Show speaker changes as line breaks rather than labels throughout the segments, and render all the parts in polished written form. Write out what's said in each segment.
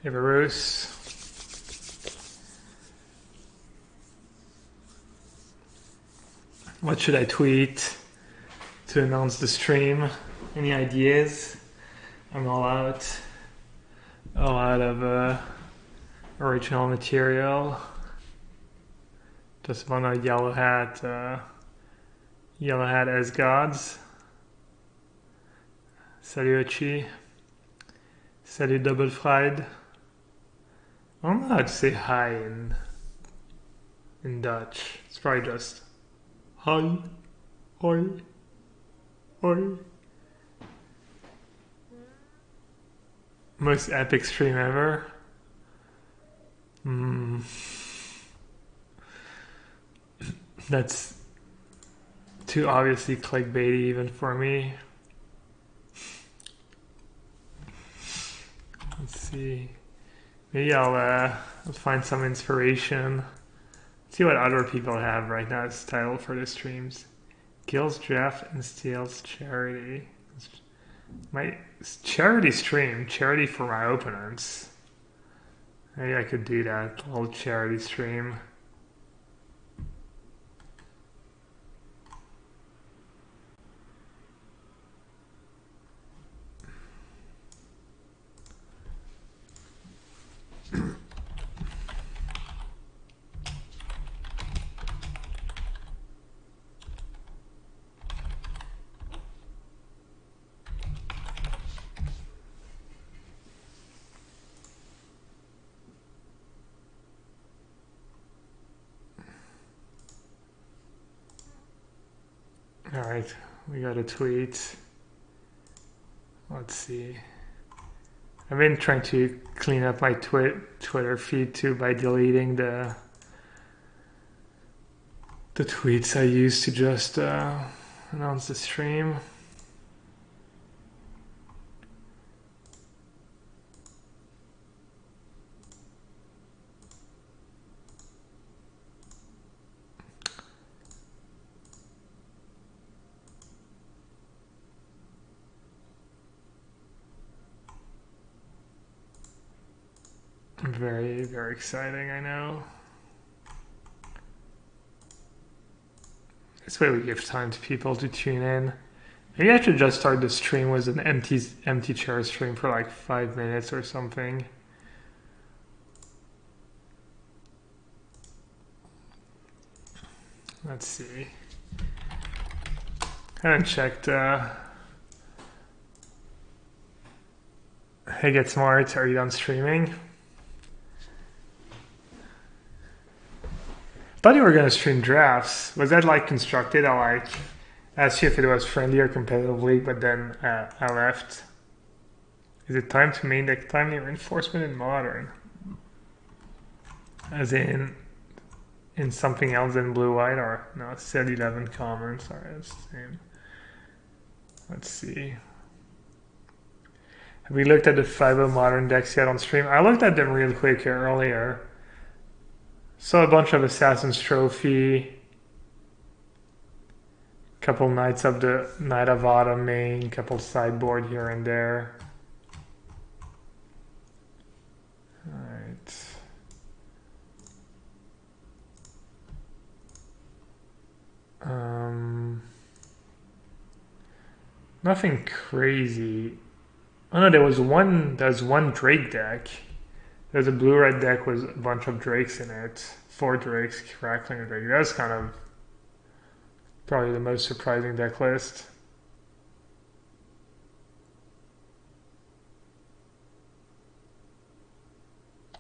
Ivarus. What should I tweet to announce the stream? Any ideas? I'm all out of original material. Just want a yellow hat as gods. Salut Ochi. Salut Double Fried. I don't know how to say hi in Dutch. It's probably just hi, hoi, hoi. Most epic stream ever. That's too obviously clickbaity even for me. Let's see. Maybe I'll find some inspiration. See what other people have right now as title for the streams. Guilds, Draft, and Steel's Charity. My charity stream, charity for my opponents. Maybe I could do that, a little charity stream. Alright, we got a tweet. Let's see. I've been trying to clean up my Twitter feed too by deleting the tweets I used to just announce the stream. Very, very exciting, I know. This way we give time to people to tune in. Maybe I should just start the stream with an empty chair stream for like 5 minutes or something. Let's see. Haven't checked. Hey, Get Smart, are you done streaming? I thought you were going to stream drafts. Was that like constructed? I asked you if it was friendly or competitive league, but then I left. Is it time to main deck timely reinforcement in modern? As in something else than blue-white, or no, set 11 common. Sorry, that's the same. Let's see. Have we looked at the 5 modern decks yet on stream? I looked at them real quick here earlier. Saw a bunch of Assassin's Trophy, couple Knights of the Knight of Autumn main, couple sideboard here and there. Alright. Nothing crazy. Oh no, there was one Drake deck. There's a blue-red deck with a bunch of Drakes in it. 4 Drakes, Crackling Drake. That's kind of probably the most surprising deck list.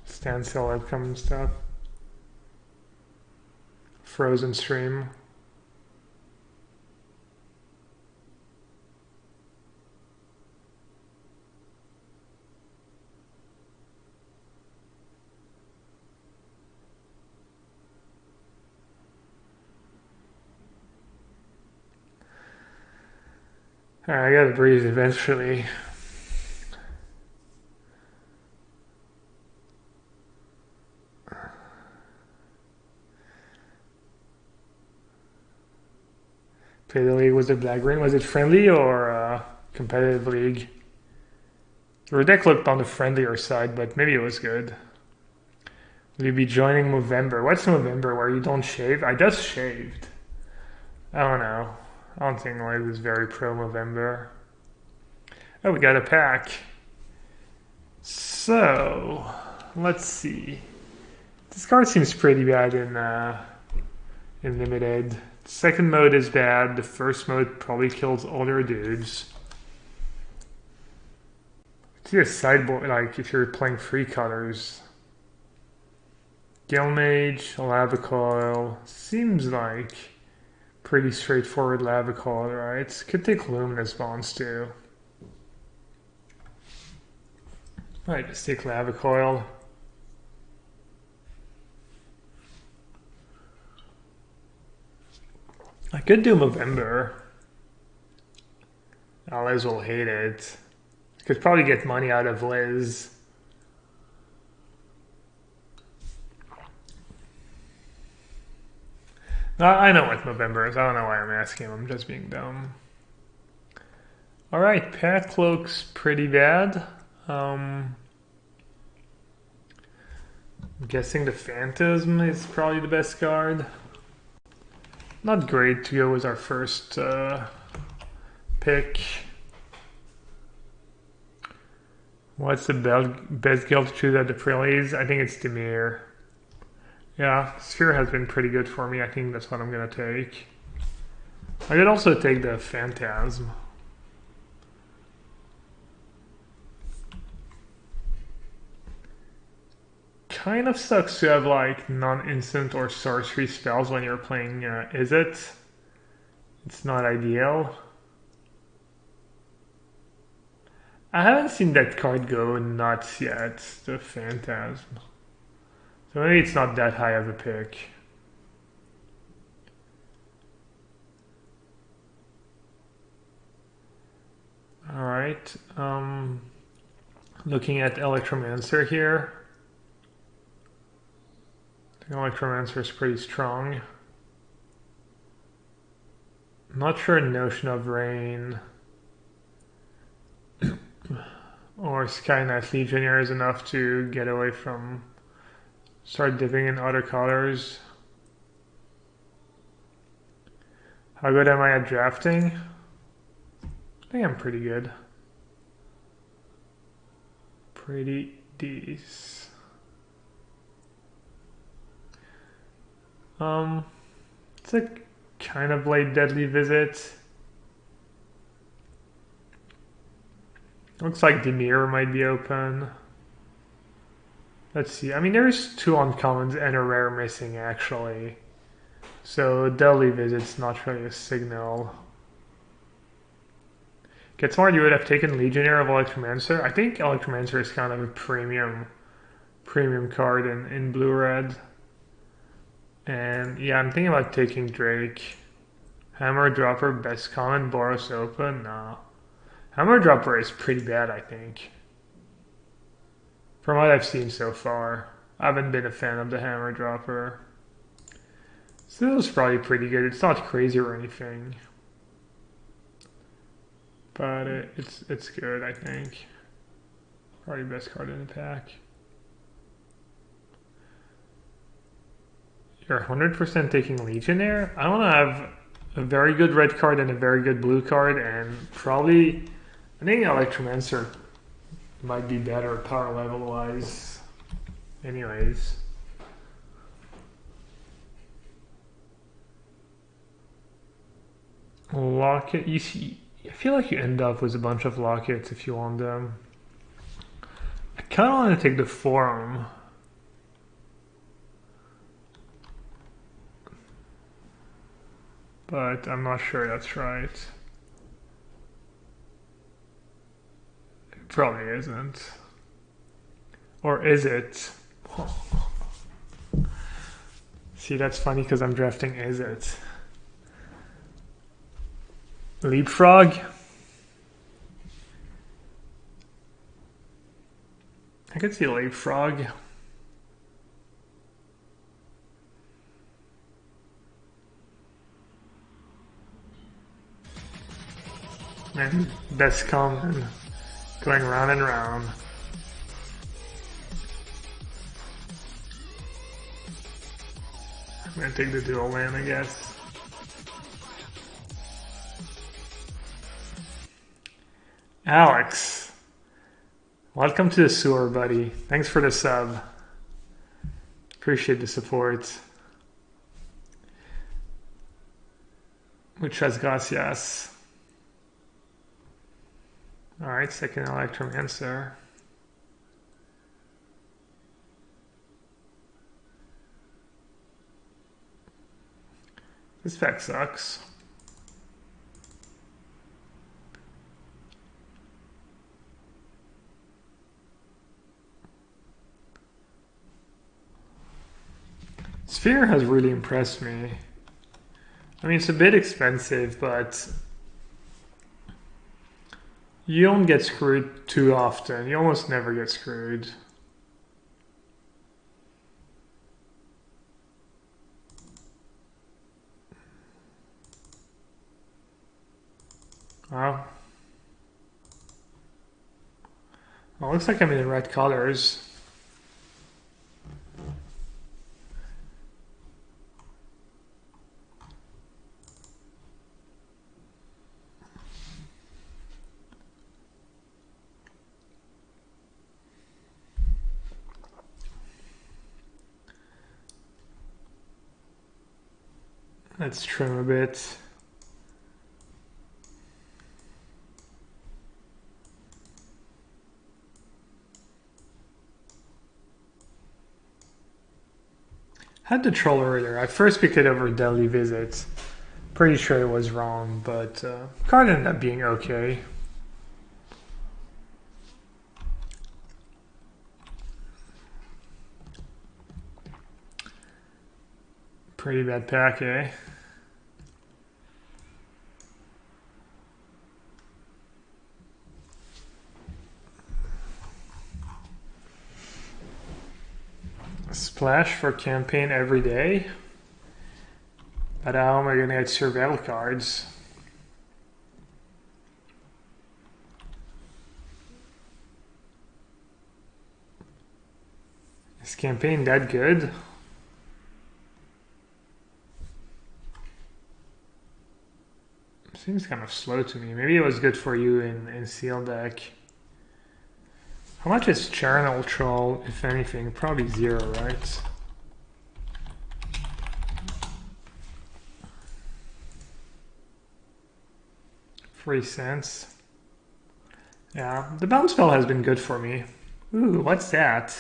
Standstill outcome and stuff. Frozen Stream. Alright, I gotta breathe eventually. Play the league, was it black green? Was it friendly or competitive league? Your deck looked on the friendlier side, but maybe it was good. Will you be joining Movember? What's Movember where you don't shave? I just shaved. I don't know. I don't think I was very pro Movember. Oh, we got a pack. So, let's see. This card seems pretty bad in limited. Second mode is bad. The first mode probably kills older dudes. See a sideboard, like if you're playing free colors. Gale Mage, Lava Coil. Seems like pretty straightforward Lava Coil, right? Could take Luminous Bonds too. Alright, just take Lava Coil. I could do Movember. Liz will hate it. Could probably get money out of Liz. I know what Movember is. I don't know why I'm asking him. I'm just being dumb. Alright, pack looks pretty bad. I'm guessing the Phantasm is probably the best card. Not great to go with our first pick. What's the best guild to choose at the Prelays? I think it's Dimir. Yeah, Sphere has been pretty good for me. I think that's what I'm going to take. I could also take the Phantasm. Kind of sucks to have like non-instant or sorcery spells when you're playing Is It? It's not ideal. I haven't seen that card go nuts yet, the Phantasm. So maybe it's not that high of a pick. Alright, looking at Electromancer here. I think Electromancer is pretty strong. Not sure Notion of Rain or Skynet Legionnaire is enough to get away from start dipping in other colors. How good am I at drafting? I think I'm pretty good. Pretty decent. It's a kind of late Deadly Visit. Looks like Dimir might be open. Let's see. I mean, there's two uncommons and a rare missing, actually. So, Deadly Visit's not really a signal. Get Smart, you would have taken Legionnaire of Electromancer. I think Electromancer is kind of a premium card in blue-red. And, yeah, I'm thinking about taking Drake. Hammer Dropper, best common. Boros open? No. Hammer Dropper is pretty bad, I think. From what I've seen so far. I haven't been a fan of the Hammer Dropper. Still is probably pretty good. It's not crazy or anything. But it's good, I think. Probably the best card in the pack. You're 100% taking Legionnaire? I want to have a very good red card and a very good blue card, and probably, I think Electromancer might be better power level wise. Anyways. Locket, you see, I feel like you end up with a bunch of lockets if you want them. I kind of want to take the Forum. But I'm not sure that's right. It probably isn't. Or is it? See, that's funny because I'm drafting Is It. Leapfrog? I could see Leapfrog. And best common. Going round and round. I'm gonna take the dual land, I guess. Alex, welcome to the sewer, buddy. Thanks for the sub. Appreciate the support. Muchas gracias. Alright, second Electromancer. This fact sucks. Sphere has really impressed me. I mean, it's a bit expensive, but you don't get screwed too often. You almost never get screwed. Wow. Well, looks like I'm in the right colors. Let's trim a bit. Had the troll earlier. I first picked it over Deadly Visit. Pretty sure it was wrong, but card ended up being okay. Pretty bad pack, eh? Splash for campaign every day. But how am I going to get survival cards? Is campaign that good? Seems kind of slow to me. Maybe it was good for you in Seal deck. How much is Charnel Troll, if anything? Probably 0, right? $0.03. Yeah, the bounce spell has been good for me. Ooh, what's that?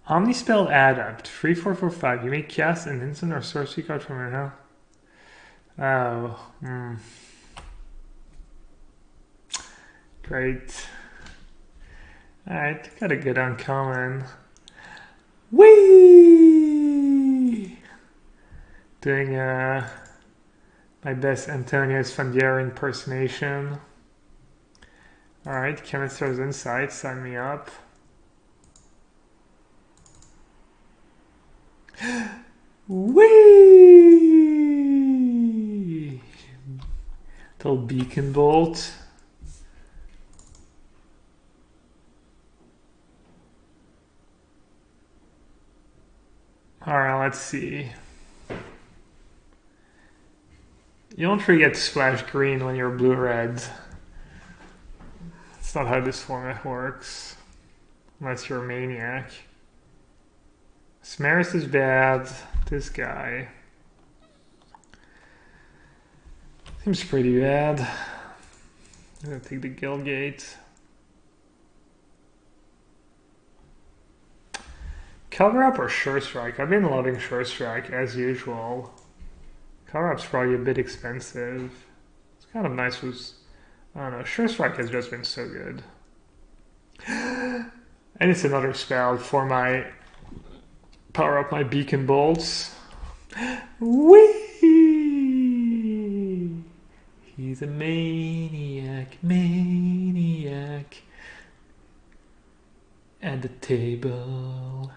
Omnispell Adept. 3/4/5. You may cast an instant or sorcery card from your hand. Oh, Great. Alright, got a good uncommon. Whee! Doing my best Antonio Sfandiero impersonation. Alright, Chemist's Insight, sign me up. Whee! Little beacon bolt. Alright, let's see. You don't really get splash green when you're blue-red. That's not how this format works. Unless you're a maniac. Smaris is bad. This guy seems pretty bad. I'm gonna take the Guild Gate. Cover Up or Sure Strike? I've been loving Sure Strike as usual. Cover Up's probably a bit expensive. It's kind of nice with, I don't know, Sure Strike has just been so good. And it's another spell for my power up my beacon bolts. Whee! He's a maniac, maniac at the table.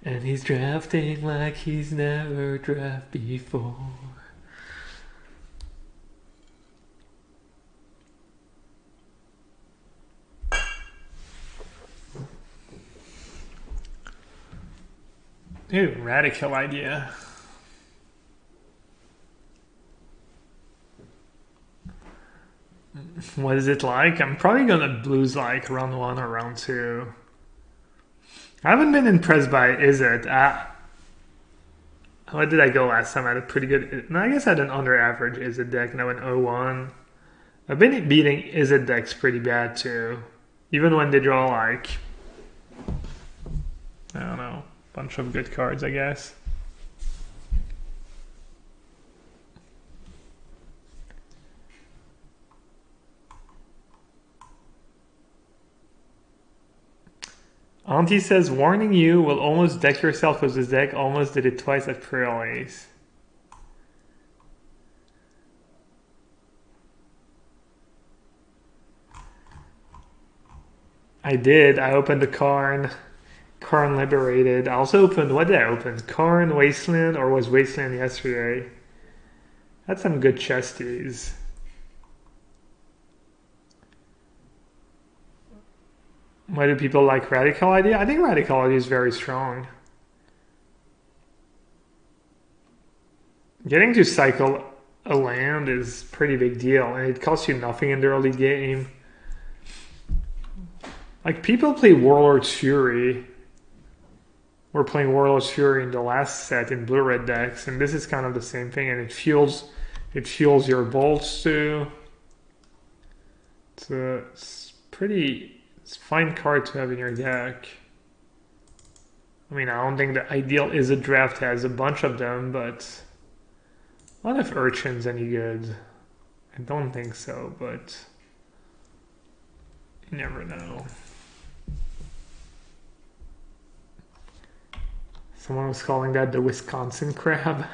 And he's drafting like he's never drafted before. Ooh, radical idea. What is it like? I'm probably gonna lose like round 1 or round 2. I haven't been impressed by Is It. What did I go last time? I had a pretty good. No, I guess I had an under average Is It deck and I went 0-1. I've been beating Is It decks pretty bad too. Even when they draw like, I don't know, a bunch of good cards, I guess. Auntie says, warning you, will almost deck yourself with this deck. Almost did it twice at Pearl Ace. I did. I opened the Karn. Karn Liberated. I also opened, what did I open? Karn Wasteland, or was Wasteland yesterday? Had some good chesties. Why do people like Radical Idea? I think Radical Idea is very strong. Getting to cycle a land is a pretty big deal, and it costs you nothing in the early game. Like, people play Warlord's Fury. We're playing Warlord's Fury in the last set in blue-red decks, and this is kind of the same thing, and it fuels your bolts too. It's a fine card to have in your deck. I mean, I don't think the ideal Is It draft has a bunch of them, but I don't know if Urchin's any good. I don't think so, but you never know. Someone was calling that the Wisconsin crab.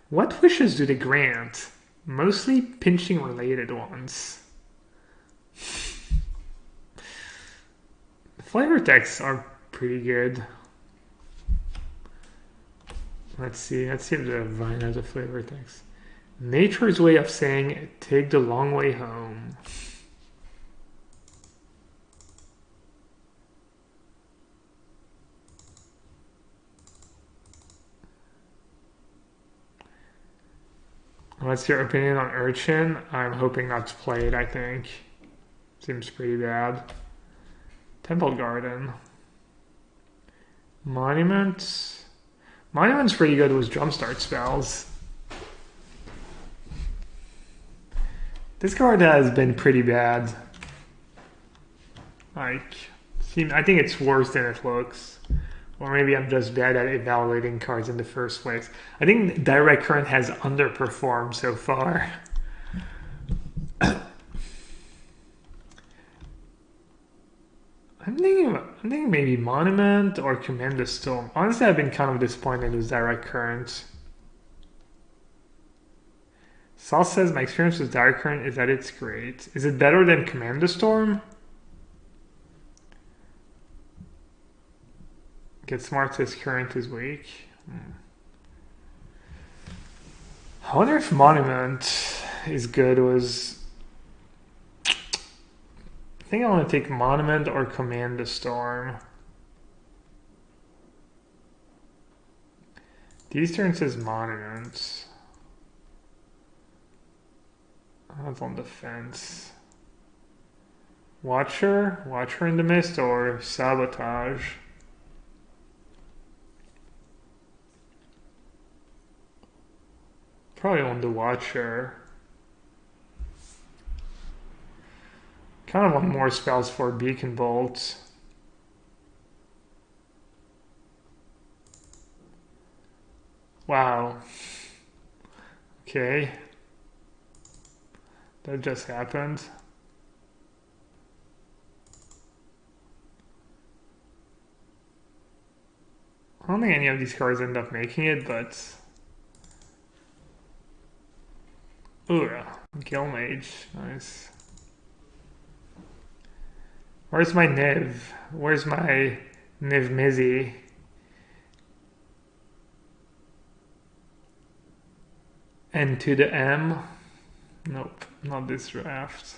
What wishes do they grant? Mostly pinching related ones. Flavor texts are pretty good. Let's see if the Vine has a flavor text. Nature's way of saying take the long way home. What's your opinion on Urchin? I'm hoping not to play it, I think. Seems pretty bad. Temple Garden. Monument. Monument's pretty good with Jumpstart spells. This card has been pretty bad. Like, I think it's worse than it looks. Or maybe I'm just bad at evaluating cards in the first place. I think Direct Current has underperformed so far. I'm thinking maybe Monument or Command the Storm. Honestly, I've been kind of disappointed with Direct Current. Sauce says, my experience with Direct Current is that it's great. Is it better than Command the Storm? Get Smart says Current is weak. I wonder if Monument is good. I think I want to take Monument or Command the Storm. These turns says Monument. That's on the fence. Watcher in the Mist or Sabotage? Probably on the Watcher. Kind of want more spells for Beacon Bolt. Wow. Okay. That just happened. I don't think any of these cards end up making it, but... Ooh, Gilmage. Nice. Where's my Niv? Where's my Niv Mizzy? N to the M? Nope, not this draft.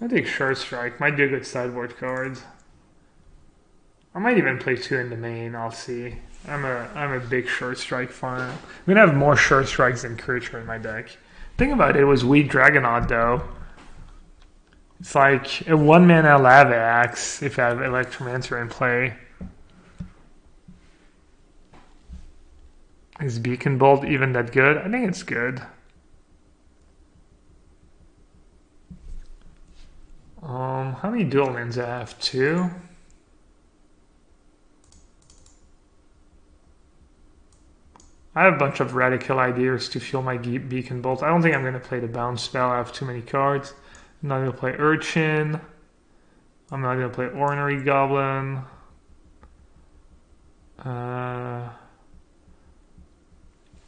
I think Short Strike might be a good sideboard card. I might even play two in the main. I'll see. I'm a big Short Strike fan. I'm gonna have more Short Strikes than Creature in my deck. Thing about it was weak Dragonaut though. It's like a 1 mana Lava Axe if I have Electromancer in play. Is Beacon Bolt even that good? I think it's good. How many dual lands I have? Two? I have a bunch of radical ideas to fuel my Beacon Bolt. I don't think I'm going to play the bounce spell. I have too many cards. I'm not going to play Urchin. I'm not going to play Ornery Goblin.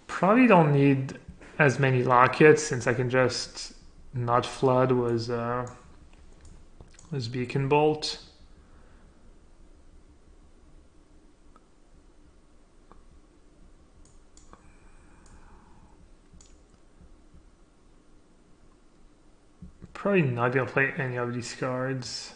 Probably don't need as many lockets since I can just not flood with Beacon Bolt. Probably not gonna play any of these cards.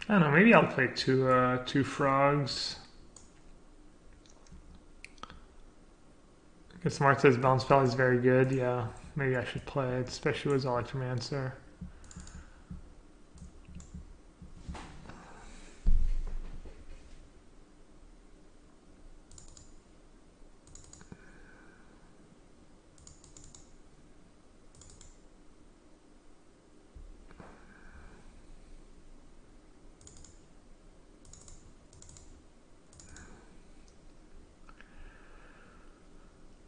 I don't know, maybe I'll play two frogs. Because Smart says bounce spell is very good, yeah. Maybe I should play it, especially with Electromancer.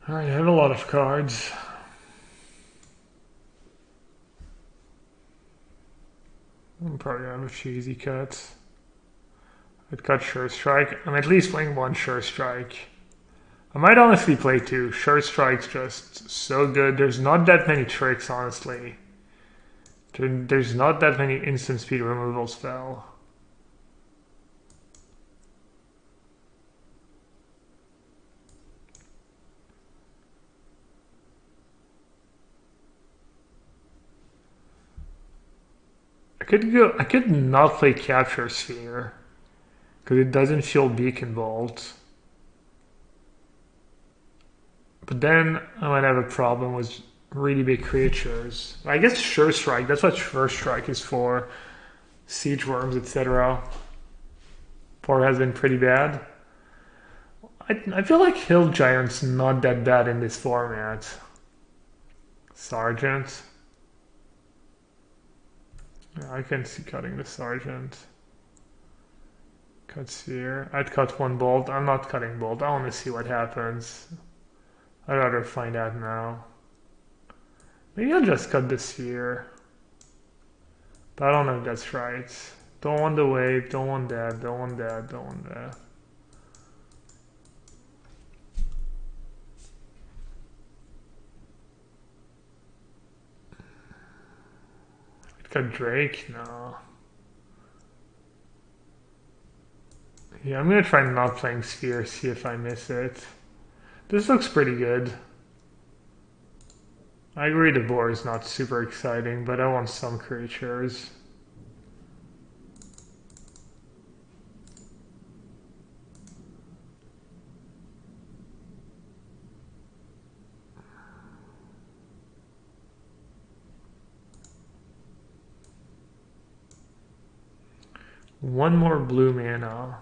Alright, I have a lot of cards. I'm probably gonna have a few easy cuts. I'd cut Sure Strike. I'm at least playing one Sure Strike. I might honestly play two. Sure Strike's just so good. There's not that many tricks, honestly. There's not that many instant speed removal spell. I could not play Capture Sphere because it doesn't feel Beacon Bolt. But then I might have a problem with really big creatures. I guess Sure Strike, that's what Sure Strike is for. Siege Worms, etc. Four has been pretty bad. I feel like Hill Giant's not that bad in this format. Sergeant. Yeah, I can see cutting the Sergeant. Cut Sphere. I'd cut one Bolt. I'm not cutting Bolt. I want to see what happens. I'd rather find out now. Maybe I'll just cut the Sphere. But I don't know if that's right. Don't want the wave, don't want that, don't want that, don't want that. I'd cut Drake? No. Yeah, I'm gonna try not playing Sphere, see if I miss it. This looks pretty good. I agree the board is not super exciting, but I want some creatures. One more blue mana.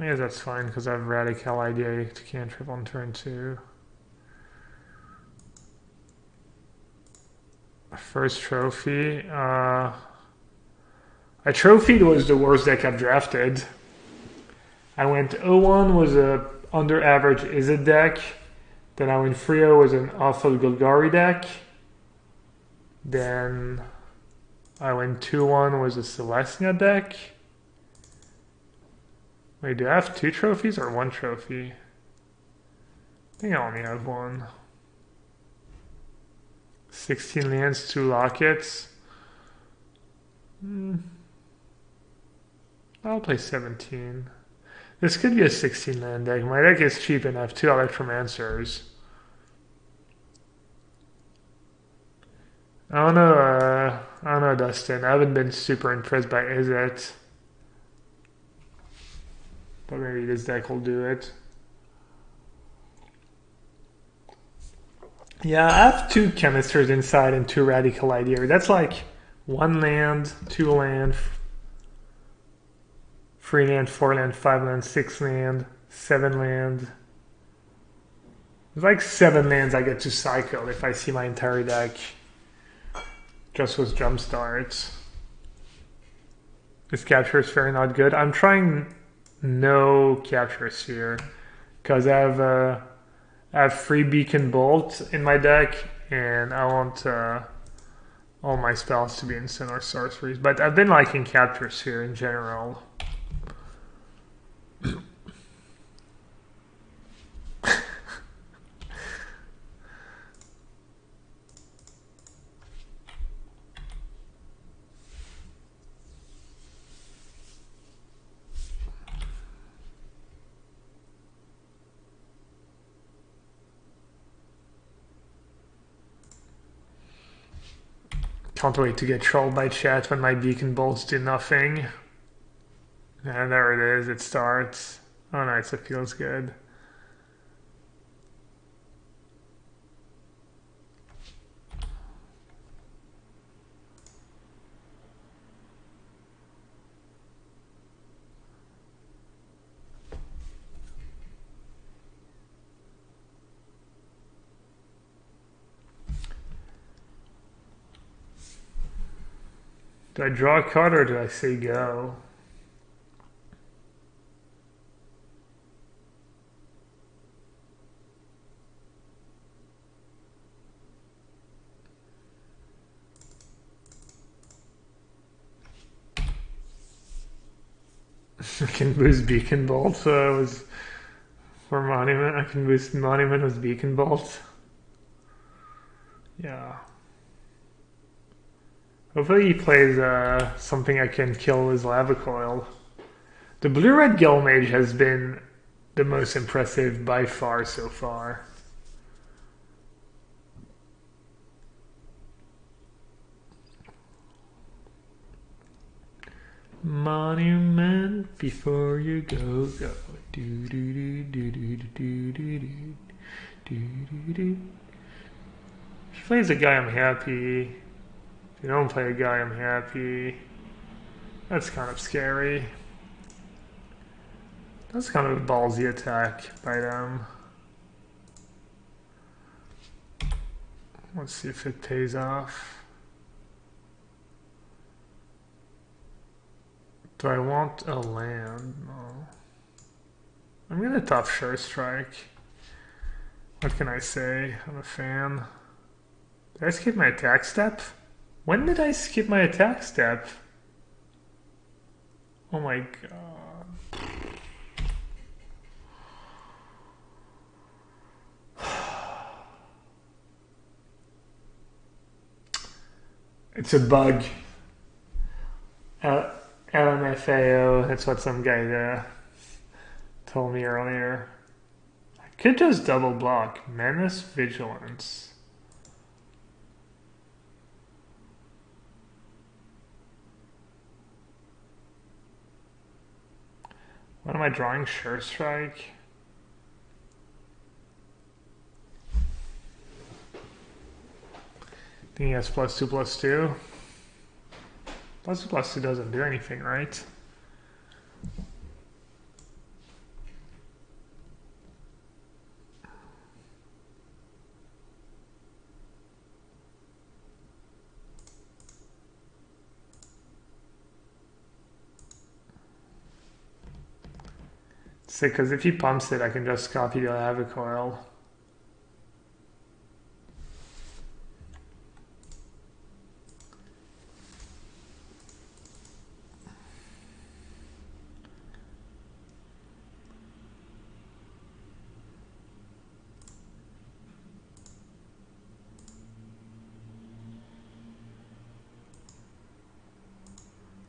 I guess that's fine because I have Radical Idea to cantrip on turn 2. First trophy. I trophied was the worst deck I've drafted. I went 0-1 was a under average Izzet deck. Then I went 3-0 was an awful Golgari deck. Then I went 2-1 was a Celestia deck. Wait, do I have 2 trophies or 1 trophy? I think I only have 1. 16 lands, 2 lockets. I'll play 17. This could be a 16 land deck. My deck is cheap enough. 2 Electromancers. I don't know, Dustin. I haven't been super impressed by Is It. But maybe this deck will do it. Yeah, I have 2 Chemisters inside and 2 Radical Idea. That's like 1 land, 2 land, 3 land, 4 land, 5 land, 6 land, 7 land. There's like 7 lands I get to cycle if I see my entire deck just with jump starts. This capture is very not good. I'm trying no captures here because I have 3 Beacon Bolt in my deck and I want all my spells to be instant or sorceries. But I've been liking captures here in general. Can't wait to get trolled by chat when my Beacon Bolts do nothing. And there it is, it starts. Oh nice, it feels good. Do I draw a card or do I say go? I can boost Beacon Bolt, so it was for Monument. I can boost Monument with Beacon Bolt. Yeah. Hopefully he plays something I can kill with Lava Coil. The blue-red Guild Mage has been the most impressive by far so far. Monument before you go. Do do do do do do do do do do do. If he plays a guy, I'm happy. If you don't play a guy, I'm happy. That's kind of scary. That's kind of a ballsy attack by them. Let's see if it pays off. Do I want a land? No. I'm gonna top Sure Strike. What can I say? I'm a fan. Did I skip my attack step? When did I skip my attack step? Oh my god. It's a bug. LMFAO, that's what some guy told me earlier. I could just double block. Menace Vigilance. What am I drawing? Sure Strike? I think he has +2/+2. +2/+2 doesn't do anything, right? So, because if he pumps it, I can just copy the Lava Coil.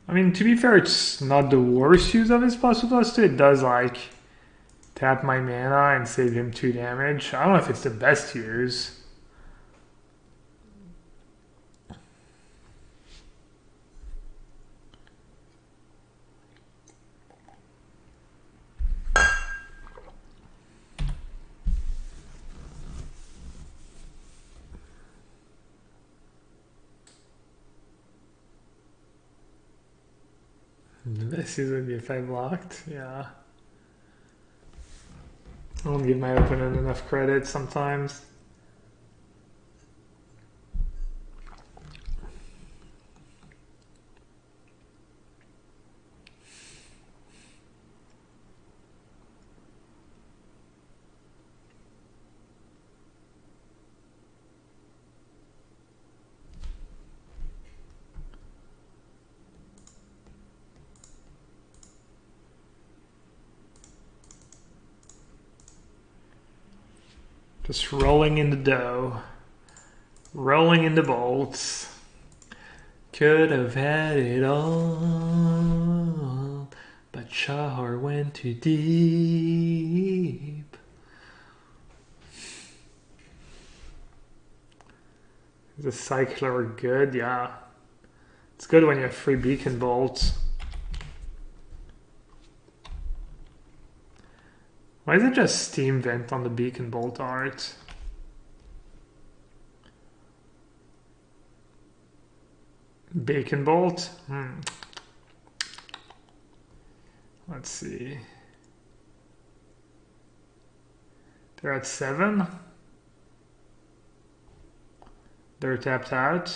I mean, to be fair, it's not the worst use of his +2/+2. It does, like, tap my mana and save him 2 damage. I don't know if it's the best use. This is would be if I blocked, yeah. I don't give my opponent enough credit sometimes. Just rolling in the dough. Rolling in the bolts. Could have had it all, but Shahar went too deep. Is the cycler good? Yeah. It's good when you have free beacon bolts. Why is it just Steam Vent on the beacon bolt art? Bacon bolt? Let's see. They're at 7. They're tapped out.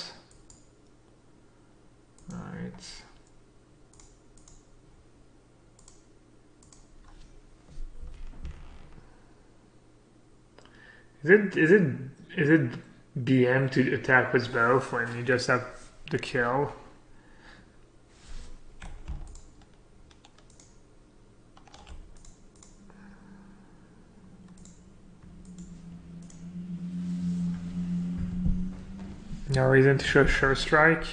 Alright. Is it BM to attack with both when you just have the kill? No reason to show Sure Strike.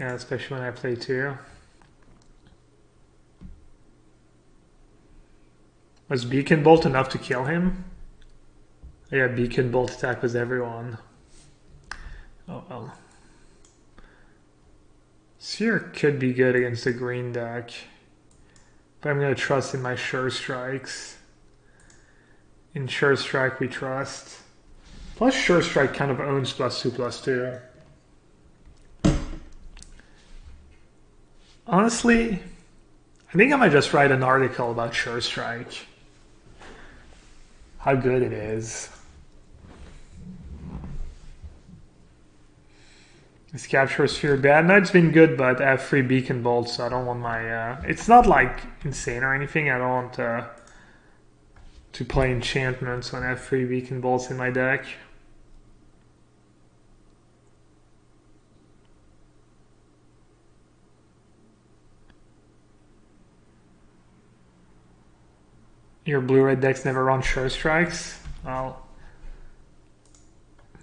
Yeah, especially when I play 2. Was Beacon Bolt enough to kill him? Yeah, Beacon Bolt attack was everyone. Oh well. Seer could be good against the green deck. But I'm going to trust in my Sure Strikes. In Sure Strike we trust. Plus Sure Strike kind of owns +2/+2. Honestly, I think I might just write an article about Sure Strike. How good it is. Is Capture Sphere bad? No, it's been good, but I have free Beacon Bolts, so I don't want my... it's not like insane or anything. I don't want to play enchantments when I have free Beacon Bolts in my deck. Your blue-red decks never run Sure Strikes? Well...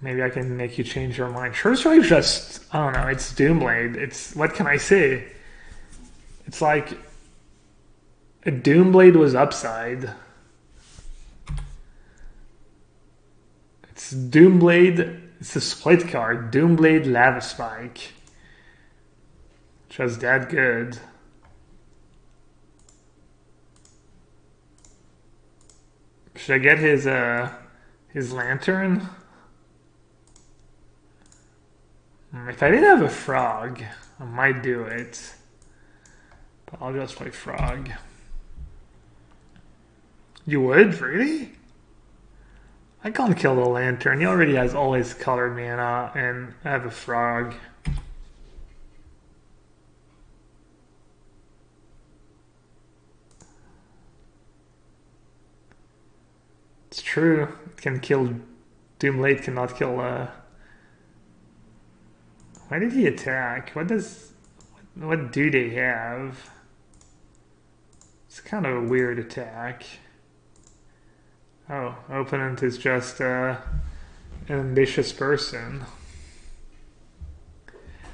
maybe I can make you change your mind. Sure Strike just, I don't know, it's Doomblade. It's, what can I say? It's like, a Doomblade was upside. It's Doomblade, it's a split card. Doomblade Lava Spike. Just that good. Should I get his lantern? If I didn't have a frog, I might do it. But I'll just play frog. You would? Really? I can't kill the lantern. He already has all his colored mana, and I have a frog. It's true. It can kill... Doomblade cannot kill... Why did he attack? What do they have? It's kind of a weird attack. Oh, opponent is just an ambitious person.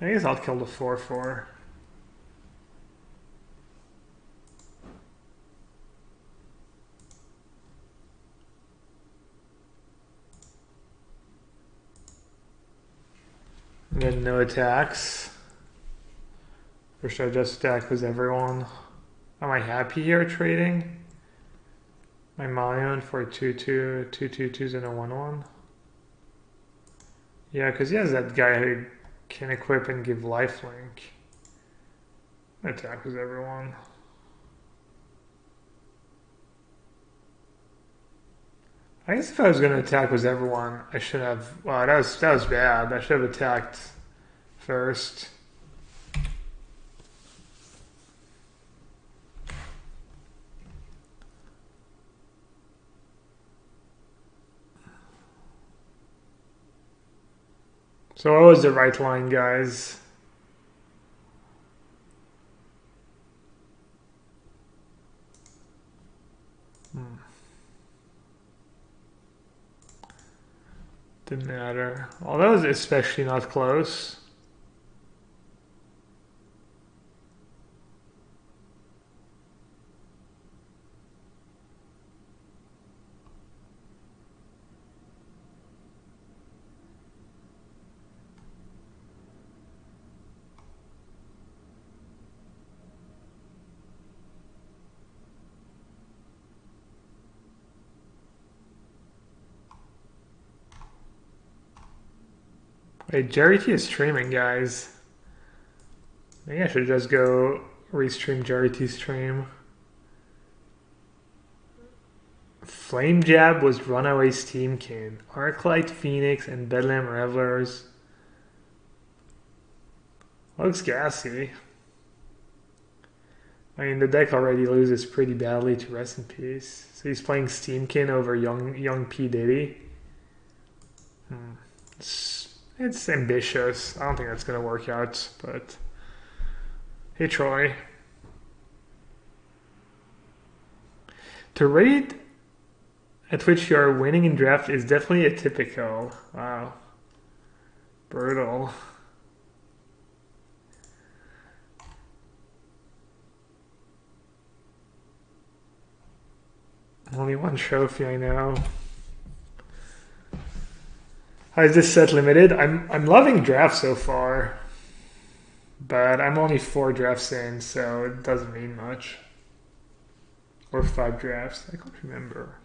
I guess I'll kill the 4/4. And then no attacks. Or should I just attack with everyone? Am I happy here trading? My Malion for 2/2, 2/2/2s and a 1/1. Yeah, because he has that guy who can equip and give lifelink. Attack with everyone. I guess if I was going to attack with everyone, I should have. Wow, that was bad. I should have attacked first. So what was the right line, guys? Didn't matter. Well, that was especially not close. Wait, Jerry T is streaming, guys. Maybe I should just go restream Jerry T stream. Flame Jab was Runaway Steam King. Arclight Phoenix and Bedlam Revelers. Looks gassy. I mean, the deck already loses pretty badly to Rest in Peace. So he's playing Steamkin over young P. Diddy. It's ambitious. I don't think that's going to work out, but... Hey, Troy. To rate at which you are winning in draft is definitely atypical. Wow. Brutal. Only one trophy, I know. How is this set limited? I'm loving draft so far, but I'm only 4 drafts in, so it doesn't mean much. Or 5 drafts. I can't remember.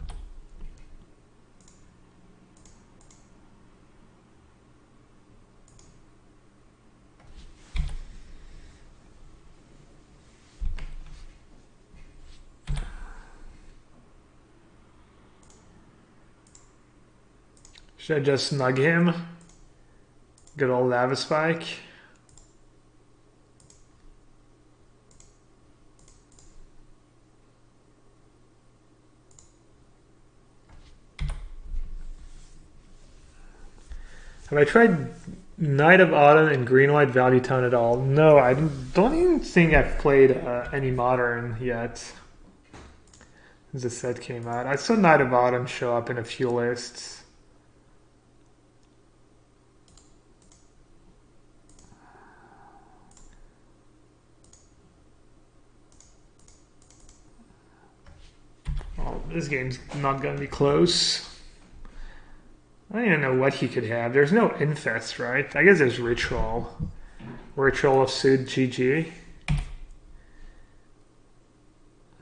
Should I just snug him? Good old Lava Spike. Have I tried Knight of Autumn and Green-White Value Tone at all? No, I don't even think I've played any Modern yet. As the set came out. I saw Knight of Autumn show up in a few lists. Well, this game's not going to be close. I don't even know what he could have. There's no Infest, right? I guess there's Ritual. Ritual of Suit GG.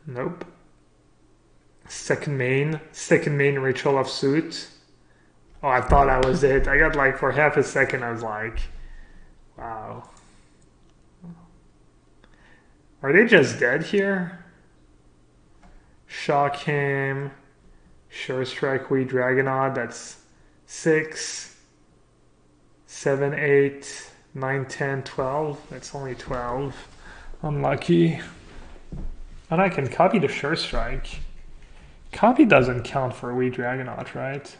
Nope. Second main Ritual of Suit. Oh, I thought that was it. I got like, for half a second, I was like, wow. Are they just dead here? Shock him. Sure Strike, We Dragonaut. That's 6, 7, 8, 9, 10, 12. That's only 12. Unlucky. And I can copy the Sure Strike. Copy doesn't count for We Dragonaut, right?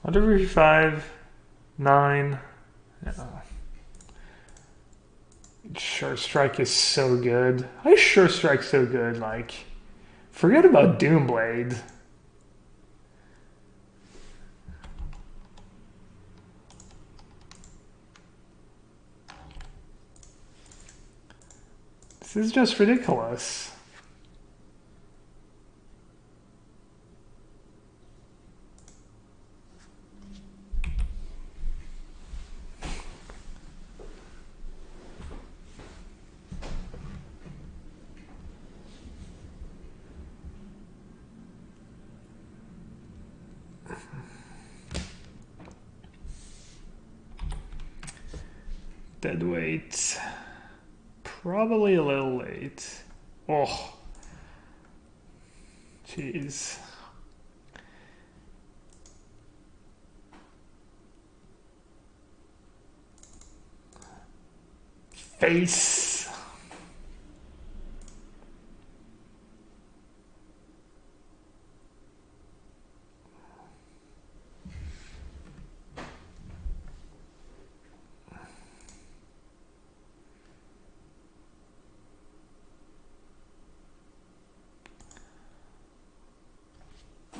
Under 5, 9, Sure Strike is so good. Why is Sure Strike so good? Like, forget about Doomblade. This is just ridiculous. Deadweight. Probably a little late. Oh. Jeez. Face.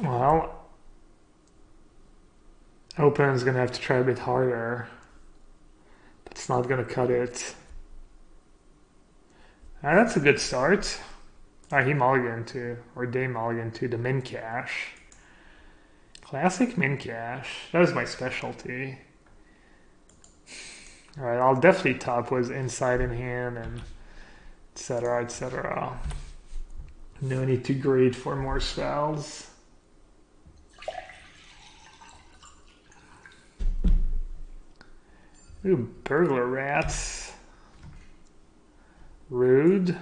Well, Open's gonna have to try a bit harder. That's not gonna cut it. That's a good start. He mulliganed to, or they mulliganed to the min cash. Classic min cash. That was my specialty. Alright, I'll definitely top was inside in hand and etc. etc. No need to grade for more spells. Ooh, burglar rats. Rude.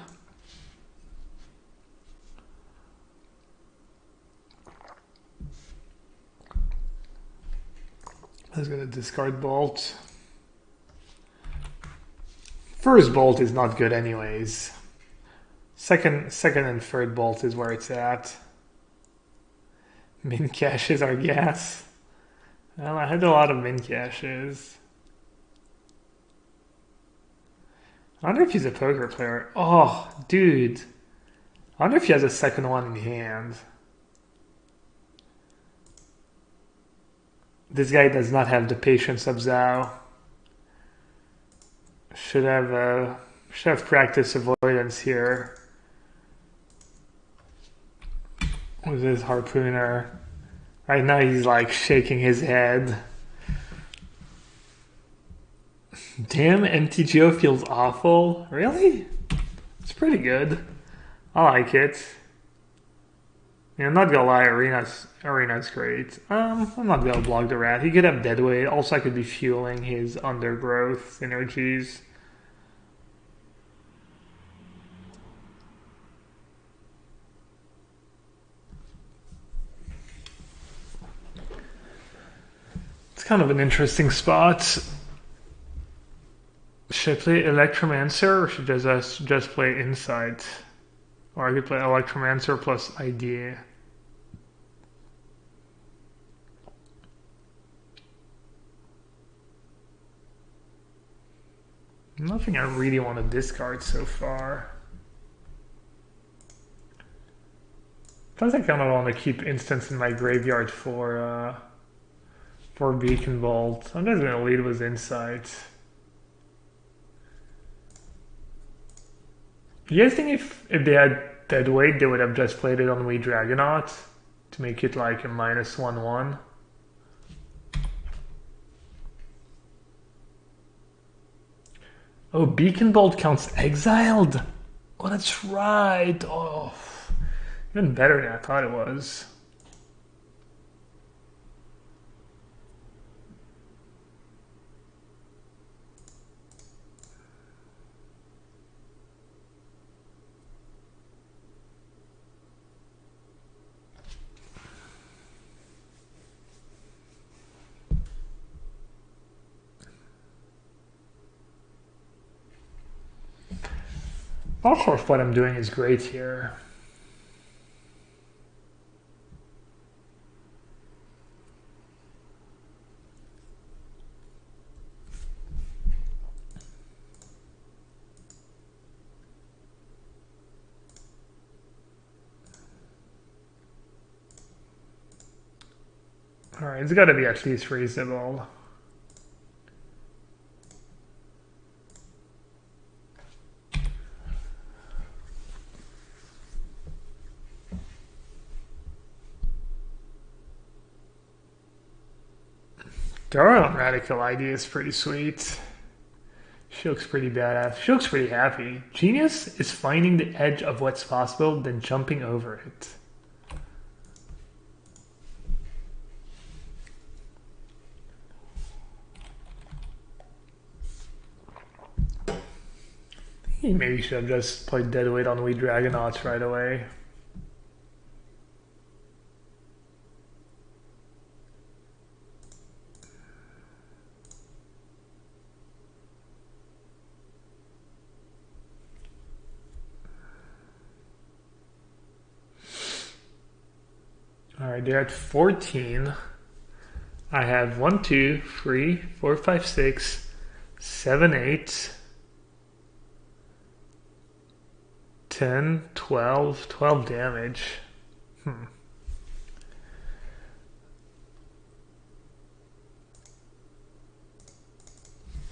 I was gonna discard bolt. First bolt is not good anyways. Second and third bolt is where it's at. Min caches are gas. Well, I had a lot of min caches. I wonder if he's a poker player. Oh, dude. I wonder if he has a second one in hand. This guy does not have the patience of Zhao. Should have practice avoidance here with his harpooner. Right now he's like shaking his head. Damn, MTGO feels awful. Really? It's pretty good. I like it. Yeah, I'm not gonna lie, Arena's great. I'm not gonna block the rat. He could have deadweight. Also, I could be fueling his undergrowth synergies. It's kind of an interesting spot. Should I play Electromancer or should I just play Insight? Or I could play Electromancer plus Idea. Nothing I really want to discard so far. Plus I kind of want to keep instants in my graveyard for Beacon Bolt. I'm just going to lead with Insight. Do you guys think if they had Deadweight, they would have just played it on Wee Dragonaut to make it like a -1/1? Oh, Beacon Bolt counts exiled? Oh, that's right. Oh, even better than I thought it was. Of course, what I'm doing is great here. Alright, it's got to be at least reasonable. Darwin Radical ID is pretty sweet. She looks pretty badass. She looks pretty happy. Genius is finding the edge of what's possible, then jumping over it. He maybe should have just played Deadweight on We Dragonauts right away. Alright, they're at 14. I have 1, 2, 3, 4, 5, 6, 7, 8, 10, 12, 12 damage.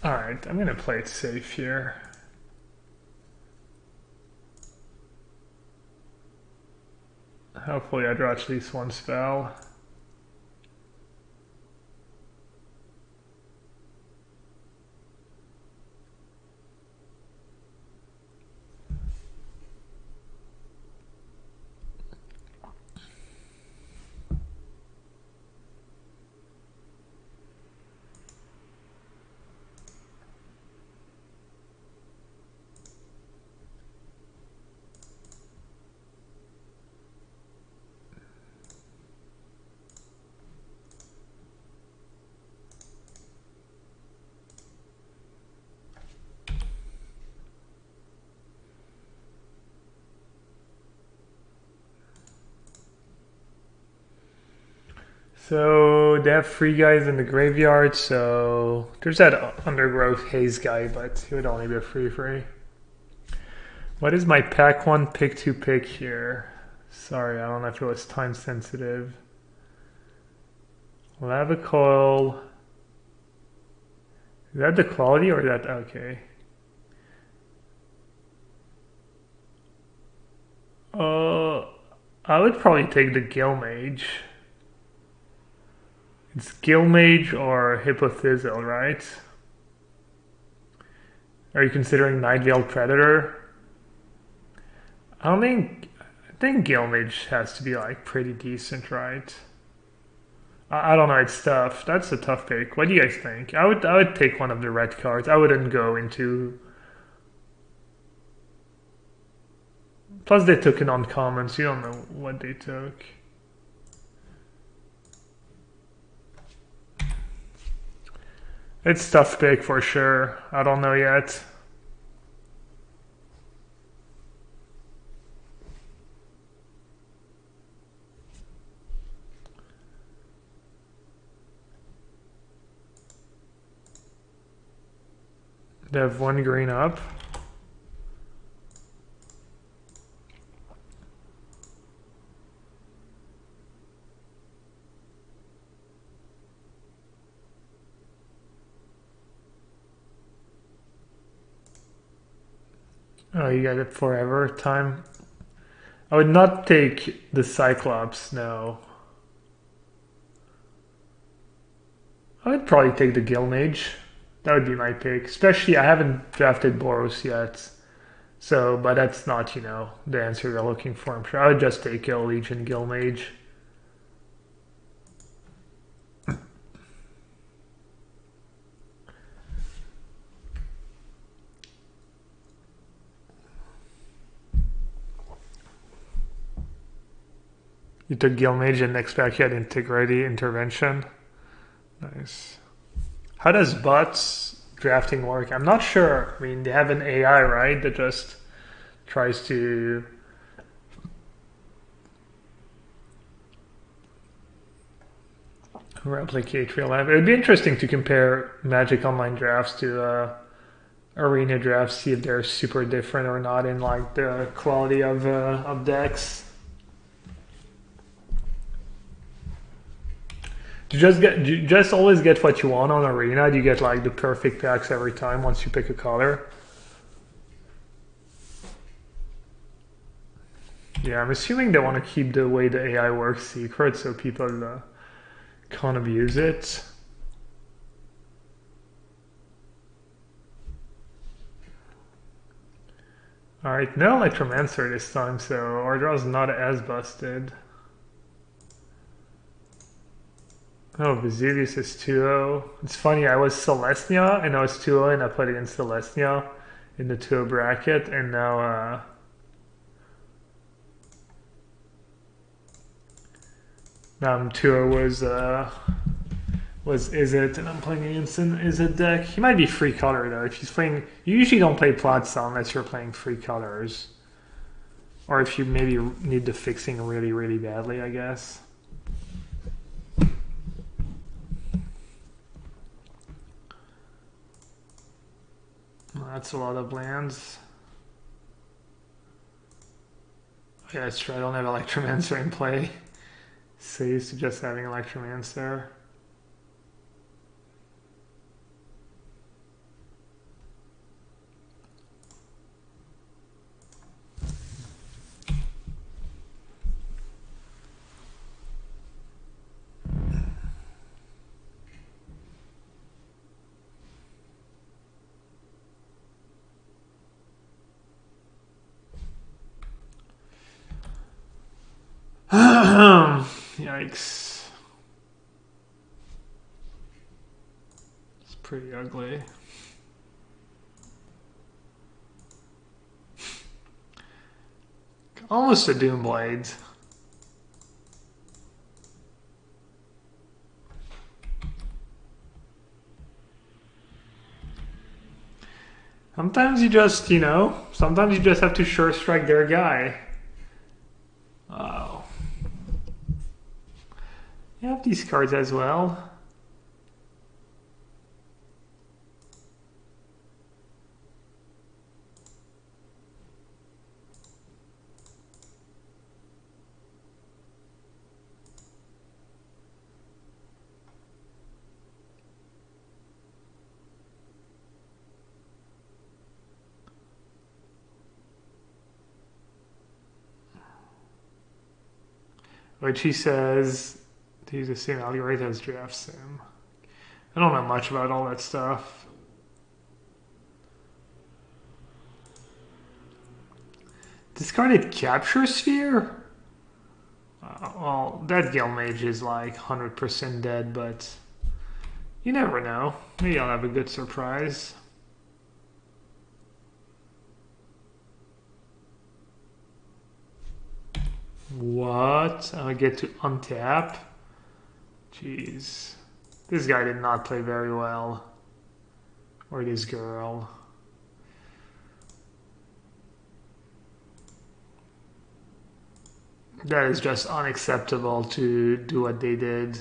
Alright, I'm gonna play it safe here. Hopefully I draw at least one spell. So they have 3 guys in the graveyard, so there's that Undergrowth Haze guy, but he would only be a 3/3. What is my pack 1 pick 2 pick here? Sorry, I don't know if it was time sensitive. Lava Coil. Is that the quality or that? Okay. I would probably take the Gill Mage. It's Gill Mage or Hippothizzle, right? Are you considering Nightveil Predator? I think Gill Mage has to be like pretty decent, right? I don't know, it's tough. That's a tough pick. What do you guys think? I would take one of the red cards. I wouldn't go into. Plus they took an uncommon, so you don't know what they took. It's tough pick for sure. I don't know yet. They have 1 green up. Oh, you got it forever time. I would not take the Cyclops, no. I would probably take the Gill Mage. That would be my pick. Especially, I haven't drafted Boros yet. So, but that's not, the answer you're looking for. I'm sure I would just take a Legion Gill Mage. You took Gill Mage and next back you had Integrity Intervention. Nice. How does bots drafting work? I'm not sure. I mean, they have an AI, right, that just tries to replicate real life. It would be interesting to compare Magic Online drafts to Arena drafts, see if they're super different or not in like the quality of decks. you just always get what you want on Arena? Do you get like the perfect packs every time once you pick a color? Yeah, I'm assuming they want to keep the way the AI works secret so people can't abuse it. Alright, no Electromancer this time, so our draw's not as busted. Oh, Vesuvius is 2-0. It's funny, I was Celestia, and I was 2-0, and I played against Celestia in the 2-0 bracket, and now I'm 2-0 was Izzet, and I'm playing against an Izzet deck. He might be free color though. If he's playing, you usually don't play Platza unless you're playing free colors, or if you maybe need the fixing really, really badly, I guess. Well, that's a lot of lands. Yeah, that's true. I don't have Electromancer in play. So used to just having Electromancer. Yikes. It's pretty ugly. Almost a Doomblade. Sometimes you just, sometimes you just have to sure strike their guy. Oh. You have these cards as well. Which he says to use the same algorithm as Draft Sim. I don't know much about all that stuff. Discarded Capture Sphere? Well, that Guild Mage is like 100% dead, but you never know. Maybe I'll have a good surprise. What? I get to untap? Jeez. This guy did not play very well. Or this girl. That is just unacceptable to do what they did.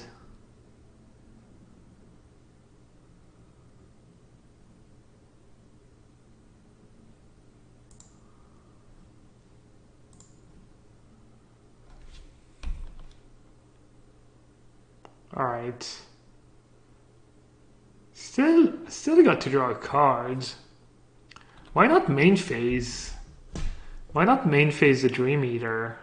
Alright. Still got to draw cards. Why not main phase? Why not main phase the Dream Eater?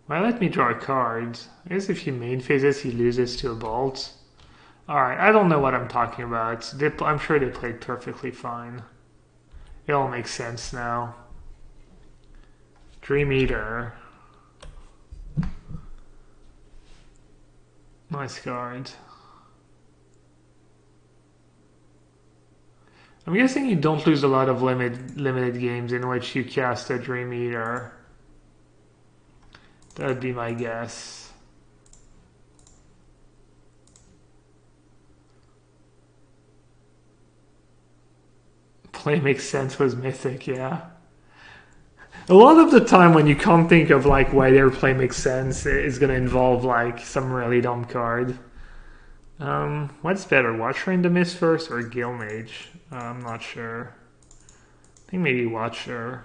Why let me draw a card? I guess if he main phases, he loses to a Bolt. Alright, I don't know what I'm talking about. I'm sure they played perfectly fine. It all makes sense now. Dream Eater. Nice card. I'm guessing you don't lose a lot of limited games in which you cast a Dream Eater. That would be my guess. Play Makes Sense was mythic, yeah. A lot of the time when you can't think of like why their play makes sense, it's gonna involve like some really dumb card. What's better, Watcher in the Mist first or Guild Mage? I'm not sure. I think maybe Watcher.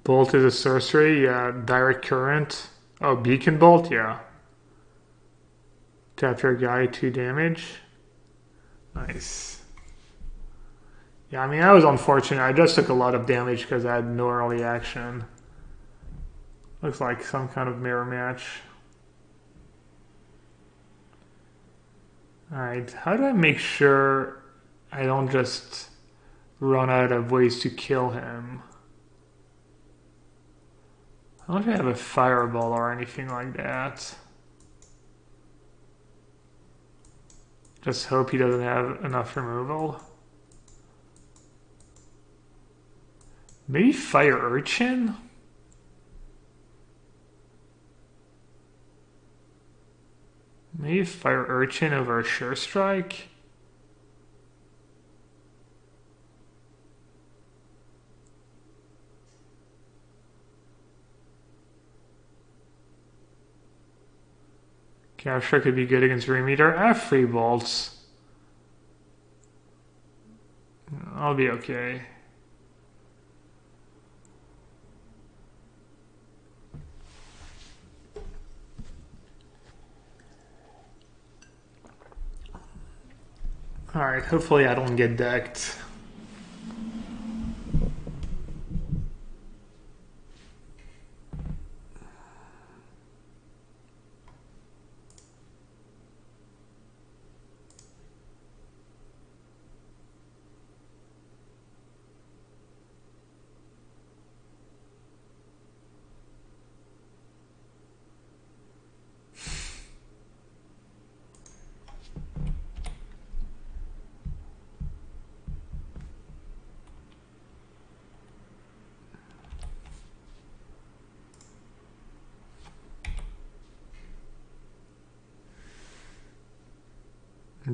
Bolt is a sorcery, yeah. Direct current. Oh, beacon bolt, yeah. Tap your guy, 2 damage. Nice. Yeah, I mean, that was unfortunate. I just took a lot of damage because I had no early action. Looks like some kind of mirror match. Alright, how do I make sure I don't just run out of ways to kill him? I don't think I have a fireball or anything like that. Just hope he doesn't have enough removal. Maybe Fire Urchin? Maybe Fire Urchin over a Sure Strike? Capture could be good against Remeter. I have 3 bolts. I'll be okay. Alright, hopefully I don't get decked.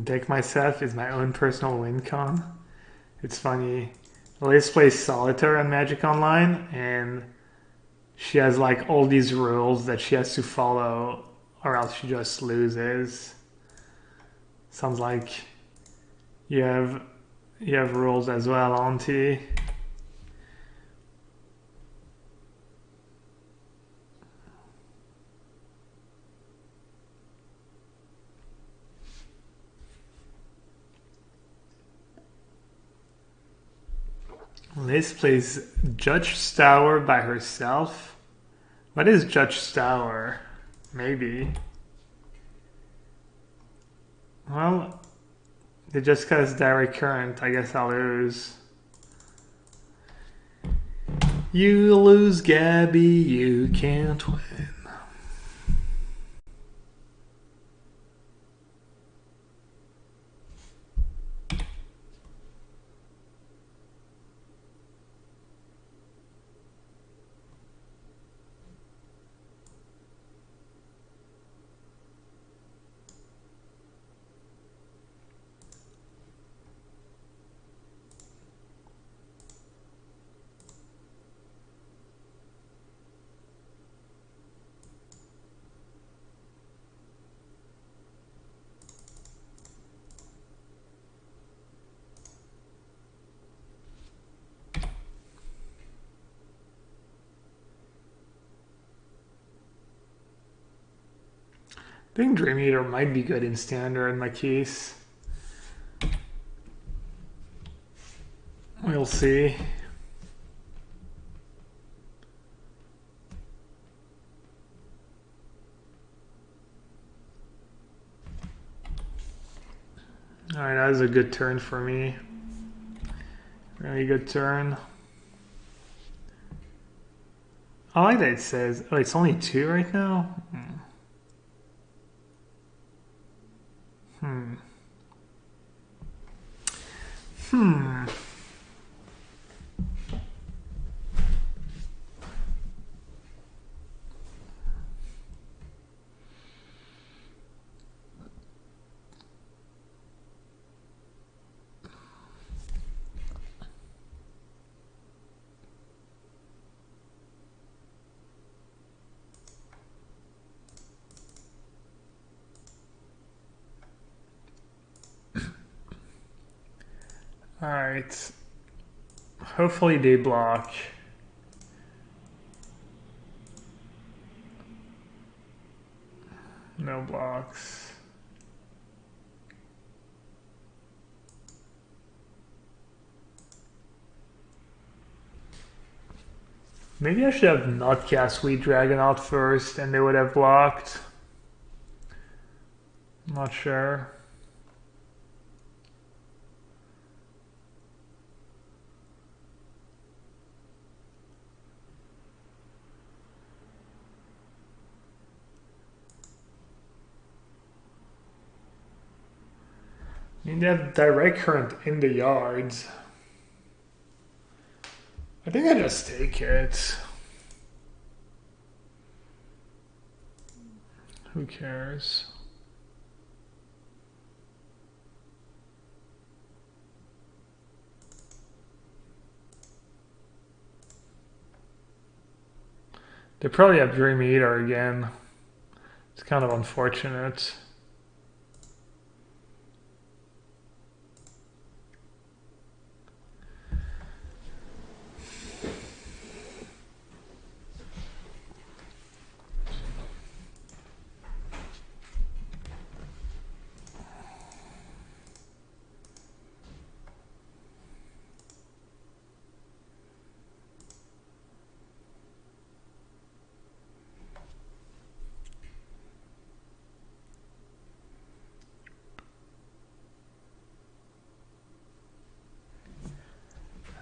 Deck myself is my own personal win con. It's funny. Liz plays Solitaire on Magic Online, and she has like all these rules that she has to follow, or else she just loses. Sounds like you have rules as well, auntie. Liz plays Judge Stour by herself. What is Judge Stour? Maybe. Well, they just cast direct current. I guess I'll lose. You lose, Gabby. You can't win. I think Dream Eater might be good in standard in my case. We'll see. Alright, that was a good turn for me. Really good turn. I like that it says, oh, it's only 2 right now? Alright. Hopefully they block. No blocks. Maybe I should have not cast Sweet Dragon out first and they would have blocked. I'm not sure. I mean, they have direct current in the yards. I think I just take it. Who cares? They probably have Dream Eater again. It's kind of unfortunate.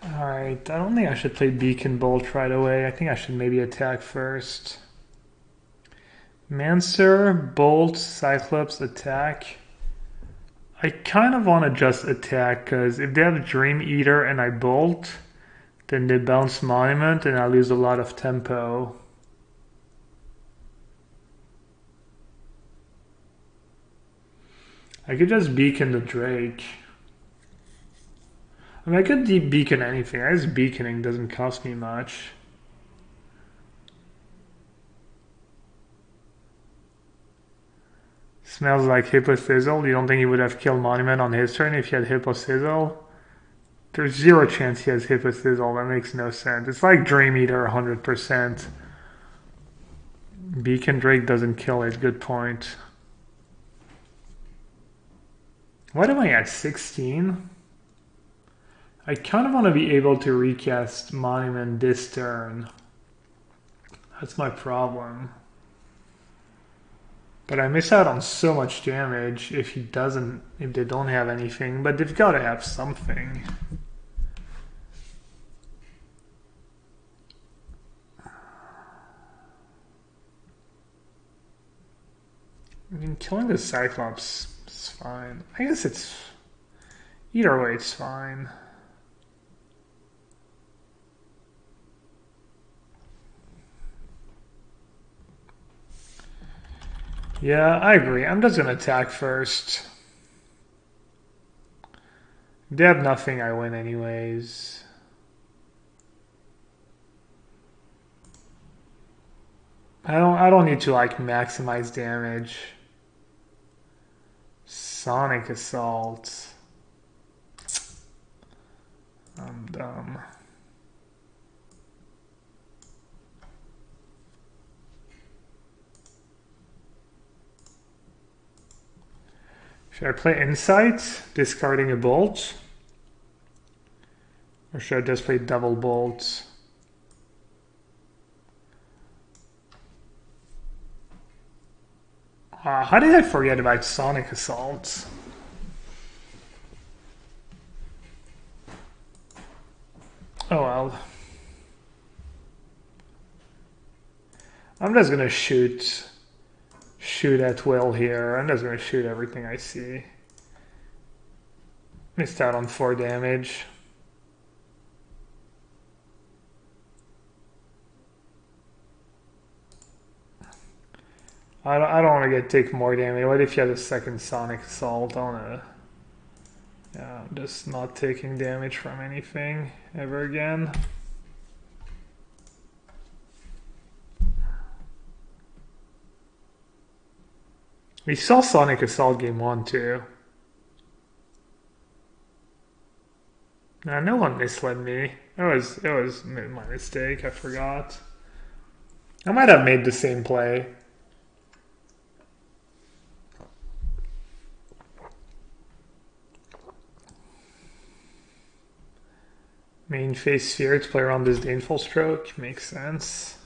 Alright, I don't think I should play Beacon Bolt right away. I think I should maybe attack first. Mancer, Bolt, Cyclops, attack. I kind of want to just attack because if they have Dream Eater and I Bolt, then they bounce Monument and I lose a lot of tempo. I could just Beacon the Drake. I mean, I could deep beacon anything. I guess beaconing doesn't cost me much. Smells like Hippo Sizzle. You don't think he would have killed Monument on his turn if he had Hippo Sizzle? There's zero chance he has Hippo Sizzle. That makes no sense. It's like Dream Eater 100%. Beacon Drake doesn't kill it. Good point. What am I at? 16? I kind of want to be able to recast Monument this turn. That's my problem. But I miss out on so much damage if they don't have anything, but they've got to have something. I mean, killing the Cyclops is fine. I guess it's... Either way, it's fine. Yeah, I agree. I'm just going to attack first. If they have nothing, I win anyways. I don't need to like maximize damage. Sonic Assault. I'm dumb. Should I play Insight, discarding a bolt? Or should I just play double bolts? How did I forget about Sonic Assault? Oh well. I'm just gonna shoot at will here. I'm just gonna shoot everything I see. Missed out on 4 damage. I don't want to take more damage. What if you had a second Sonic Assault? Yeah, I'm just not taking damage from anything ever again. We saw Sonic Assault game 1 too. Nah, no one misled me. It was my mistake. I forgot. I might have made the same play. Main phase sphere to play around this Disdainful Stroke. Makes sense.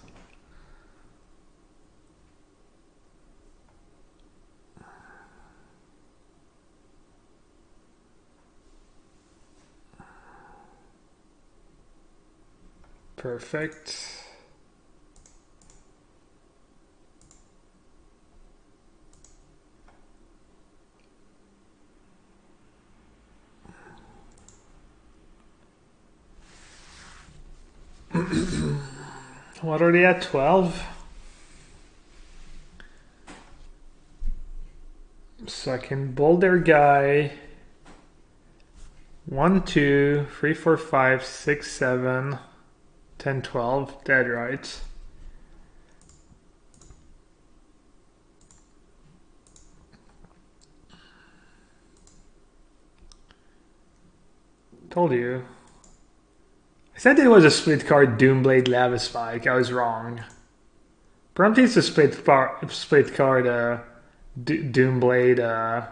Perfect. What are they at? 12? So I can bold their guy. 1, 2, 3, 4, 5, 6, 7, 10, 12. Dead, right? Told you. I said it was a split card Doomblade Lava Spike. I was wrong. Apparently it's a split card Doomblade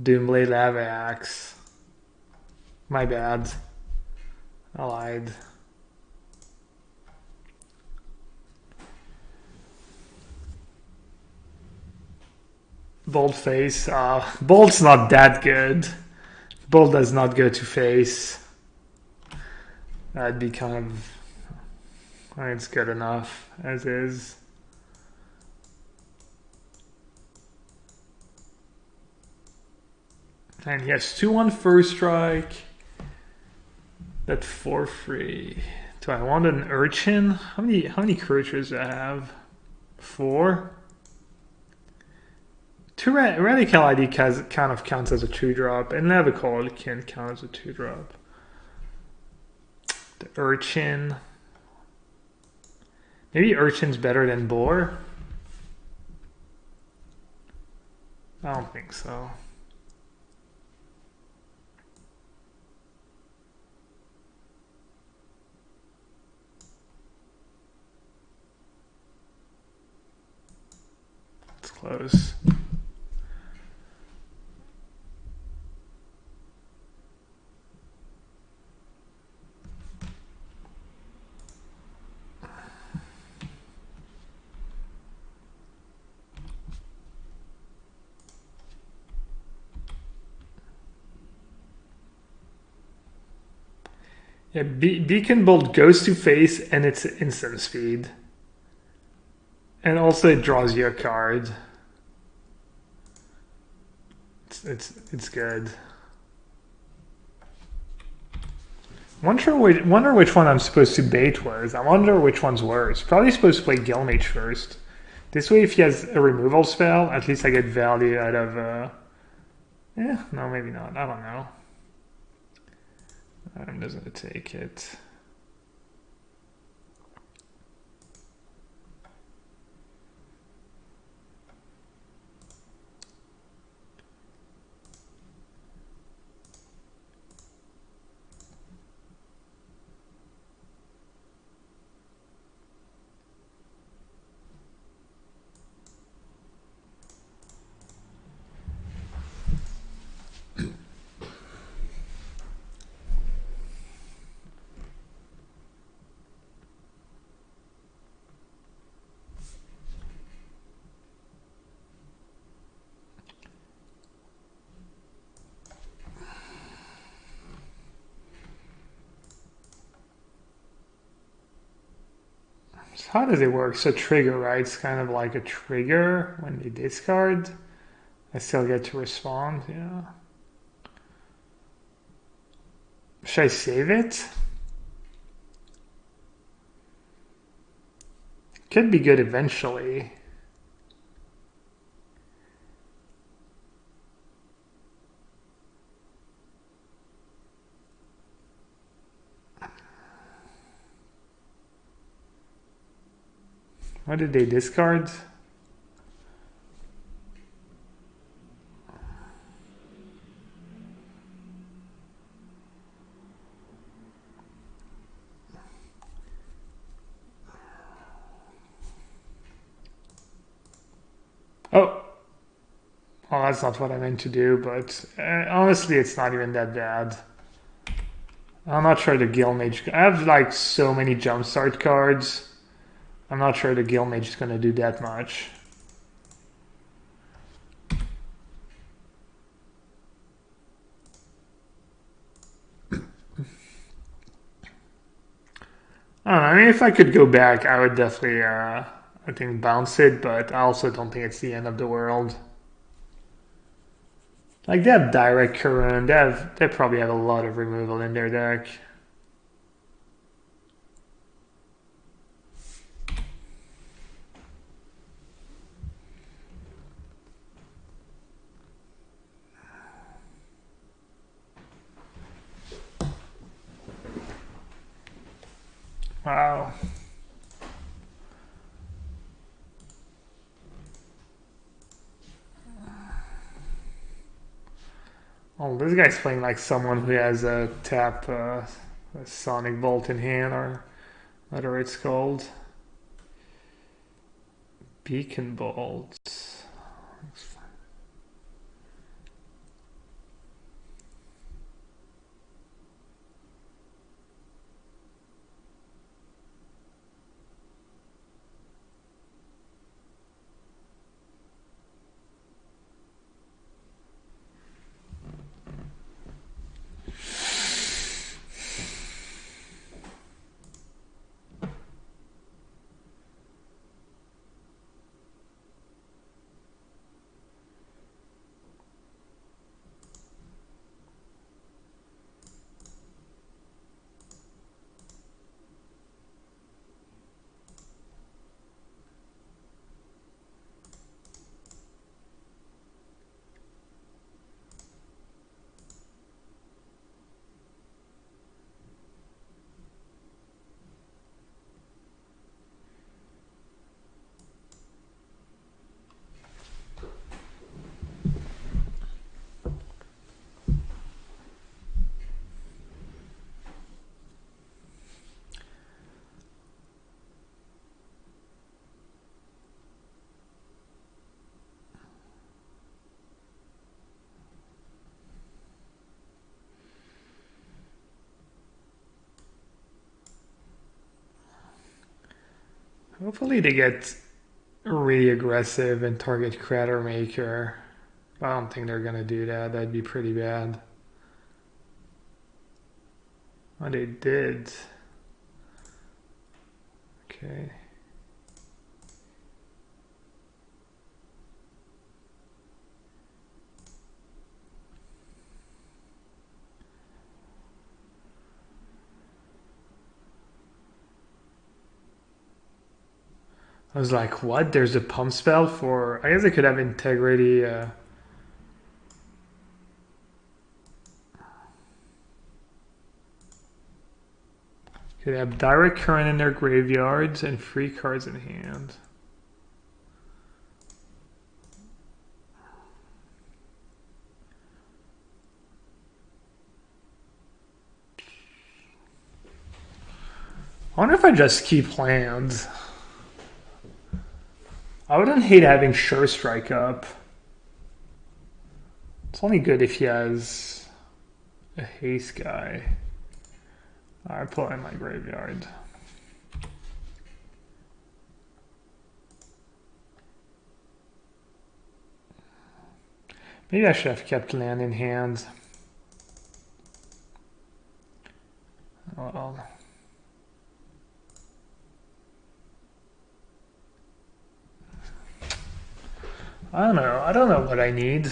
Doomblade Lava Axe. My bad. I lied. Bold face. Bold's not that good. Bold does not go to face. That'd be kind of... It's good enough as is. And he has 2-1 first strike. That's 4-free. Do I want an urchin? How many creatures do I have? 4? 2 Radical ID kind of counts as a 2-drop, and Levical can count as a 2-drop. The urchin. Maybe urchin's better than boar? I don't think so. It's close. Yeah, Beacon Bolt goes to face and it's instant speed. And also it draws you a card. It's good. Wonder which one I'm supposed to bait with. I wonder which one's worse. Probably supposed to play Guildmage first. This way if he has a removal spell, at least I get value out of... no, maybe not. I don't know. Adam doesn't take it. So how does it work? So trigger, right? It's kind of like a trigger when they discard. I still get to respond, yeah. Should I save it? Could be good eventually. What did they discard? Oh, that's not what I meant to do, but honestly, it's not even that bad. I'm not sure the Guild Mage... I have like so many jumpstart cards. I'm not sure the Guild Mage is going to do that much. I don't know. I mean, if I could go back, I would definitely, I think, bounce it, but I also don't think it's the end of the world. Like, they have direct current. They probably have a lot of removal in their deck. Wow. Oh, this guy's playing like someone who has a a Sonic Bolt in hand, or whatever it's called. Beacon Bolt. Hopefully they get really aggressive and target Crater Maker. I don't think they're gonna do that. That'd be pretty bad. Oh, they did. Okay. I was like, what? There's a pump spell for... I guess I could have integrity. Could have direct current in their graveyards and free cards in hand. I wonder if I just keep lands. I wouldn't hate having Sure Strike up. It's only good if he has a haste guy. I put in my graveyard. Maybe I should have kept land in hand. Well, I don't know. I don't know what I need.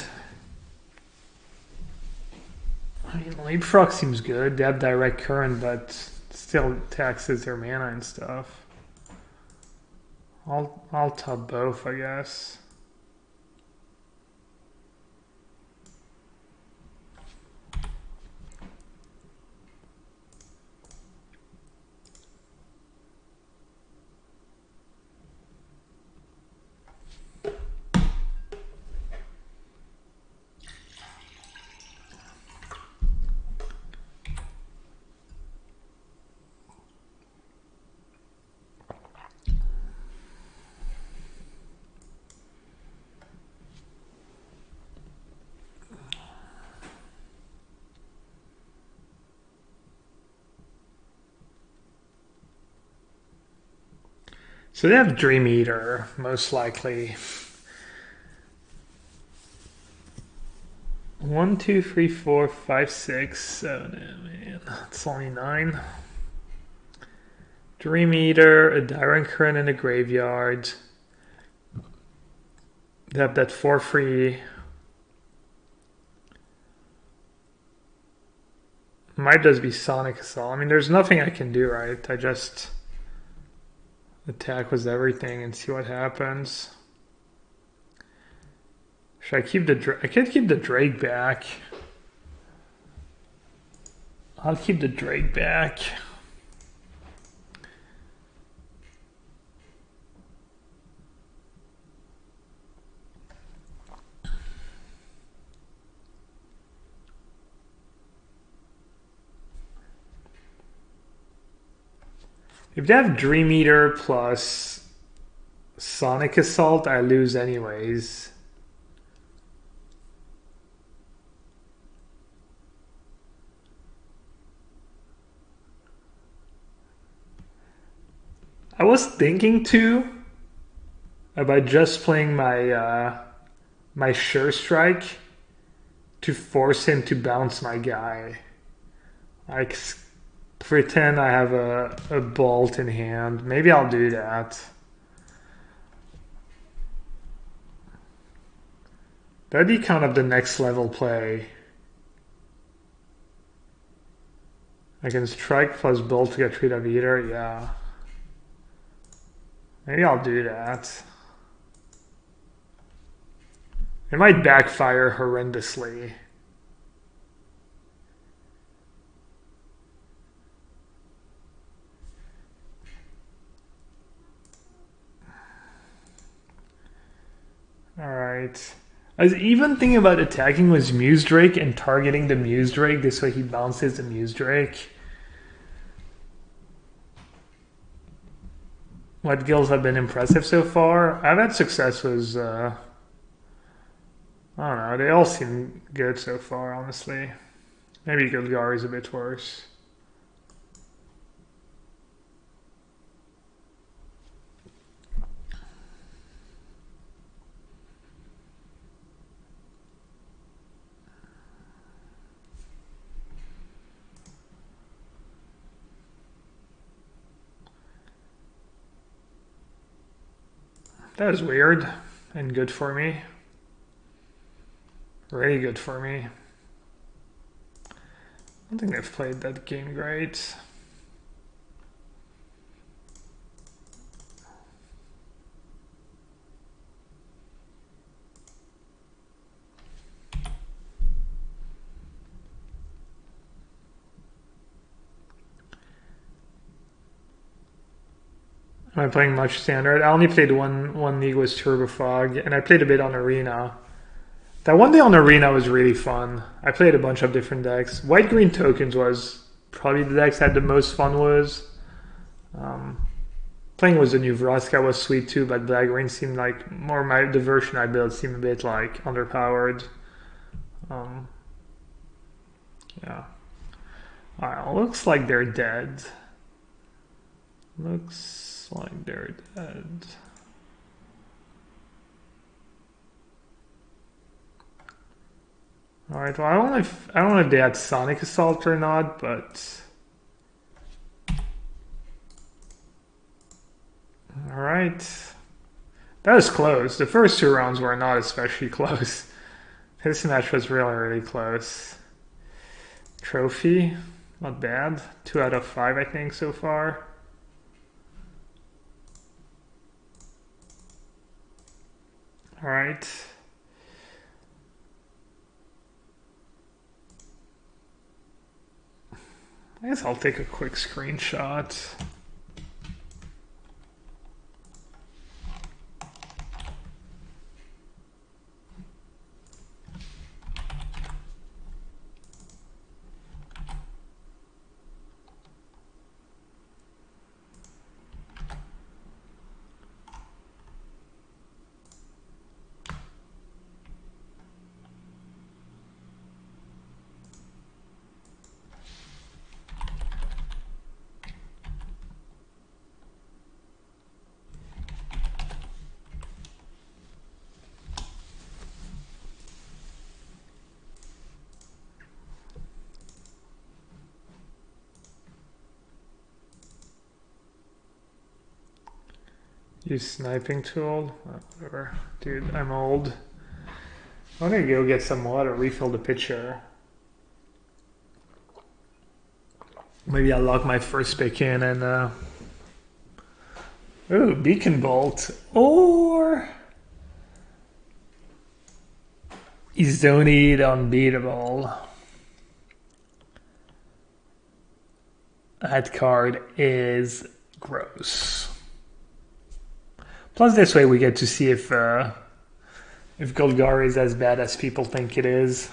I mean, Leapfrog seems good. They have direct current, but still taxes their mana and stuff. I'll tub both, I guess. So they have Dream Eater, most likely. 1, 2, 3, 4, 5, 6, 7. Man, it's only 9. Dream Eater, a Direct Current in the graveyard. They have that 4/3. Might just be Sonic Assault. I mean, there's nothing I can do, right? I just attack with everything and see what happens. Should I keep the I could keep the Drake back. I'll keep the Drake back. If they have Dream Eater plus Sonic Assault, I lose anyways. I was thinking too about just playing my my Sure Strike to force him to bounce my guy. Like pretend I have a bolt in hand. Maybe I'll do that. That'd be kind of the next level play. I can strike plus bolt to get rid of Eater, yeah. Maybe I'll do that. It might backfire horrendously. Alright. I was even thinking about attacking with Muse Drake and targeting the Muse Drake. This way he bounces the Muse Drake. What guilds have been impressive so far? I've had success with, I don't know, they all seem good so far, honestly. Maybe Gilgar is a bit worse. That was weird and good for me. Really good for me. I don't think they've played that game great. Am I playing much standard? I only played one league with Turbo Fog, and I played a bit on Arena. That one day on Arena was really fun. I played a bunch of different decks. White Green Tokens was probably the decks I had the most fun with. Playing with the new Vraska was sweet too, but Black Green seemed like the version I built seemed a bit like underpowered. Yeah. Alright, looks like they're dead. Looks like they're dead. Alright, well I don't know if they had Sonic Assault or not, but alright. That was close. The first 2 rounds were not especially close. This match was really, really close. Trophy, not bad. 2 out of 5 I think so far. Alright. I guess I'll take a quick screenshot. Use sniping tool. Whatever. Dude, I'm old. I'm gonna go get some water, refill the pitcher. Maybe I'll lock my first pick in and ooh, Beacon Bolt. Or Izoni Unbeatable. That card is gross. Plus this way we get to see if Golgari is as bad as people think it is.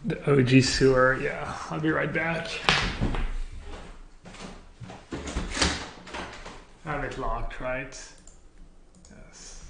The OG sewer, yeah, I'll be right back. Have it locked, right? Yes.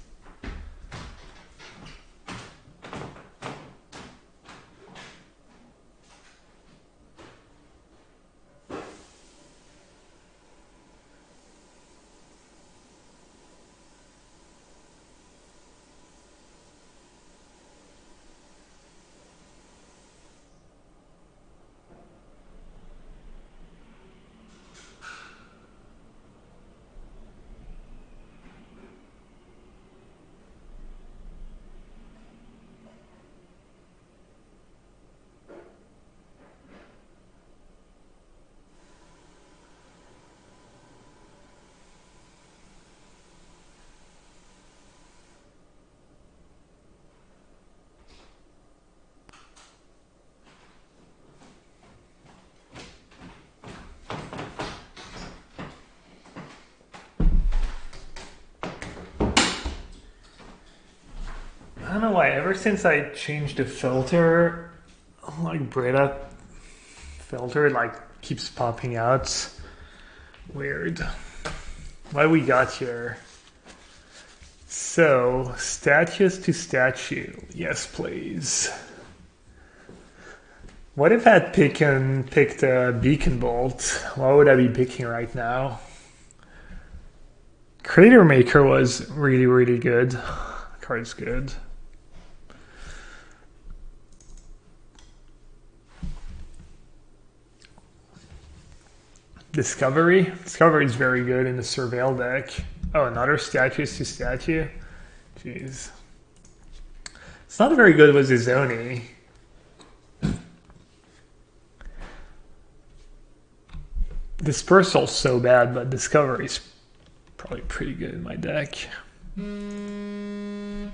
I don't know why, ever since I changed the filter, like Brita filter like keeps popping out. Weird. What we got here? So, statues to statue. Yes, please. What if I had picked a Beacon Bolt? What would I be picking right now? Crater Maker was really, really good. The card's good. Discovery. Discovery is very good in the Surveil deck. Oh, another statues to statue. Jeez. It's not very good with Izoni. Dispersal's so bad, but Discovery's probably pretty good in my deck. Ooh,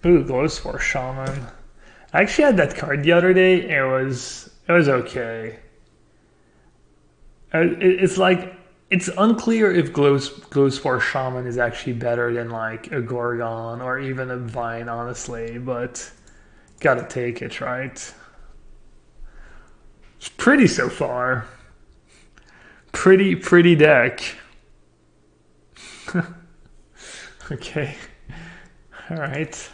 Glowspore Shaman. I actually had that card the other day. It was okay. It's like, it's unclear if Glowspore Shaman is actually better than like a Gorgon or even a Vine, honestly, but gotta take it, right? It's pretty so far. Pretty deck. Okay. All right.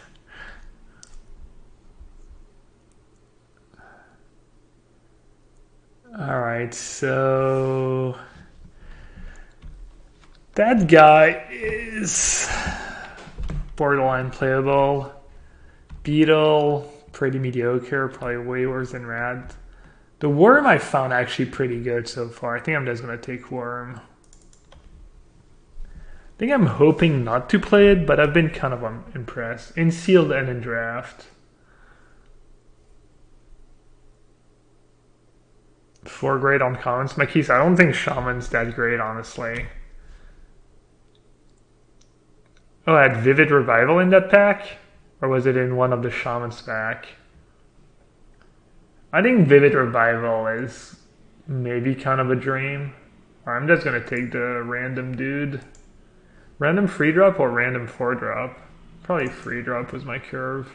All right, so that guy is borderline playable. Beetle, pretty mediocre, probably way worse than Rad. The Worm I found actually pretty good so far. I think I'm just gonna take Worm. I think I'm hoping not to play it, but I've been kind of impressed. In Sealed and in Draft. 4 great uncommons. Makis, I don't think Shaman's that great, honestly. Oh, I had Vivid Revival in that pack? Or was it in one of the Shaman's pack? I think Vivid Revival is maybe kind of a dream. Or I'm just going to take the random dude. Random free drop or random 4 drop? Probably free drop was my curve.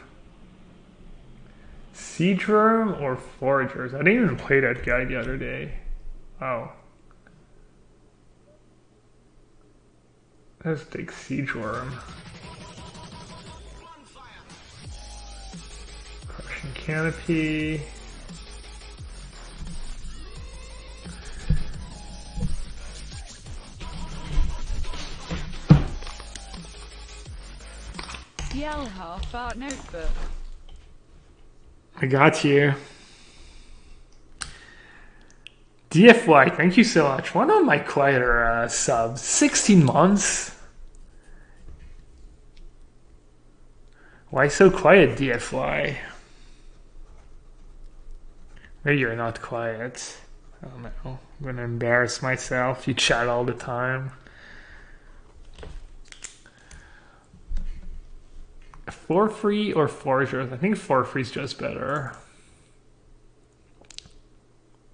Siege Worm or Foragers? I didn't even play that guy the other day. Oh. Let's take Siege Worm. Crushing Canopy.
FPL half art notebook.
I got you. DFY, thank you so much. One of my quieter subs. 16 months? Why so quiet, DFY? Maybe you're not quiet. I don't know. I'm gonna embarrass myself. You chat all the time. 4 free or 4 I think 4 free is just better.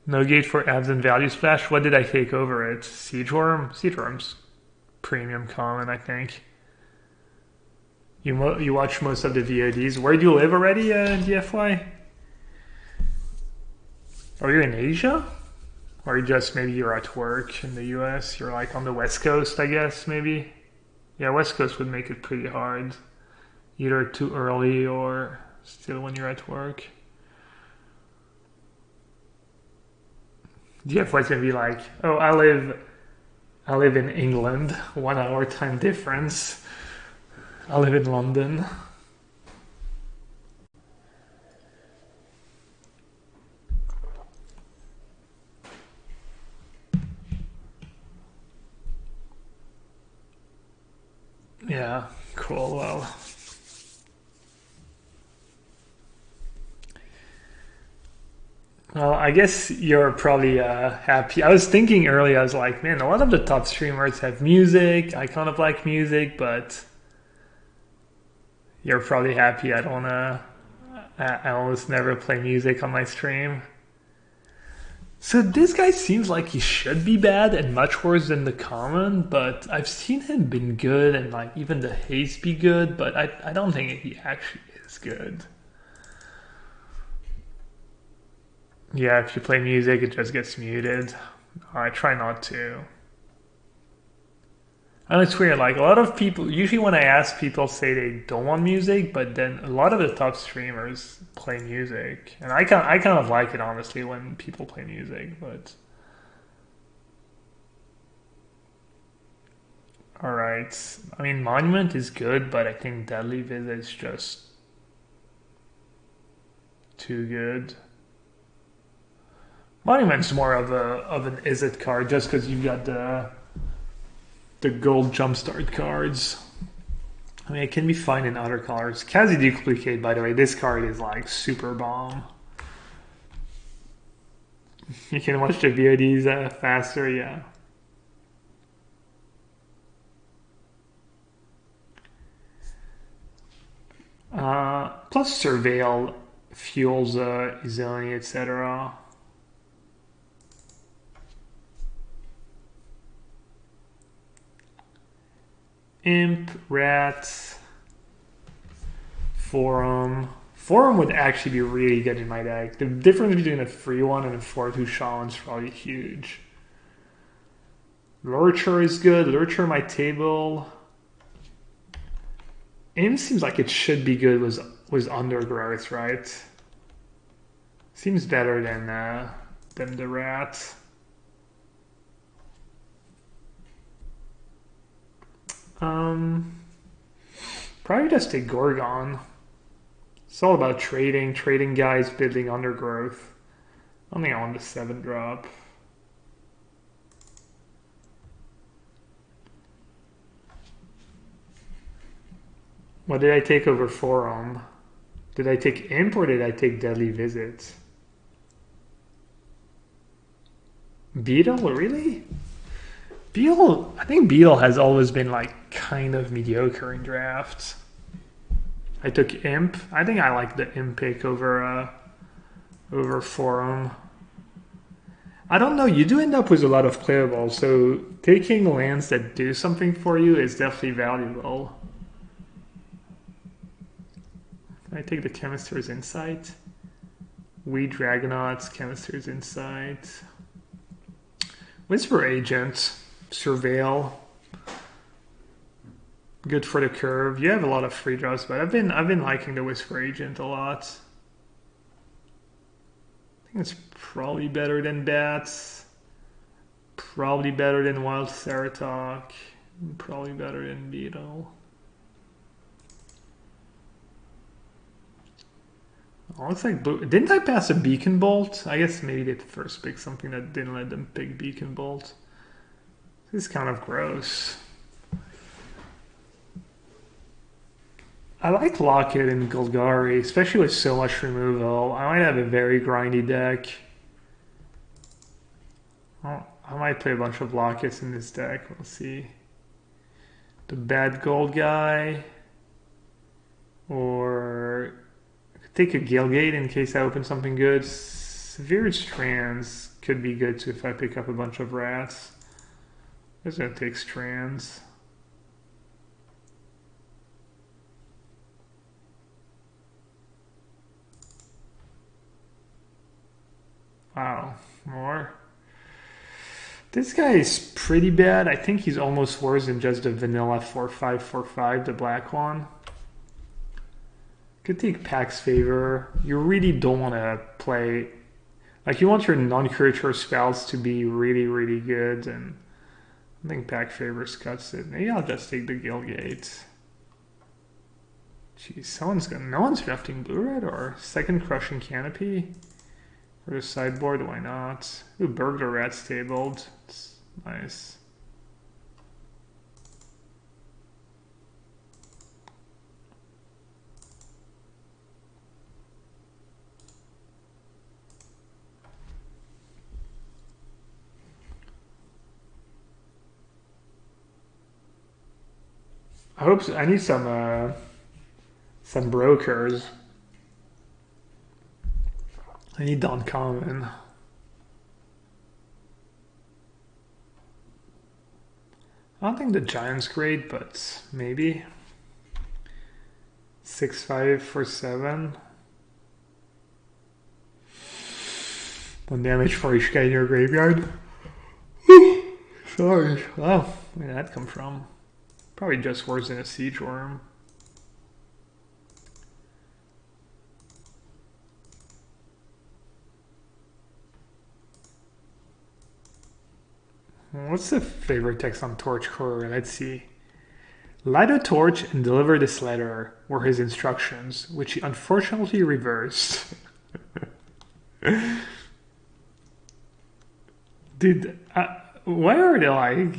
No gate for abs and value splash. What did I take over it? Siege Worm? Siege Worm's premium common, I think. You watch most of the VODs. Where do you live already, DFY? Are you in Asia? Or maybe you're at work in the US? You're like on the West Coast, I guess, maybe? Yeah, West Coast would make it pretty hard. Either too early or still when you're at work. DFY's gonna be like, oh, I live in England, 1 hour time difference. I live in London. Yeah, cool. Well, I guess you're probably happy. I was thinking earlier, I was like, man, a lot of the top streamers have music. I kind of like music, but you're probably happy I don't, I almost never play music on my stream. So this guy seems like he should be bad and much worse than the common, but I've seen him been good and like even the haze be good, but I don't think he actually is good. Yeah, if you play music, it just gets muted. I try not to. And it's weird, like a lot of people, usually when I ask people say they don't want music, but then a lot of the top streamers play music. And I kind of like it honestly when people play music, but alright. I mean Monument is good, but I think Deadly Visit's just too good. Monument's more of an is it card just because you've got the gold jumpstart cards. I mean, it can be fine in other colors. Quasi Duplicate, by the way, this card is like super bomb. You can watch the VODs faster, yeah. Plus Surveil fuels Izoni, etc. Imp, Rat, Forum. Forum would actually be really good in my deck. The difference between a free one and a 4-2 Shaman is probably huge. Lurcher is good. Lurcher my table. Imp seems like it should be good was Undergrowth, right? Seems better than the Rat. Probably just take Gorgon. It's all about trading guys, building Undergrowth. I don't think I want the 7-drop. What did I take over Forum? Did I take Imp or did I take Deadly Visit? Beetle? Really? Beetle, I think Beetle has always been like kind of mediocre in drafts. I took Imp. I think I like the Imp pick over Forum. I don't know. You do end up with a lot of playables, so taking lands that do something for you is definitely valuable. I take the Chemister's Insight. We Dragonauts, Chemister's Insight. Whisper Agent, Surveil. Good for the curve. You have a lot of free draws, but I've been liking the Whisper Agent a lot. I think it's probably better than Bats. Probably better than Wild Ceratok. Probably better than Beetle. Oh, looks like blue. Didn't I pass a beacon bolt? I guess maybe they first picked something that didn't let them pick beacon bolt. This is kind of gross. I like Locket and Golgari, especially with so much removal. I might have a very grindy deck. Well, I might play a bunch of Lockets in this deck. We'll see. The bad gold guy. Or I could take a Gilgate in case I open something good. Severe Strands could be good too if I pick up a bunch of rats. I'm just gonna take Strands. Wow, more. This guy is pretty bad. I think he's almost worse than just the vanilla 4-5-4-5, the black one. Could take Pax Favor. You really don't want to play... Like, you want your non-creature spells to be really, really good, and I think Pax Favor cuts it. Maybe I'll just take the Gilgate. Jeez, no one's drafting blue-red or second Crushing Canopy? For the sideboard, why not? Ooh, Burglar Rat's tabled. It's nice. I hope so. I need some brokers. I need the uncommon. I don't think the Giant's great, but maybe. 6-5 for 7. 1 damage for each guy in your graveyard. Sorry. Oh, where did that come from? Probably just worse than a Siege Worm. What's the favorite text on Torch Courier? Let's see. Light a torch and deliver this letter were his instructions, which he unfortunately reversed. Dude, why are they like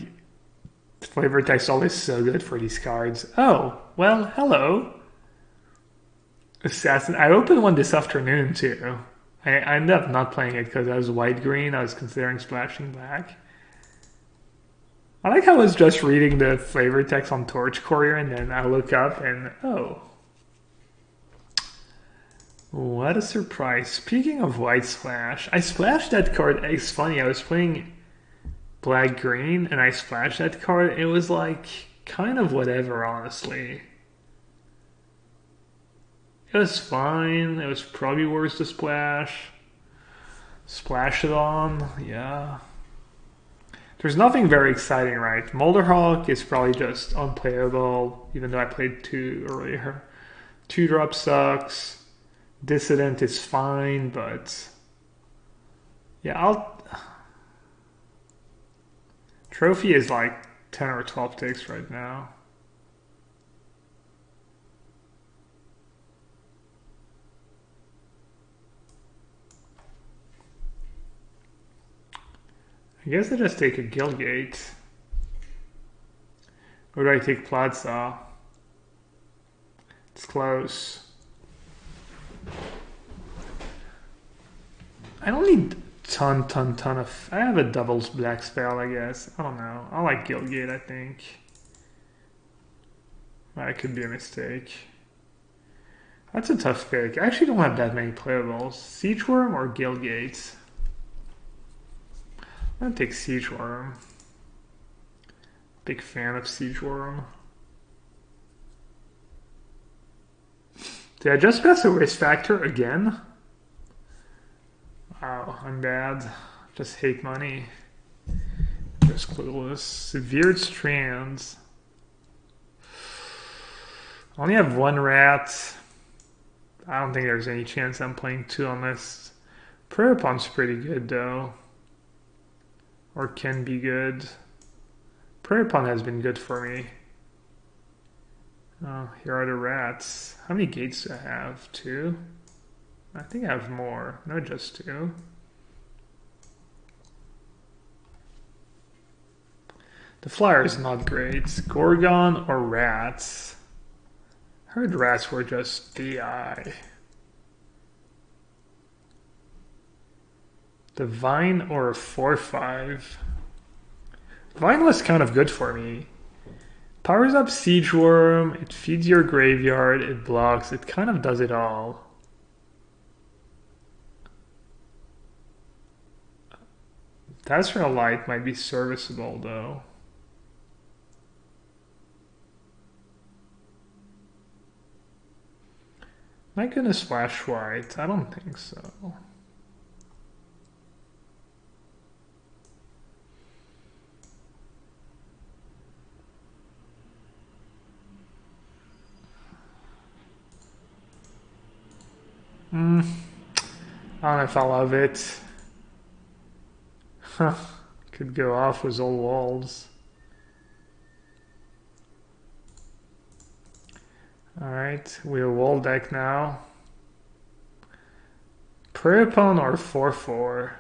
flavor text always so good for these cards? Oh, well, hello. Assassin. I opened one this afternoon too. I ended up not playing it because I was white-green. I was considering splashing black. I like how I was just reading the flavor text on Torch Courier and then I look up and oh. What a surprise. Speaking of white splash, I splashed that card. It's funny, I was playing black-green and I splashed that card. It was like kind of whatever, honestly. It was fine. It was probably worse to splash. Splash it on, yeah. There's nothing very exciting, right? Molderhawk is probably just unplayable, even though I played 2 earlier. 2-drop sucks. Dissident is fine, but... Yeah, Trophy is like 10 or 12 ticks right now. I guess I just take a Gilgate. Or do I take Plaza? It's close. I don't need ton of... I have a doubles black spell, I guess. I don't know. I like Gilgate, I think. That could be a mistake. That's a tough pick. I actually don't have that many playables. Siege Worm or Gilgate? I'm gonna take Siege Worm. Big fan of Siege Worm. Did I just pass a waste factor again? Wow, I'm bad. Just hate money. Just clueless. Severed Strands. I only have 1 rat. I don't think there's any chance I'm playing 2 on this. Prayer Pump's pretty good though. Or can be good. Prayer Pump has been good for me. Oh, here are the rats. How many gates do I have? 2? I think I have more. No, just two. The flyer is not great. Gorgon or rats? I heard rats were just DI. The vine or a 4/5? Vine was kind of good for me. Powers up Siege Worm, it feeds your graveyard, it blocks, it kind of does it all. Tazra Light might be serviceable though. Am I gonna splash white? I don't think so. I don't know if I love it. Huh. Could go off with all walls. Alright, we're wall deck now. Prepon or 4/4?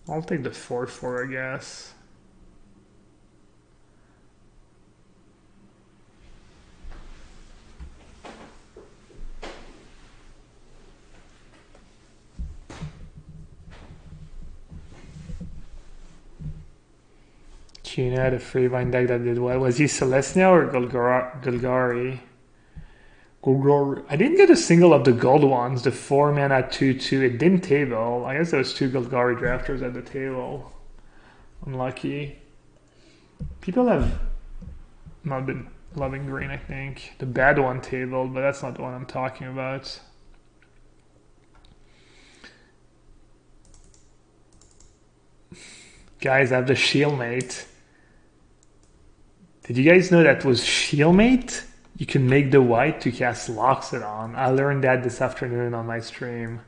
I'll take the 4/4, I guess. Tuna had a freebind deck that did well. Was he Celestia or Golgari? I didn't get a single of the gold ones, the 4 mana 2/2. It didn't table. I guess there was 2 Golgari drafters at the table. Unlucky. People have not been loving green, I think. The bad one tabled, but that's not the one I'm talking about. Guys, I have the Shieldmate. Did you guys know that was Shieldmate? You can make the white to cast Loxodon. I learned that this afternoon on my stream.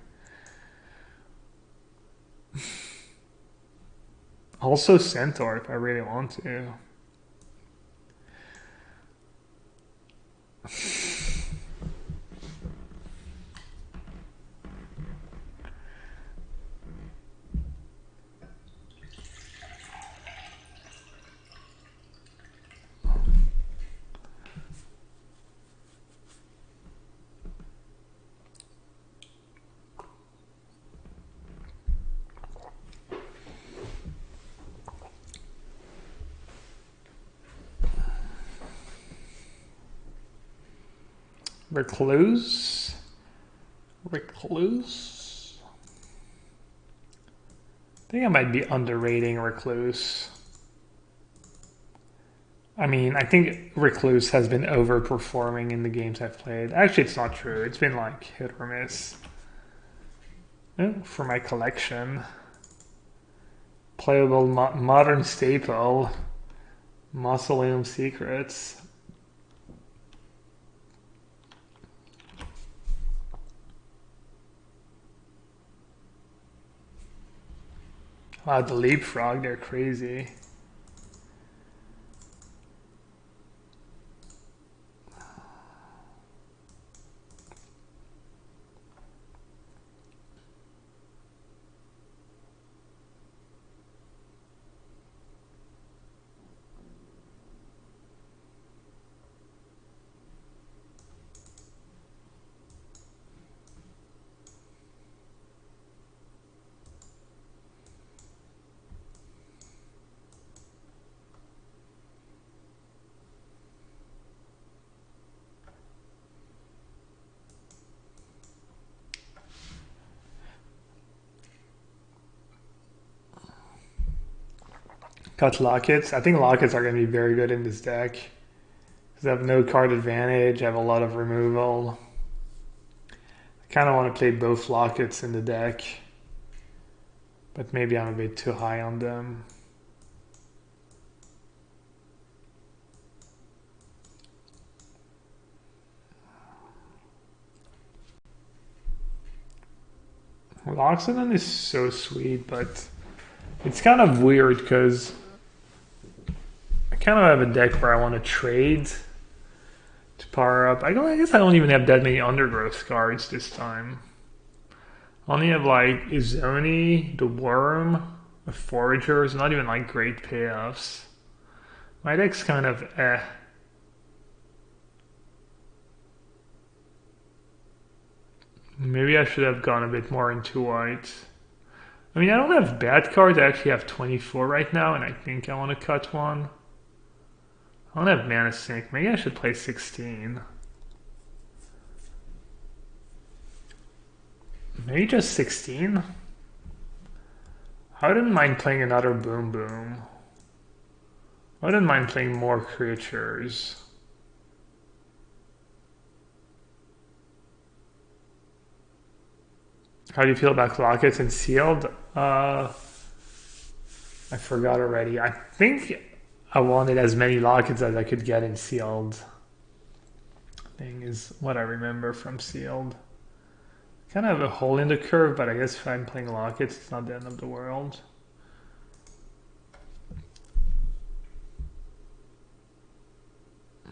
Also Centaur if I really want to. Recluse? Recluse? I think I might be underrating Recluse. I mean, I think Recluse has been overperforming in the games I've played. Actually, it's not true. It's been like hit or miss. For my collection. Playable modern staple. Mausoleum Secrets. Wow, the Leapfrog, they're crazy. Cut Lockets. I think Lockets are going to be very good in this deck. Because I have no card advantage, I have a lot of removal. I kind of want to play both Lockets in the deck. But maybe I'm a bit too high on them. Loxodon is so sweet, but it's kind of weird because I kind of have a deck where I want to trade to power up. I guess I don't even have that many undergrowth cards this time. I only have like Izoni, the Worm, the Foragers, not even like great payoffs. My deck's kind of eh. Maybe I should have gone a bit more into white. I mean, I don't have bad cards. I actually have 24 right now, and I think I want to cut one. I don't have Mana Sink. Maybe I should play 16. Maybe just 16? I wouldn't mind playing another Boom Boom. I wouldn't mind playing more creatures. How do you feel about Lockets and Sealed? I forgot already. I think I wanted as many Lockets as I could get in Sealed. Thing is what I remember from Sealed. Kind of a hole in the curve, but I guess if I'm playing Lockets, it's not the end of the world.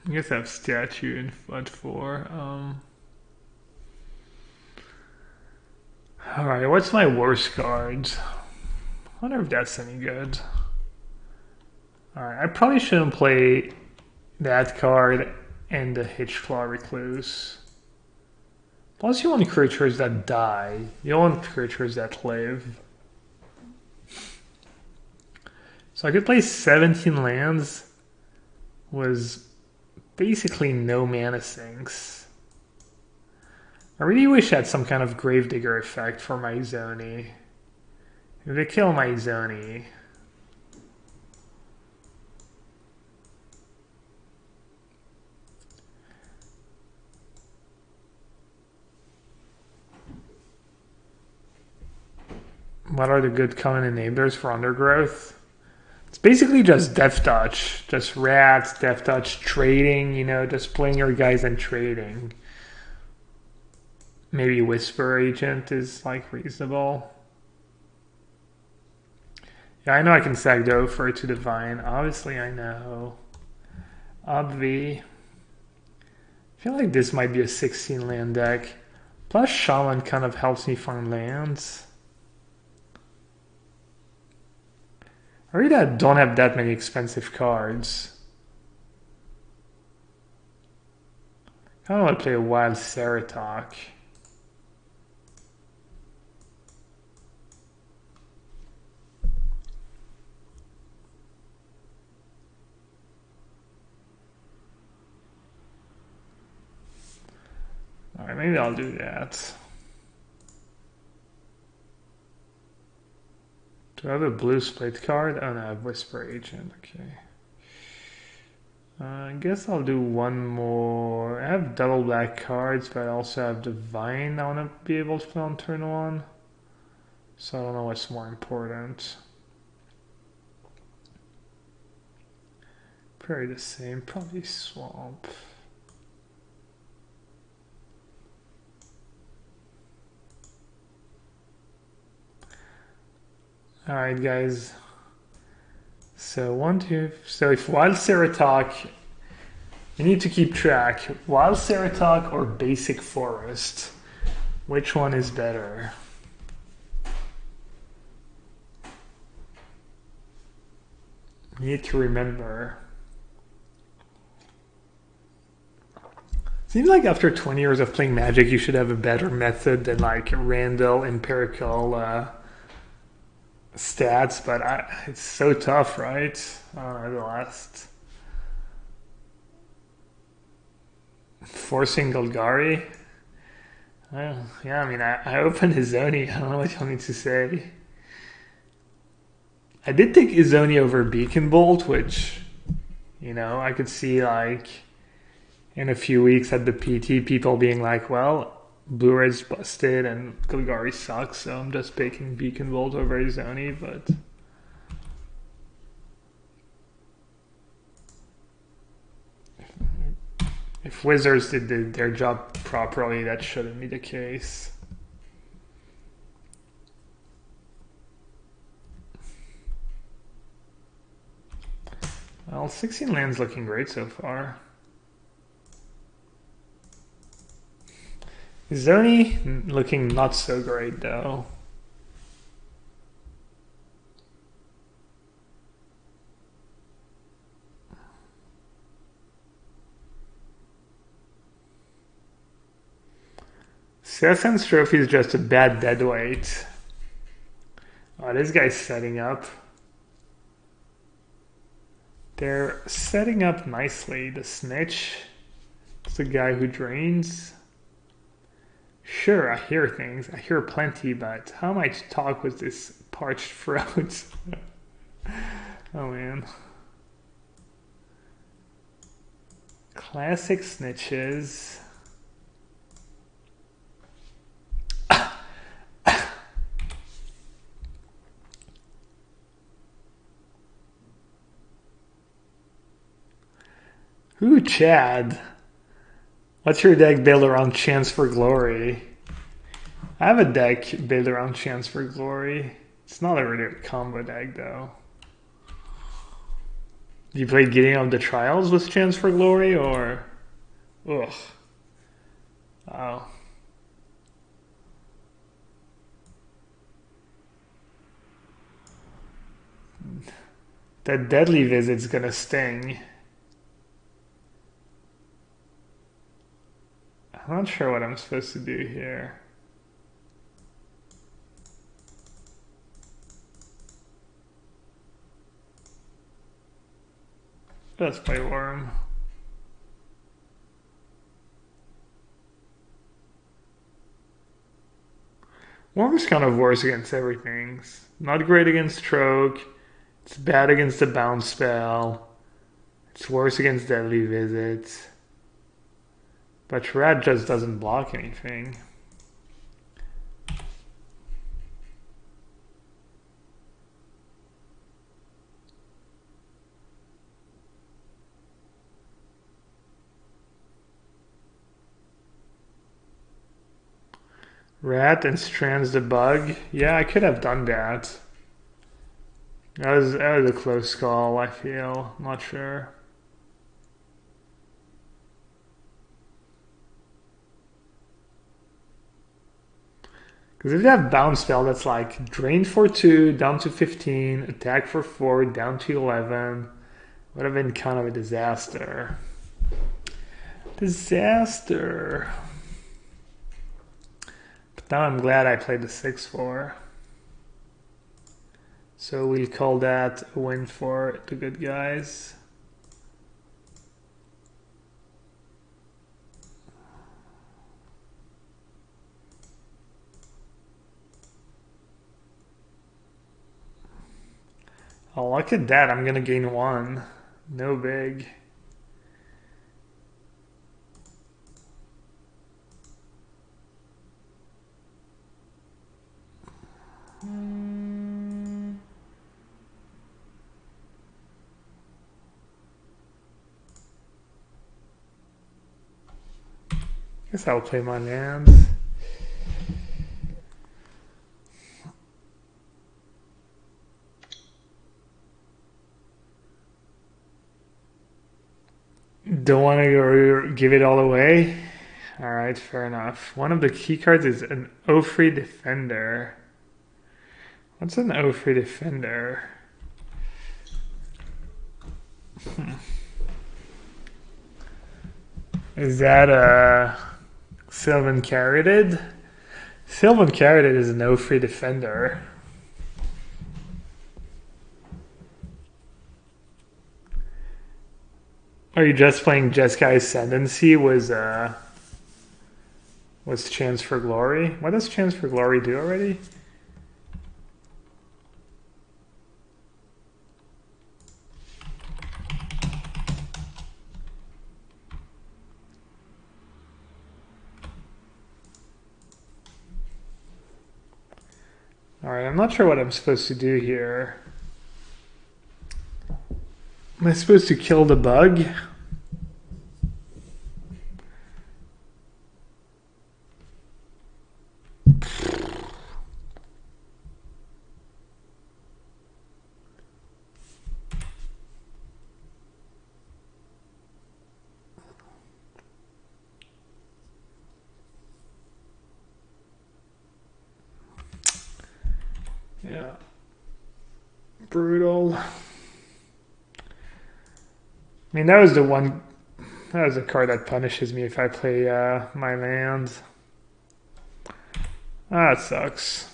I guess I have Statue in FUD 4. Alright, what's my worst card? I wonder if that's any good. Alright, I probably shouldn't play that card and the Hitchclaw Recluse. Plus you want creatures that die. You don't want creatures that live. So I could play 17 lands with basically no mana sinks. I really wish I had some kind of Gravedigger effect for my Izoni. If they kill my Izoni... What are the good common enablers for Undergrowth? It's basically just Death Touch. Just rats, Death Touch, trading, you know, just playing your guys and trading. Maybe Whisper Agent is like reasonable. Yeah, I know I can sack the Ophir to Divine. Obviously, I know. Obvi. I feel like this might be a 16 land deck. Plus, Shaman kind of helps me find lands. I really don't have that many expensive cards. I kind of want to play a Wild Ceratok. Alright, maybe I'll do that. Do I have a blue split card? Oh no, I have Whisper Agent, okay. I guess I'll do one more. I have double black cards, but I also have Divine I want to be able to play on turn 1. So I don't know what's more important. Probably the same, probably Swamp. Alright guys, so if Wild Ceratok, you need to keep track, Wild Ceratok or Basic Forest, which one is better? You need to remember. Seems like after 20 years of playing Magic, you should have a better method than like Randall empirical stats, but it's so tough, right? I don't know, the last forcing Golgari. Yeah, I mean, I opened Izoni. I don't know what you want me to say. I did take Izoni over Beacon Bolt, which, you know, I could see like in a few weeks at the PT, people being like, well, Blue Red's busted and Golgari sucks, so I'm just picking Beacon Bolt over Izoni, but if Wizards did their job properly, that shouldn't be the case. Well, 16 lands looking great so far. Zoni looking not so great though. Sassan's Trophy is just a bad deadweight. Oh, this guy's setting up. They're setting up nicely. The Snitch. It's the guy who drains. Sure, I hear things. I hear plenty, but how am I to talk with this parched throat? Oh man. Classic snitches. Ooh, Chad. What's your deck build around Chance for Glory? I have a deck built around Chance for Glory. It's not a really combo deck though. You played Getting of the Trials with Chance for Glory or? Ugh. Oh. That Deadly Visit's gonna sting. I'm not sure what I'm supposed to do here. Let's play Worm. Worm is kind of worse against everything. It's not great against Stroke. It's bad against the Bounce spell. It's worse against Deadly Visits. But Rat just doesn't block anything. Rat and Strands the Bug. Yeah, I could have done that. That was a close call, I feel. I'm not sure. Because if you have Bounce spell that's like drain for 2, down to 15, attack for 4, down to 11, would have been kind of a disaster. Disaster. But now I'm glad I played the 6-4. So we'll call that a win for the good guys. Oh, look at that. I'm going to gain 1. No big. Guess I'll play my lands. Don't want to give it all away? Alright, fair enough. One of the key cards is an O3 Defender. What's an O3 Defender? Is that a Sylvan Caryatid? Sylvan Caryatid is an O3 Defender. Are you just playing Jeskai Ascendancy? Was Chance for Glory? What does Chance for Glory do already? Alright, I'm not sure what I'm supposed to do here. Am I supposed to kill the bug? Yeah. Brutal. I mean, that was the one. That was a card that punishes me if I play my lands. Ah, it sucks.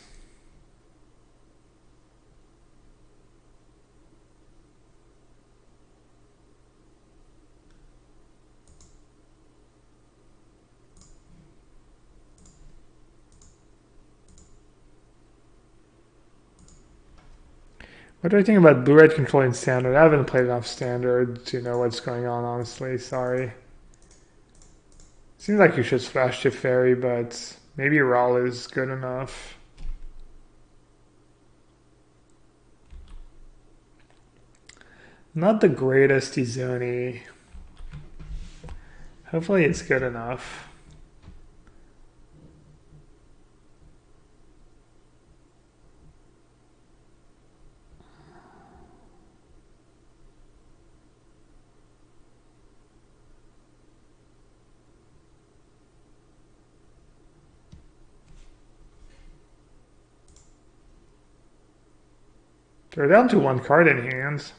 What do I think about blue-red controlling standard? I haven't played enough standard to know what's going on, honestly. Sorry. Seems like you should splash to fairy, but maybe Raw is good enough. Not the greatest Izoni. Hopefully it's good enough. They're down to one card in hand.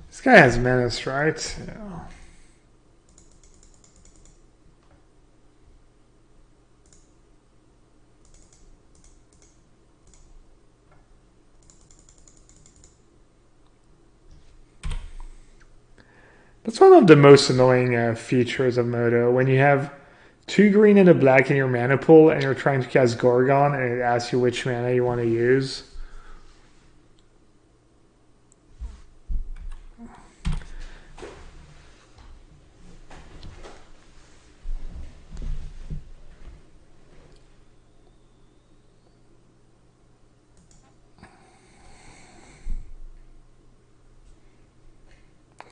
This guy has menace, right? Yeah. That's one of the most annoying features of Moto. When you have 2 green and a black in your mana pool and you're trying to cast Gorgon and it asks you which mana you want to use.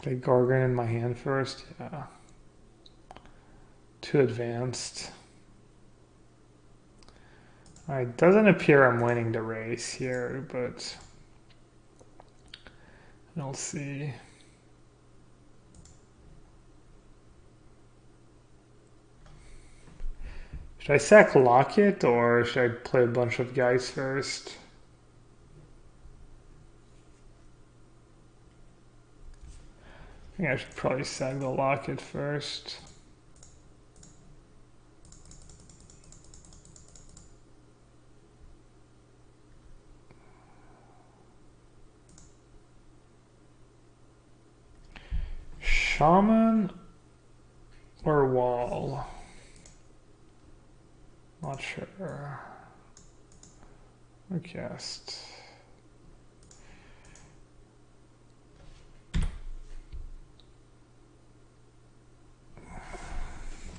Play Gorgon in my hand first. Yeah. Too advanced. Alright, doesn't appear I'm winning the race here, but we'll see. Should I sack Locket or should I play a bunch of guys first? I think I should probably sack the Locket first. Shaman or Wall? Not sure. Or cast.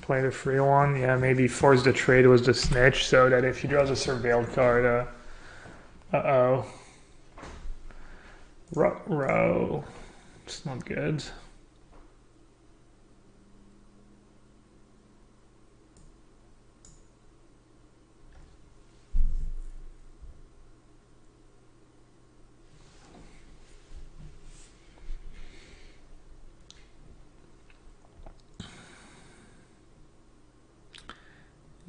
Play the free one. Yeah, maybe force the trade was the snitch so that if he draws a surveilled card, uh-oh. Row. It's not good.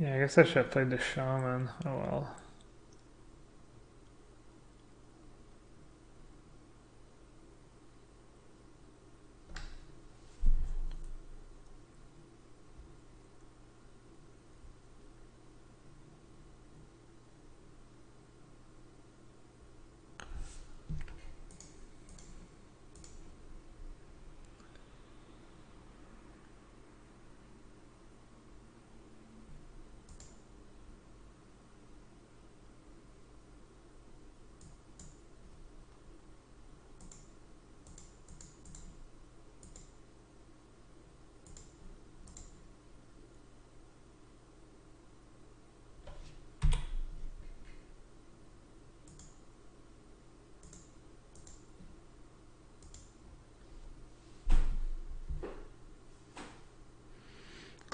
Yeah, I guess I should have played the Shaman. Oh well.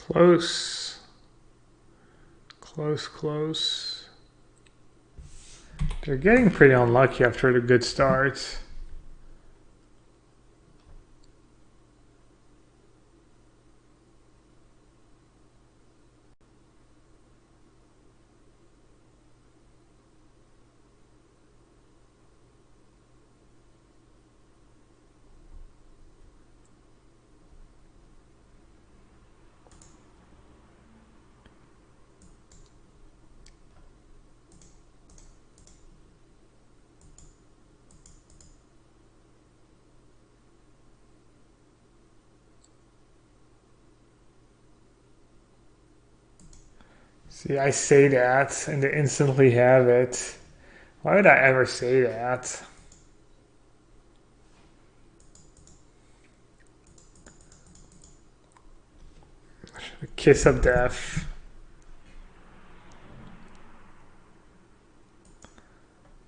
Close. Close, close. They're getting pretty unlucky after the good start. See, I say that and they instantly have it. Why would I ever say that? A kiss of death.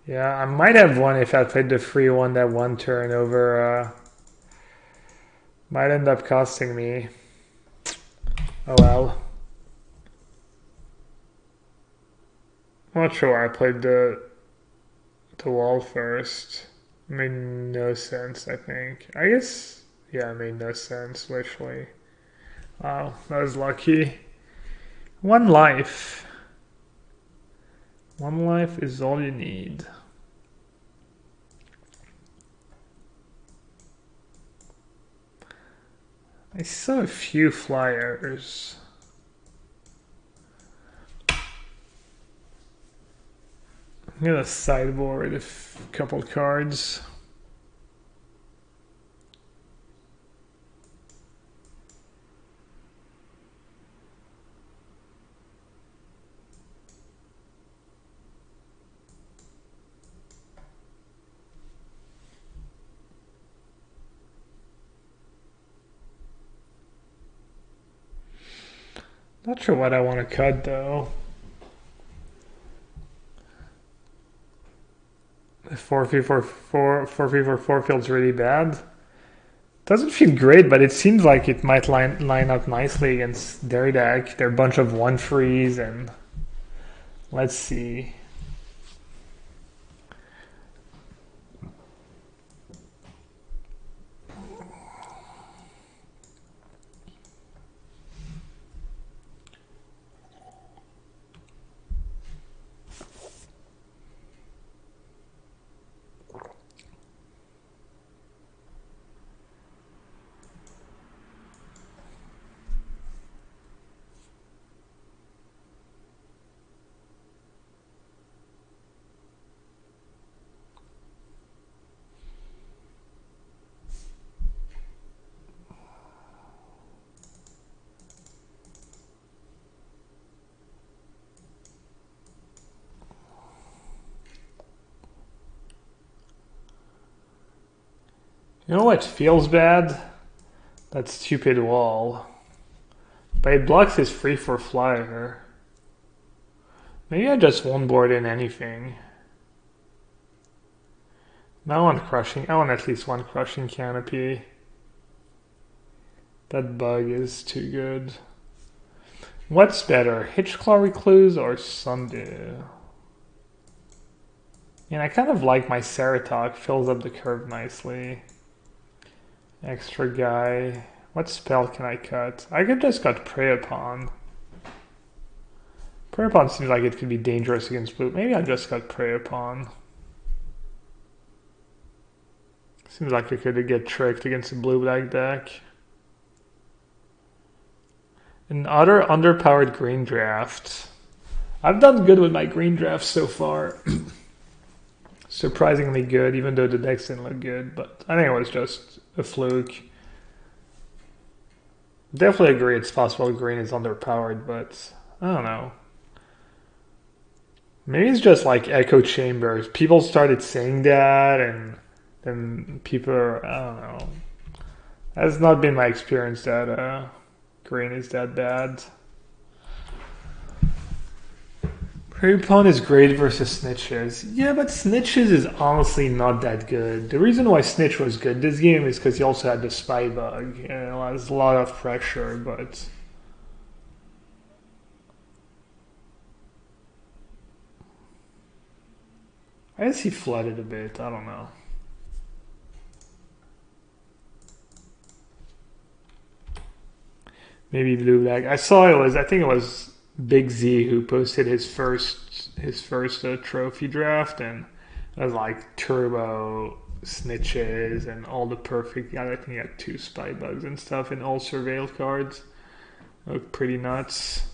Yeah, I might have won if I played the free one that one turn over. Might end up costing me. Oh well. I'm not sure why I played the wall first. It made no sense, I think. I guess, yeah, it made no sense, literally. Wow, that was lucky. One life. One life is all you need. I saw a few flyers. I'm gonna sideboard a couple cards. Not sure what I want to cut though. 4-3-4 feels really bad. Doesn't feel great, but it seems like it might line up nicely against their deck. They're a bunch of 1-3s, and let's see. You know what feels bad? That stupid wall. But it blocks his 3-4 flyer. Maybe I just won't board in anything. I want at least one crushing canopy. That bug is too good. What's better, Hitchclaw Recluse or Sundew? And I kind of like my Ceratok, fills up the curve nicely. Extra guy. What spell can I cut? I could just cut Prey Upon. Prey Upon seems like it could be dangerous against blue. Maybe I just cut Prey Upon. Seems like I could get tricked against a blue-black deck. An utter underpowered green draft. I've done good with my green drafts so far. Surprisingly good, even though the decks didn't look good. But I think it was just a fluke. Definitely agree it's possible green is underpowered, but I don't know. Maybe it's just like echo chambers. People started saying that, and then people are, I don't know. That's not been my experience that green is that bad. Prey Pawn is great versus Snitches. Yeah, but Snitches is honestly not that good. The reason why Snitch was good this game is because he also had the Spy Bug. You know, there's a lot of pressure, but I guess he flooded a bit. I don't know. Maybe blue black. I saw it was. I think it was Big Z who posted his first trophy draft, and it was like turbo snitches and all the perfect. Yeah, I think he had 2 spy bugs and stuff, and all surveilled cards. Look pretty nuts.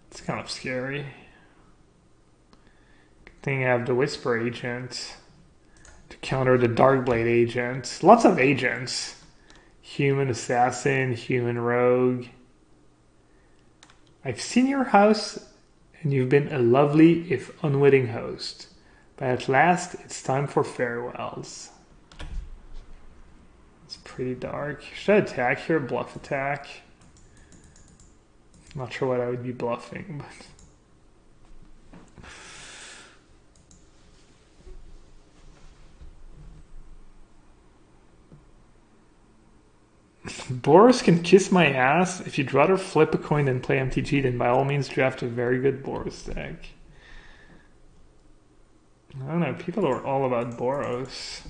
It's kind of scary. Good thing I have the Whisper agent to counter the Darkblade agent. Lots of agents. Human assassin, human rogue. I've seen your house, and you've been a lovely, if unwitting host. But at last, it's time for farewells. It's pretty dark. Should I attack here? Bluff attack? Not sure what I would be bluffing, but... Boros can kiss my ass. If you'd rather flip a coin than play MTG, then by all means draft a very good Boros deck. I don't know, people are all about Boros.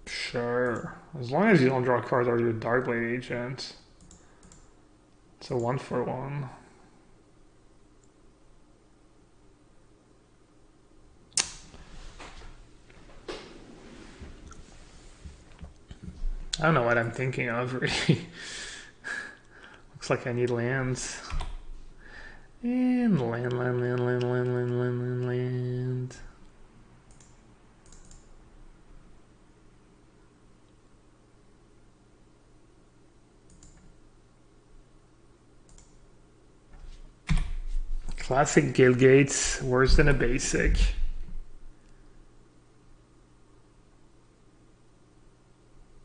Sure. As long as you don't draw cards or you're a Darkblade agent. It's a 1-for-1. I don't know what I'm thinking of, really. Looks like I need lands. And land. Classic Guild Gates, worse than a basic.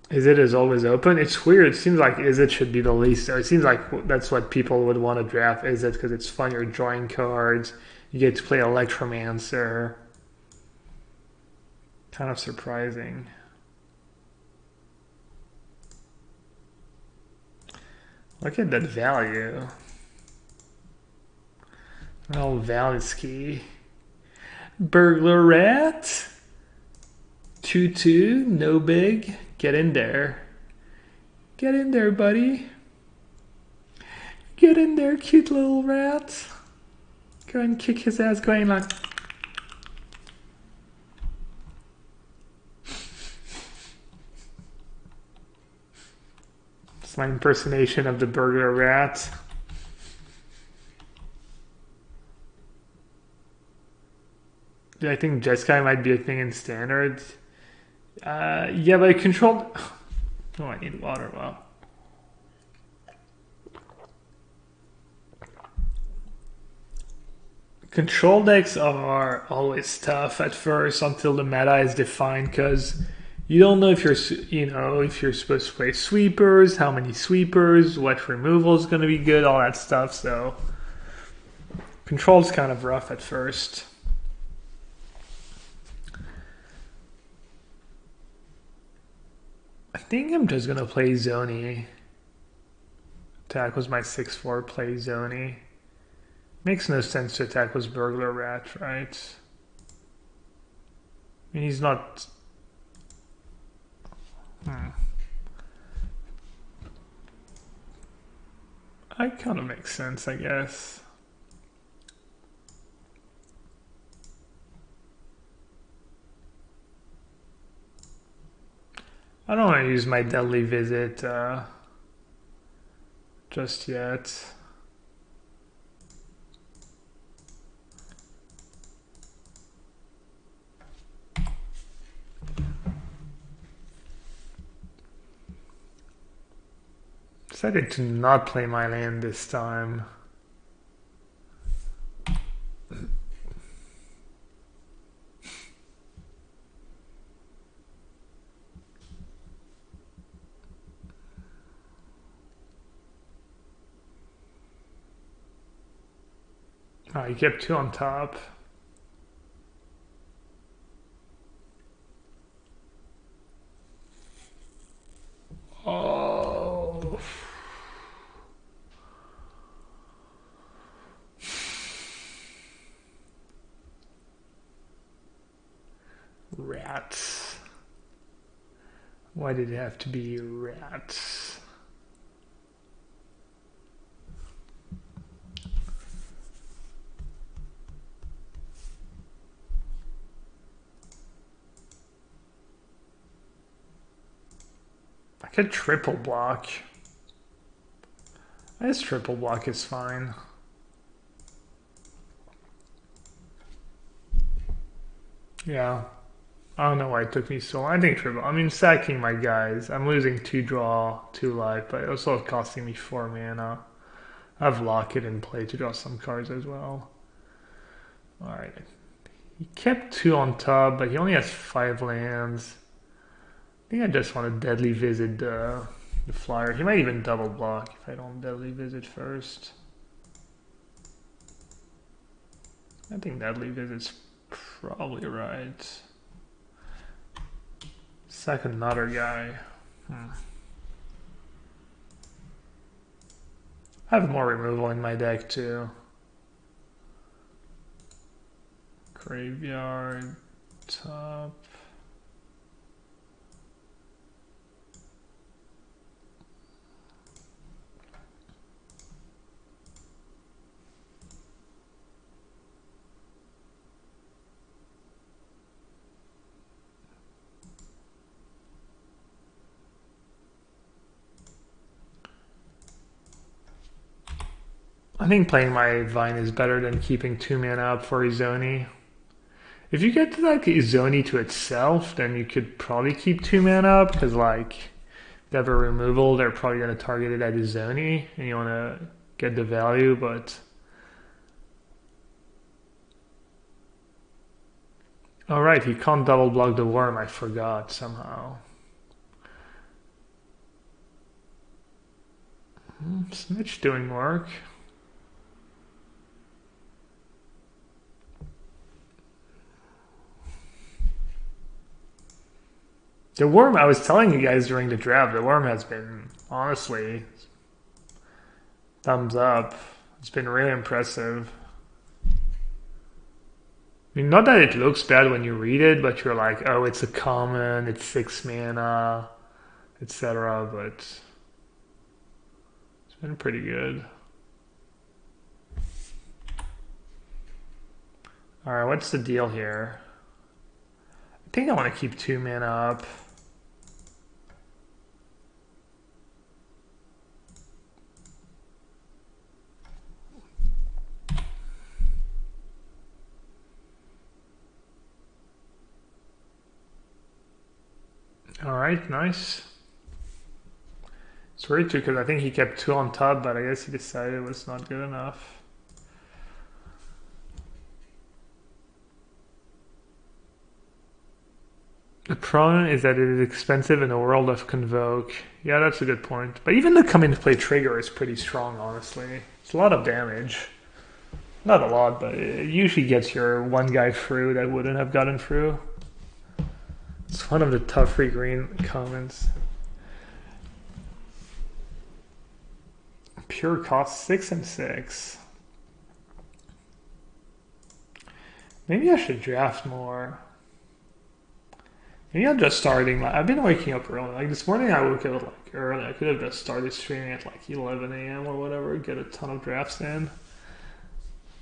Is it is always open? It's weird. It seems like Is it should be the least. It seems like that's what people would want to draft Is it because it's fun. You're drawing cards. You get to play Electromancer. Kind of surprising. Look at that value. Oh, Valsky. Burglar Rat. 2/2, no big. Get in there. Get in there, buddy. Get in there, cute little rat. Go and kick his ass going like... It's my impersonation of the burglar rat. I think Jeskai might be a thing in standard. Yeah, but I controlled... Oh, I need water. Wow. Control decks are always tough at first until the meta is defined, because you don't know if you're supposed to play sweepers, how many sweepers, what removal is going to be good, all that stuff. So control's kind of rough at first. I think I'm just gonna play Zoni. Attack was my 6/4, play Zoni. Makes no sense to attack with Burglar Rat, right? I mean, he's not... That kind of makes sense, I guess. I don't want to use my Deadly Visit just yet. Decided to not play my land this time. Oh, you kept 2 on top. rats? Why did it have to be rats? I could triple block. I guess triple block is fine. Yeah. I don't know why it took me so long. I think triple. I mean, sacking my guys. I'm losing 2 draw, 2 life, but it's also costing me 4 mana. I have Locket in play to draw some cards as well. Alright. He kept 2 on top, but he only has 5 lands. I think I just want to Deadly Visit the flyer. He might even double block if I don't Deadly Visit first. I think Deadly Visit's probably right. Sack another guy. I have more removal in my deck too. Graveyard, top. I think playing my Vine is better than keeping 2 mana up for Izoni. If you get to like Izoni to itself, then you could probably keep 2 mana up, because like if they have a removal, they're probably going to target it at Izoni, and you want to get the value, but... Alright, he can't double block the worm, I forgot somehow. Snitch doing work. The worm, I was telling you guys during the draft, the worm has been, honestly, thumbs up. It's been really impressive. I mean, not that it looks bad when you read it, but you're like, oh, it's a common, it's 6 mana, etc. But it's been pretty good. Alright, what's the deal here? I think I want to keep 2 mana up. Alright, nice. It's weird too, because I think he kept 2 on top, but I guess he decided it was not good enough. The problem is that it is expensive in the world of Convoke. Yeah, that's a good point. But even the come into play trigger is pretty strong, honestly. It's a lot of damage. Not a lot, but it usually gets your one guy through that wouldn't have gotten through. It's one of the tough free green comments. Pure cost 6 and 6. Maybe I should draft more. Maybe I'm just starting. I've been waking up early. Like this morning, I woke up like early. I could have just started streaming at like 11 a.m. or whatever. Get a ton of drafts in.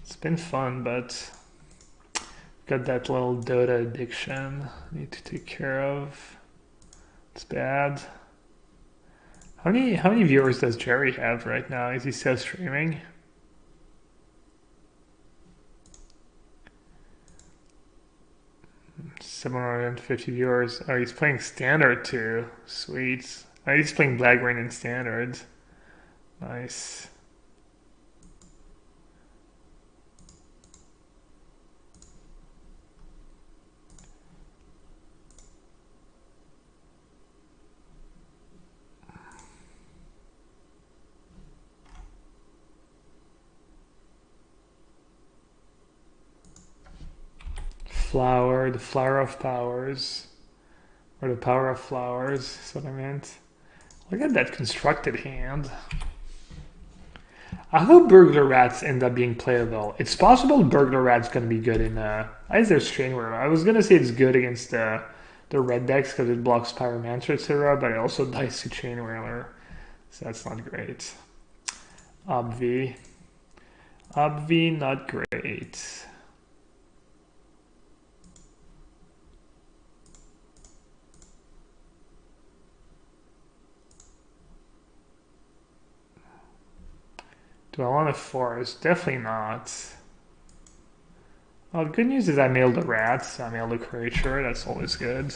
It's been fun, but got that little Dota addiction I need to take care of. It's bad. How many viewers does Jerry have right now? Is he still streaming? $750 viewers. Oh, he's playing standard too. Sweet. Oh, he's playing Black Rain in standard. Nice. Flower, the flower of powers, or the power of flowers, is what I meant. Look at that constructed hand. I hope Burglar Rats end up being playable. It's possible Burglar Rat's going to be good in, I guess there's Strain Worm. I was going to say it's good against the the red decks because it blocks Pyromancer, etc. But it also dies to Chain Whaler, so that's not great. Obvi, not great. Do I want a forest? Definitely not. Well, the good news is I nailed the rats. I nailed the creature. That's always good.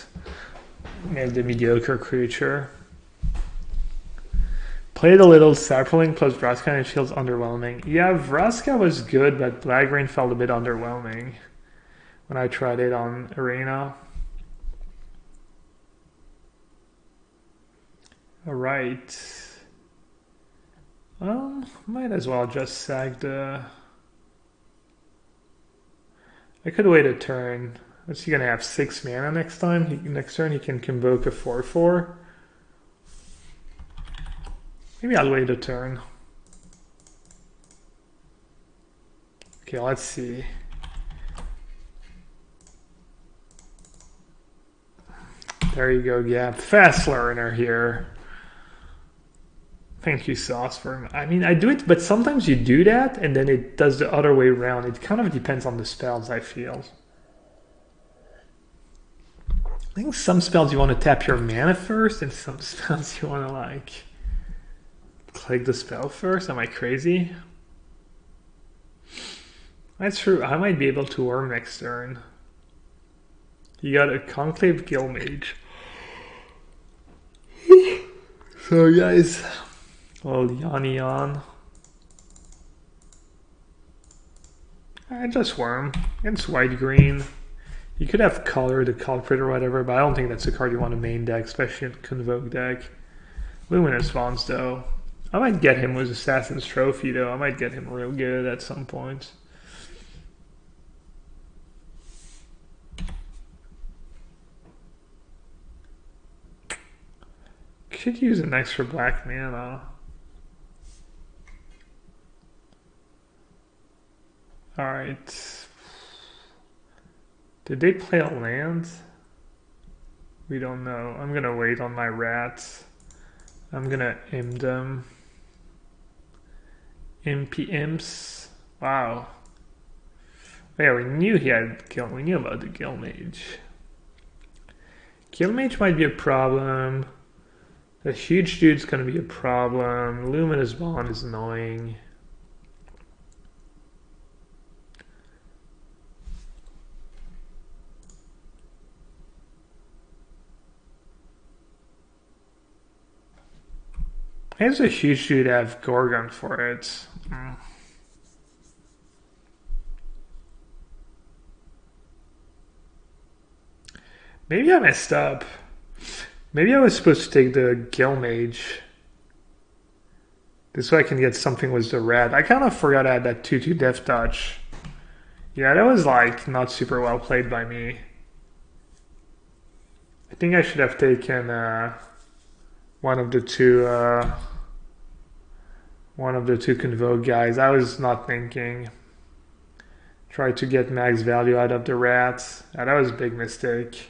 Nailed the mediocre creature. Played a little Sapling plus Vraska and it feels underwhelming. Yeah, Vraska was good, but Black Rain felt a bit underwhelming when I tried it on Arena. Alright. Might as well just sack the... I could wait a turn. What's he gonna have? 6 mana next time? Next turn he can convoke a 4/4. Maybe I'll wait a turn. Okay, let's see. There you go, Gab. Fast learner here. Thank you, Sauce, for... I mean, I do it, but sometimes you do that, and then it does the other way around. It kind of depends on the spells, I feel. I think some spells you want to tap your mana first, and some spells you want to, like, click the spell first. Am I crazy? That's true. I might be able to worm next turn. You got a Conclave Guildmage. So, guys... Well, Yanni on. I just worm. It's white-green. You could have color, the culprit or whatever, but I don't think that's a card you want to main deck, especially in Convoke deck. Luminous Bonds, though. I might get him with Assassin's Trophy, though. I might get him real good at some point. Could use an extra black mana. Alright. Did they play a land? We don't know. I'm gonna wait on my rats. I'm gonna imp them. Impy imps. Wow. Yeah, we knew he had we knew about the Guildmage. Guildmage might be a problem. The huge dude's gonna be a problem. Luminous Bond is annoying. There's a huge dude have Gorgon for it. Maybe I messed up. Maybe I was supposed to take the Guildmage. This way I can get something with the red. I kind of forgot I had that 2/2 Death Touch. Yeah, that was like not super well played by me. I think I should have taken one of the two Convoke guys. I was not thinking. Try to get max value out of the rats. Yeah, that was a big mistake.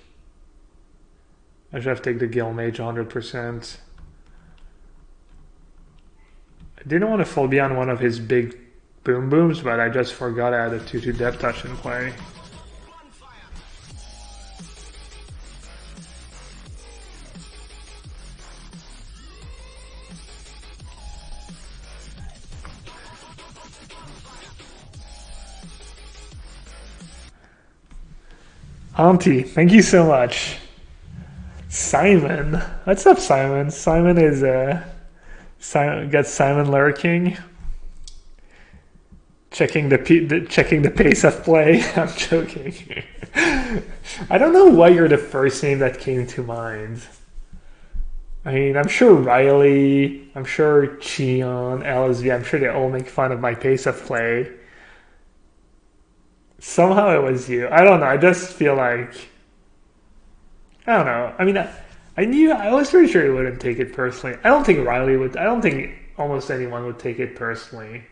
I should have taken the Guildmage 100%. I didn't want to fall behind one of his big boom booms, but I just forgot I had a 2/2 Death Touch in play. Auntie, thank you so much. Simon, what's up, Simon? Simon is got Simon lurking, checking the pace of play. I'm joking. I don't know why you're the first name that came to mind. I mean, I'm sure Riley, I'm sure Cheon, LSV, I'm sure they all make fun of my pace of play. Somehow it was you. I don't know. I just feel like, I don't know. I mean, I was pretty sure he wouldn't take it personally. I don't think Riley would. I don't think almost anyone would take it personally.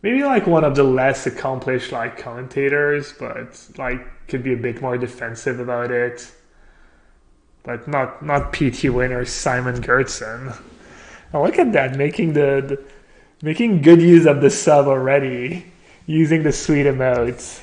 maybe like one of the less accomplished like commentators, but like could be a bit more defensive about it. But not PT winner Simon Gertzen. Oh, look at that, making good use of the sub already, using the sweet emotes.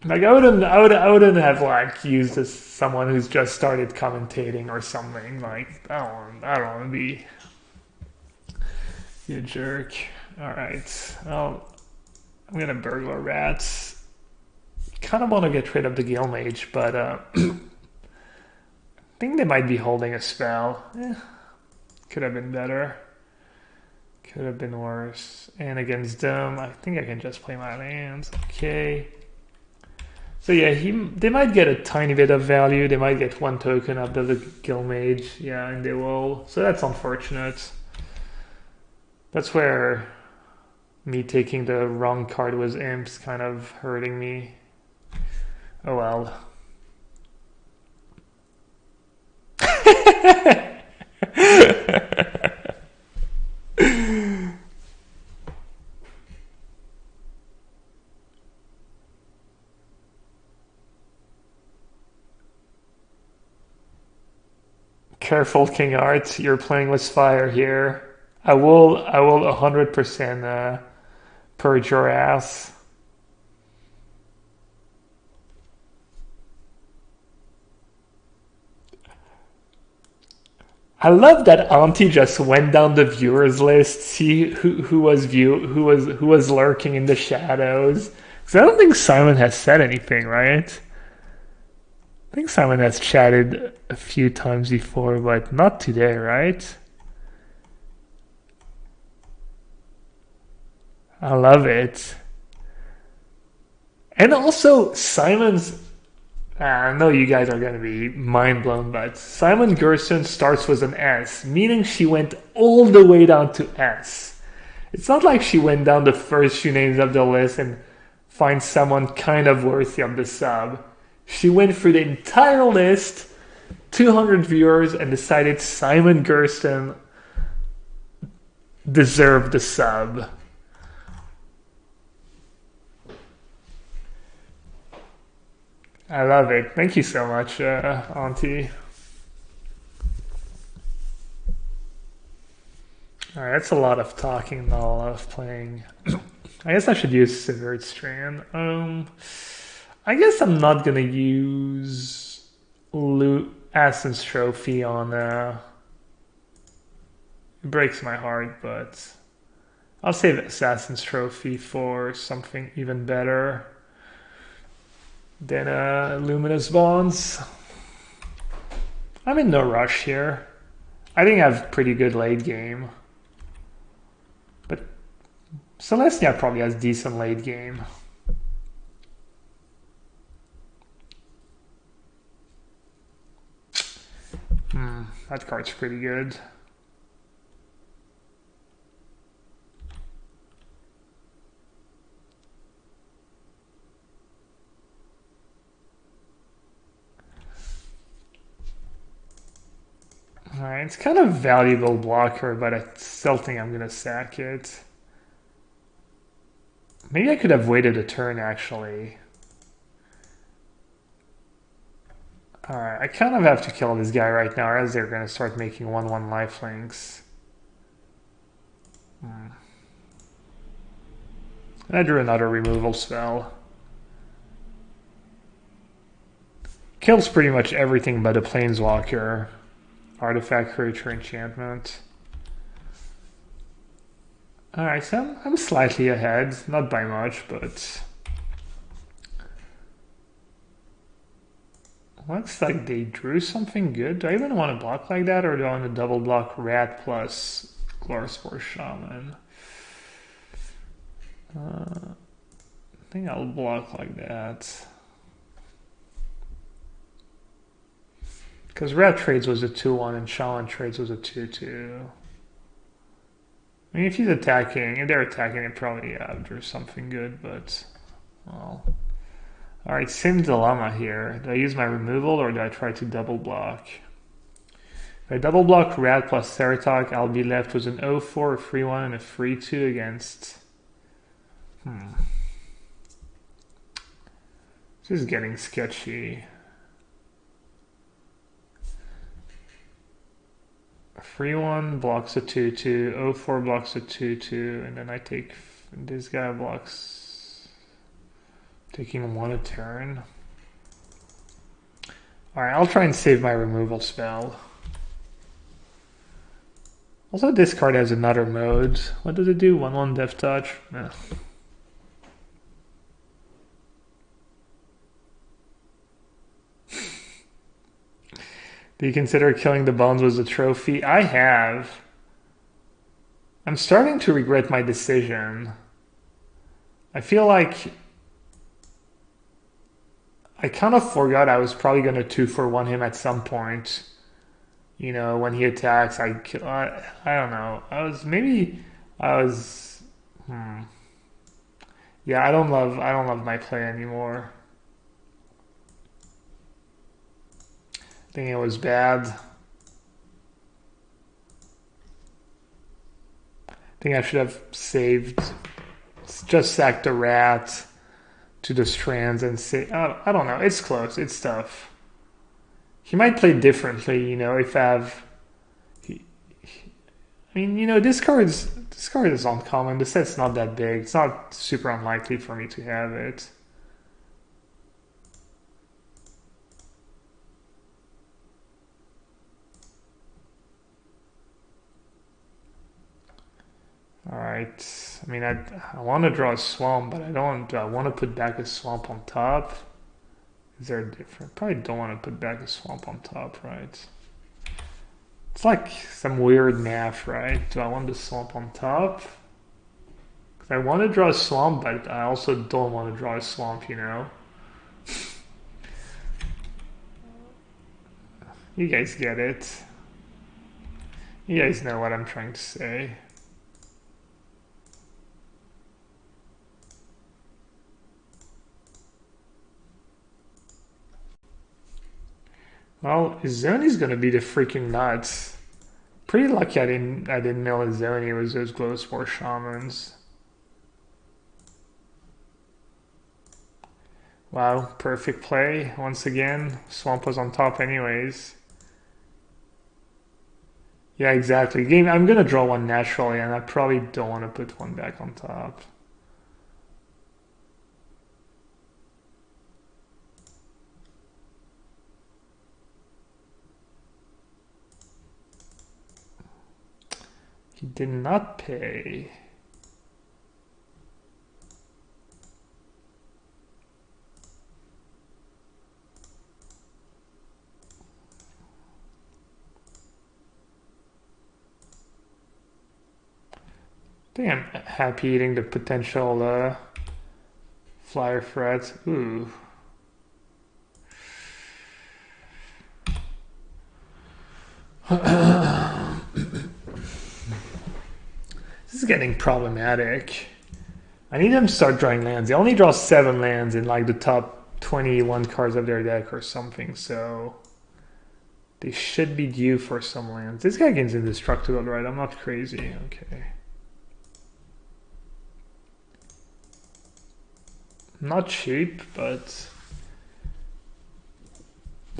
Like I wouldn't have like used as someone who's just started commentating or something. Like I don't want to be a jerk. All right, well I'm gonna burglar rats. Kind of want to get rid of the Gil Mage, but I think they might be holding a spell. Could have been better. Could have been worse. And against them, I think I can just play my lands. Okay. So yeah, they might get a tiny bit of value. They might get one token out of the Gil Mage. Yeah, and they will. So that's unfortunate. That's where me taking the wrong card with imps kind of hurting me. Oh well. Careful, King Art. You're playing with fire here. I will 100% purge your ass. I love that Auntie just went down the viewers list, see who was lurking in the shadows. Because I don't think Simon has said anything, right? I think Simon has chatted a few times before, but not today, right? I love it. And also, I know you guys are going to be mind blown, but Simon Gerson starts with an S, meaning she went all the way down to S. It's not like she went down the first few names of the list and finds someone kind of worthy of the sub. She went through the entire list, 200 viewers, and decided Simon Gerson deserved the sub. I love it. Thank you so much, Auntie. Alright, that's a lot of talking, not a lot of playing. I guess I should use Severed Strand. I guess I'm not gonna use Assassin's Trophy on. It breaks my heart, but I'll save Assassin's Trophy for something even better than Luminous Bonds. I'm in no rush here. I think I have pretty good late game. But Celestia probably has decent late game. That card's pretty good. Alright, it's kind of valuable blocker, but I still think I'm going to sack it. Maybe I could have waited a turn, actually. Alright, I kind of have to kill this guy right now, or else they're going to start making 1-1 lifelinks. And I drew another removal spell. Kills pretty much everything but a Planeswalker. Artifact, creature, enchantment. Alright, so I'm slightly ahead. Not by much, but... Looks like they drew something good. Do I even want to block like that, or do I want to double block Rat plus Glorspore Shaman? I think I'll block like that. Because Rat Trades was a 2-1 and Shaman Trades was a 2-2. I mean, if they're attacking, it probably drew something good, but, well, Alright, same dilemma here. Do I use my removal or do I try to double block? If I double block Rat plus Ceratok, I'll be left with an 0-4, a 3-1, and a 3-2 against... This is getting sketchy. 3-1 blocks a 2-2, 0-4 blocks a 2-2, and then I take... This guy blocks... Taking 1 a turn. Alright, I'll try and save my removal spell. Also, this card has another mode. What does it do? 1-1 Death Touch? Do you consider killing the bones was a trophy? I have. I'm starting to regret my decision. I feel like I kind of forgot I was probably going to 2-for-1 him at some point. You know, when he attacks, I don't know. Yeah, I don't love my play anymore. I think it was bad. I think I should have saved, just sacked the rat to the strands and say, I don't know. It's close. It's tough. He might play differently, you know, if I have... I mean, you know, this card is uncommon. The set's not that big. It's not super unlikely for me to have it. Alright, I mean, I want to draw a swamp, but I don't. Do I want to put back a swamp on top? Is there a difference? Probably don't want to put back a swamp on top, right? It's like some weird math, right? Do I want the swamp on top? Because I want to draw a swamp, but I also don't want to draw a swamp, you know? You guys get it. You guys know what I'm trying to say. Well, Zoni's gonna be the freaking nuts. Pretty lucky I didn't know Zoni was those glow spore shamans. Wow, perfect play once again. Swamp was on top anyways. Yeah, exactly. Game. I'm gonna draw one naturally, and I probably don't want to put one back on top. He did not pay. I think I'm happy eating the potential flyer threats. Ooh. This is getting problematic. I need them to start drawing lands. They only draw 7 lands in like the top 21 cards of their deck or something, so they should be due for some lands. This guy gains indestructible, right? I'm not crazy. Okay. Not cheap, but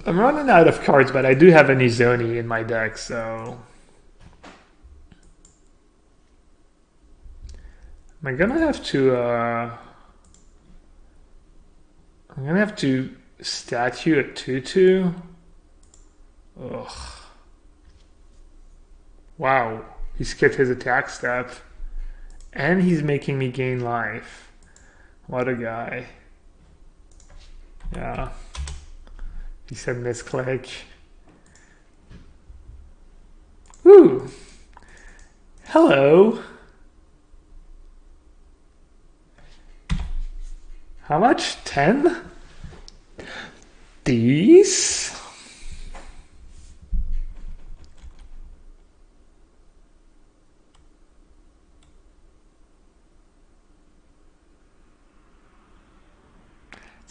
I'm running out of cards, but I do have an Izoni in my deck, so I'm gonna have to statue a 2/2. Ugh. Wow. He skipped his attack step. And he's making me gain life. What a guy. Yeah. He said misclick. Ooh. Hello. How much? 10? These?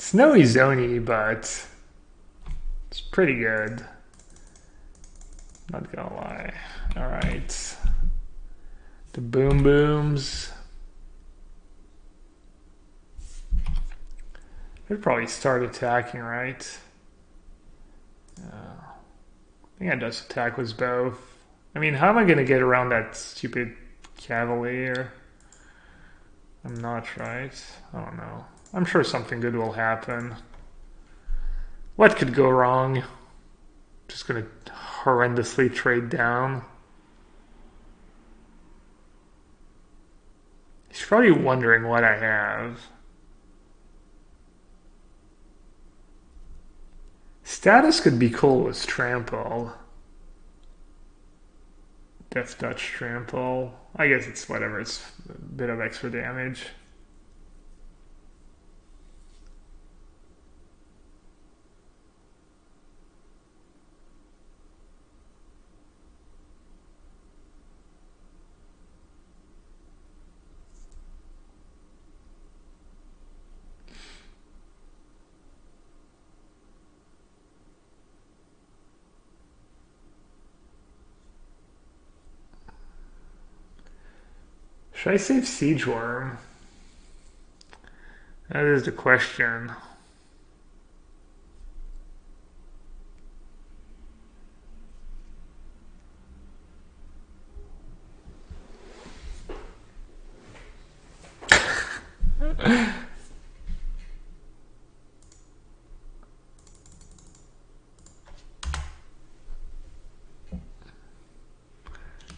Snowy zony, but it's pretty good. Not gonna lie. Alright. The boom booms. I'd probably start attacking, right? I think I just attack with both. I mean, how am I gonna get around that stupid cavalier? I'm not, right? I don't know. I'm sure something good will happen. What could go wrong? Just gonna horrendously trade down. He's probably wondering what I have. Status could be cool with trample. Death touch trample. I guess it's whatever, it's a bit of extra damage. Should I save Siege Worm? That is the question.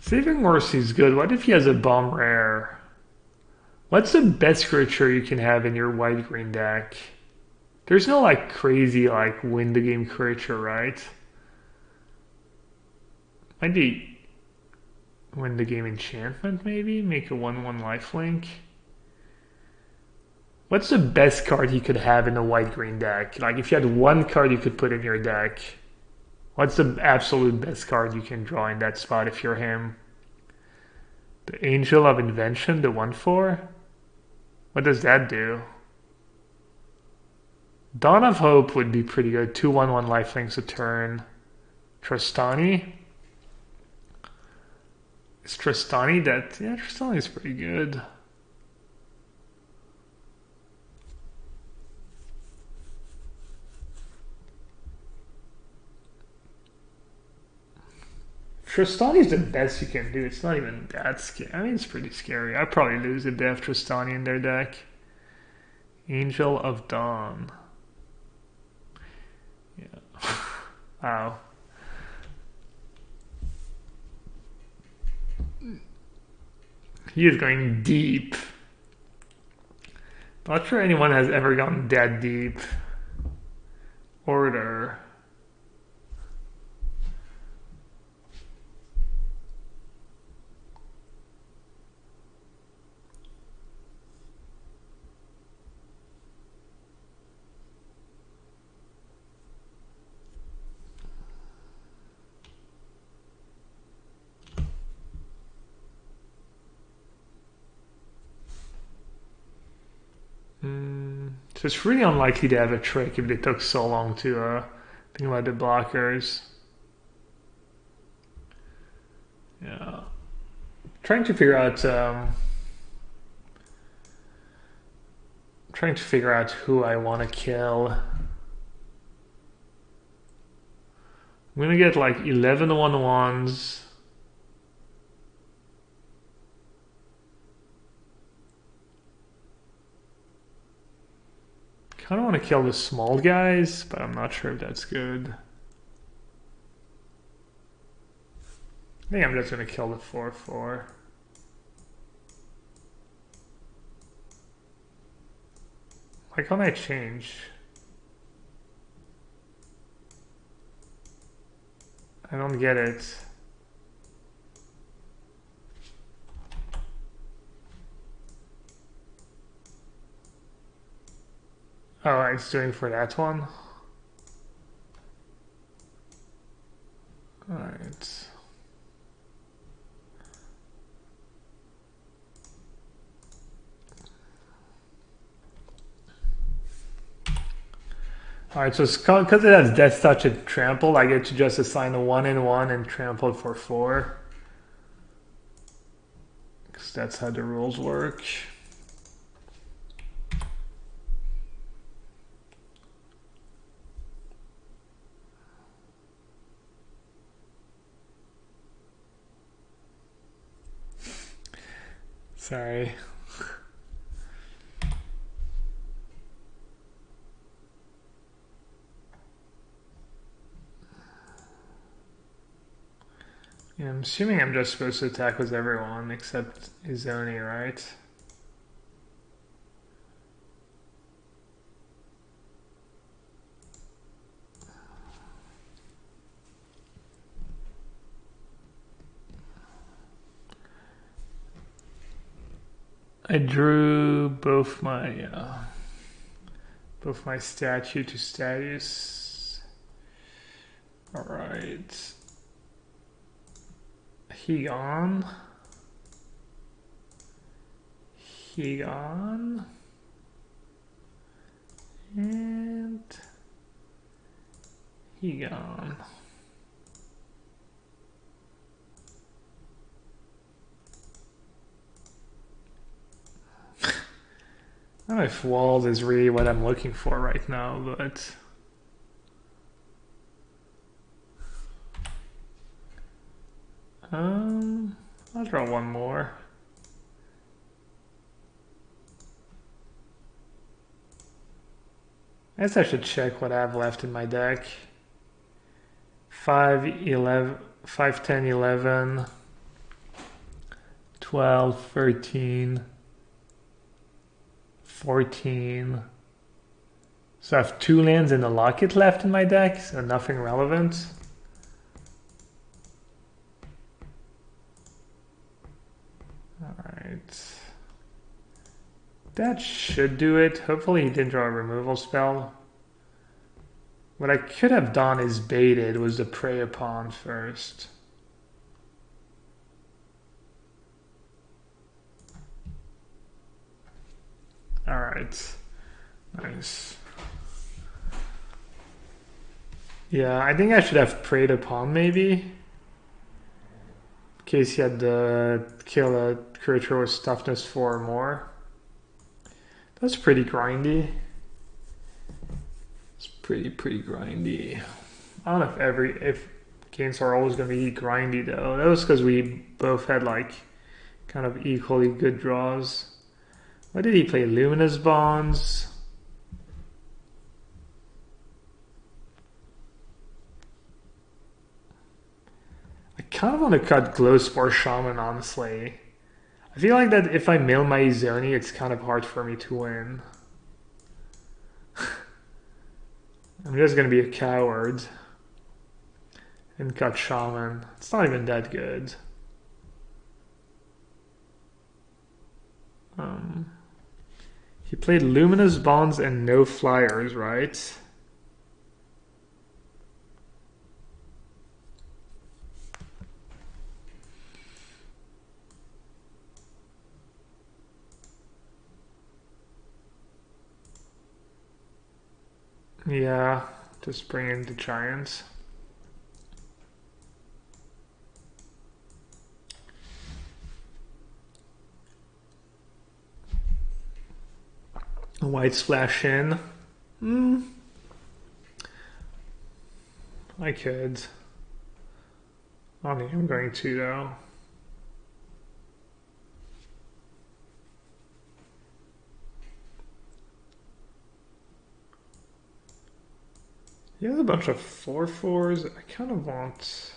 Saving Mercy is good. What if he has a bomb rare? What's the best creature you can have in your white green deck? There's no like crazy like win the game creature, right? Might be win the game enchantment maybe? Make a 1/1 lifelink. What's the best card you could have in a white green deck? Like if you had one card you could put in your deck, what's the absolute best card you can draw in that spot if you're him? The Angel of Invention, the 1/4? What does that do? Dawn of Hope would be pretty good. 2/1/1 lifelinks a turn. Tristani? Is Tristani that? Yeah, Tristani is pretty good. Tristani is the best you can do. It's not even that scary. I mean, it's pretty scary. I'd probably lose if they have Tristani in their deck. Angel of Dawn. Yeah. Wow. He is going deep. Not sure anyone has ever gone that deep. Order. So it's really unlikely to have a trick if they took so long to think about the blockers. Yeah. Trying to figure out who I want to kill. I'm gonna get like 11 1/1s. I don't want to kill the small guys, but I'm not sure if that's good. I think I'm just going to kill the 4/4. Why can't I change? I don't get it. Oh, it's doing for that one? Alright. Alright, so because it has Death Touch and Trample, I get to just assign a 1/1 and trample for 4. Because that's how the rules work. Sorry. Yeah, I'm assuming I'm just supposed to attack with everyone except Izoni, right? I drew both my statue to status. All right. Hegon. Hegon. And Hegon. I don't know if walls is really what I'm looking for right now, but I'll draw one more. I guess I should check what I have left in my deck. 5, 11, 5, 10, 11, 12, 13, 14. So I have 2 lands and a locket left in my deck, so nothing relevant. Alright. That should do it. Hopefully he didn't draw a removal spell. What I could have done is baited was the prey upon first. Alright. Nice. Yeah, I think I should have preyed upon maybe. In case he had to kill a creature with toughness 4 or more. That's pretty grindy. It's pretty grindy. I don't know if games are always gonna be grindy though. That was because we both had like kind of equally good draws. What did he play? Luminous Bonds. I kind of want to cut Glowspore Shaman, honestly. I feel like that if I mill my Izoni, it's kind of hard for me to win. I'm just gonna be a coward and cut Shaman. It's not even that good. He played Luminous Bonds and no flyers, right? Yeah, just bring in the Giants. White splash in. I could. I don't think I'm going to though. He has a bunch of 4/4s. I kind of want.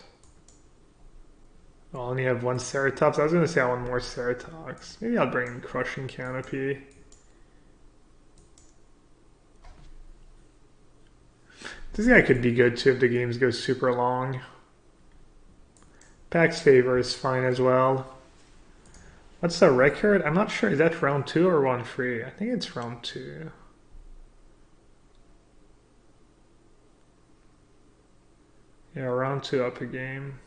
I only have one Ceratops. I was going to say I want more Ceratops. Maybe I'll bring Crushing Canopy. This guy could be good too if the games go super long. Pax Favor is fine as well. What's the record? I'm not sure. Is that round 2 or round 3? I think it's round 2. Yeah, round 2 up a game.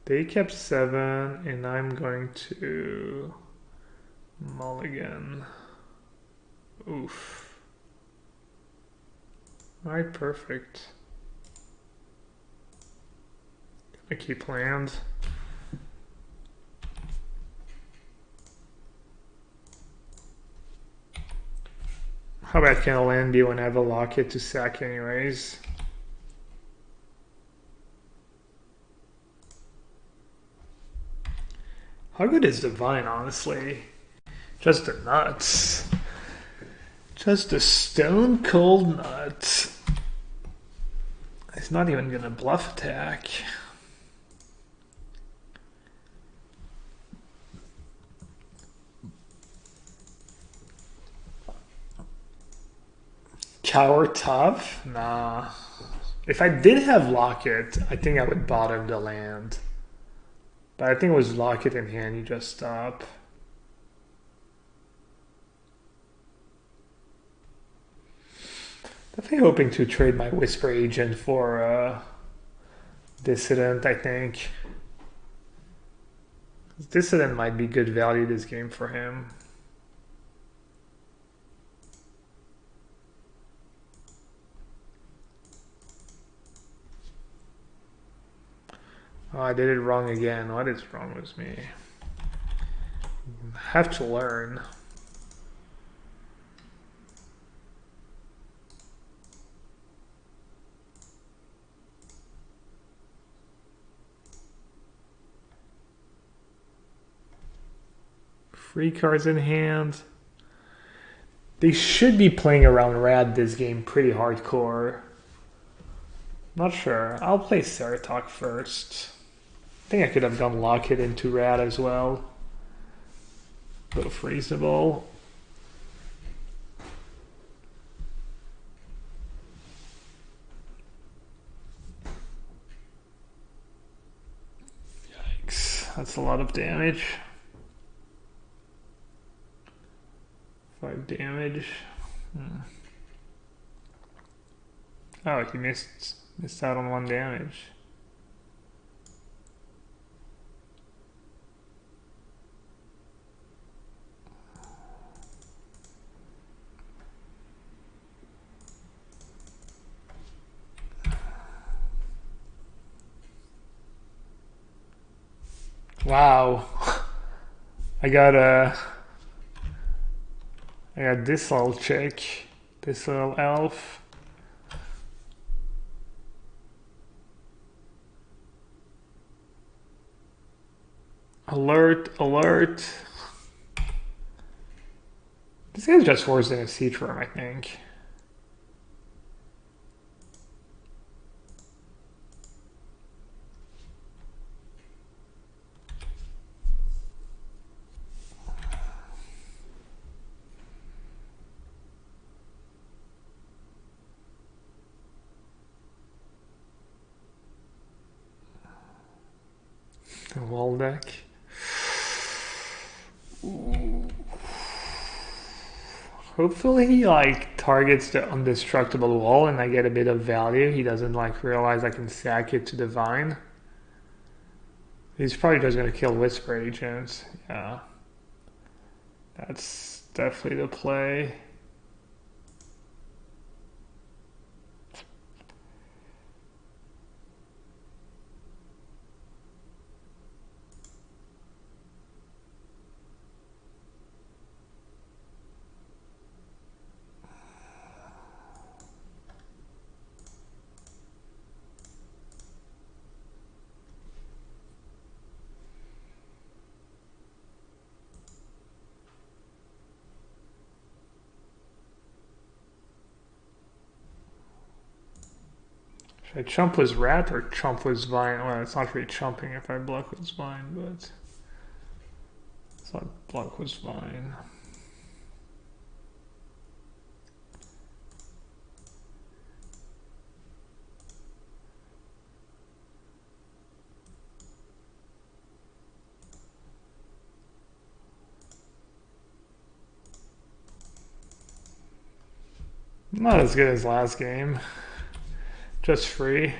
They kept 7, and I'm going to mulligan. Oof. Alright, perfect. Gonna keep land. How bad can a land be when I have a locket to sack anyways? How good is Divine, honestly? Just a nuts. Just a stone cold nut. He's not even gonna bluff attack. Cower tough? Nah. If I did have Locket, I think I would bottom the land. But I think it was Locket in hand, you just stop. Definitely hoping to trade my Whisper Agent for Dissident, I think. Dissident might be good value this game for him. Oh, I did it wrong again. What is wrong with me? I have to learn. Free cards in hand. They should be playing around Rad this game pretty hardcore. Not sure. I'll play Saratok first. I think I could have gone Locket into Rad as well. Both reasonable. Yikes. That's a lot of damage. 5 damage. Oh, he missed out on 1 damage. Wow. I got this little chick, this little elf. Alert, alert. This guy's just worse than a siege worm, I think. The wall deck. Ooh. Hopefully he like targets the undestructible wall and I get a bit of value. He doesn't like realize I can sack it to Divine. He's probably just gonna kill Whisper Agents. Yeah. That's definitely the play. Should I chump with Rat or chump with Vine? Well, it's not really chumping if I block with Vine, but it's not block with Vine. Not as good as last game. Just free.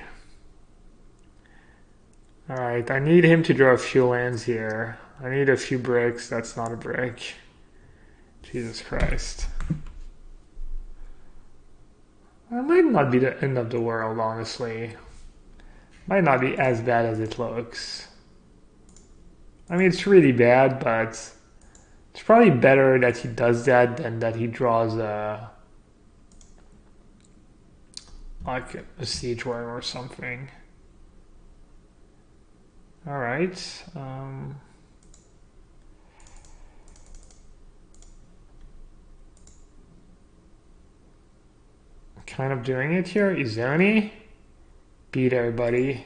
Alright, I need him to draw a few lands here. I need a few bricks. That's not a brick. Jesus Christ. It might not be the end of the world, honestly. Might not be as bad as it looks. I mean, it's really bad, but it's probably better that he does that than that he draws like a siege worm or something. All right. Kind of doing it here. Izoni. Beat everybody.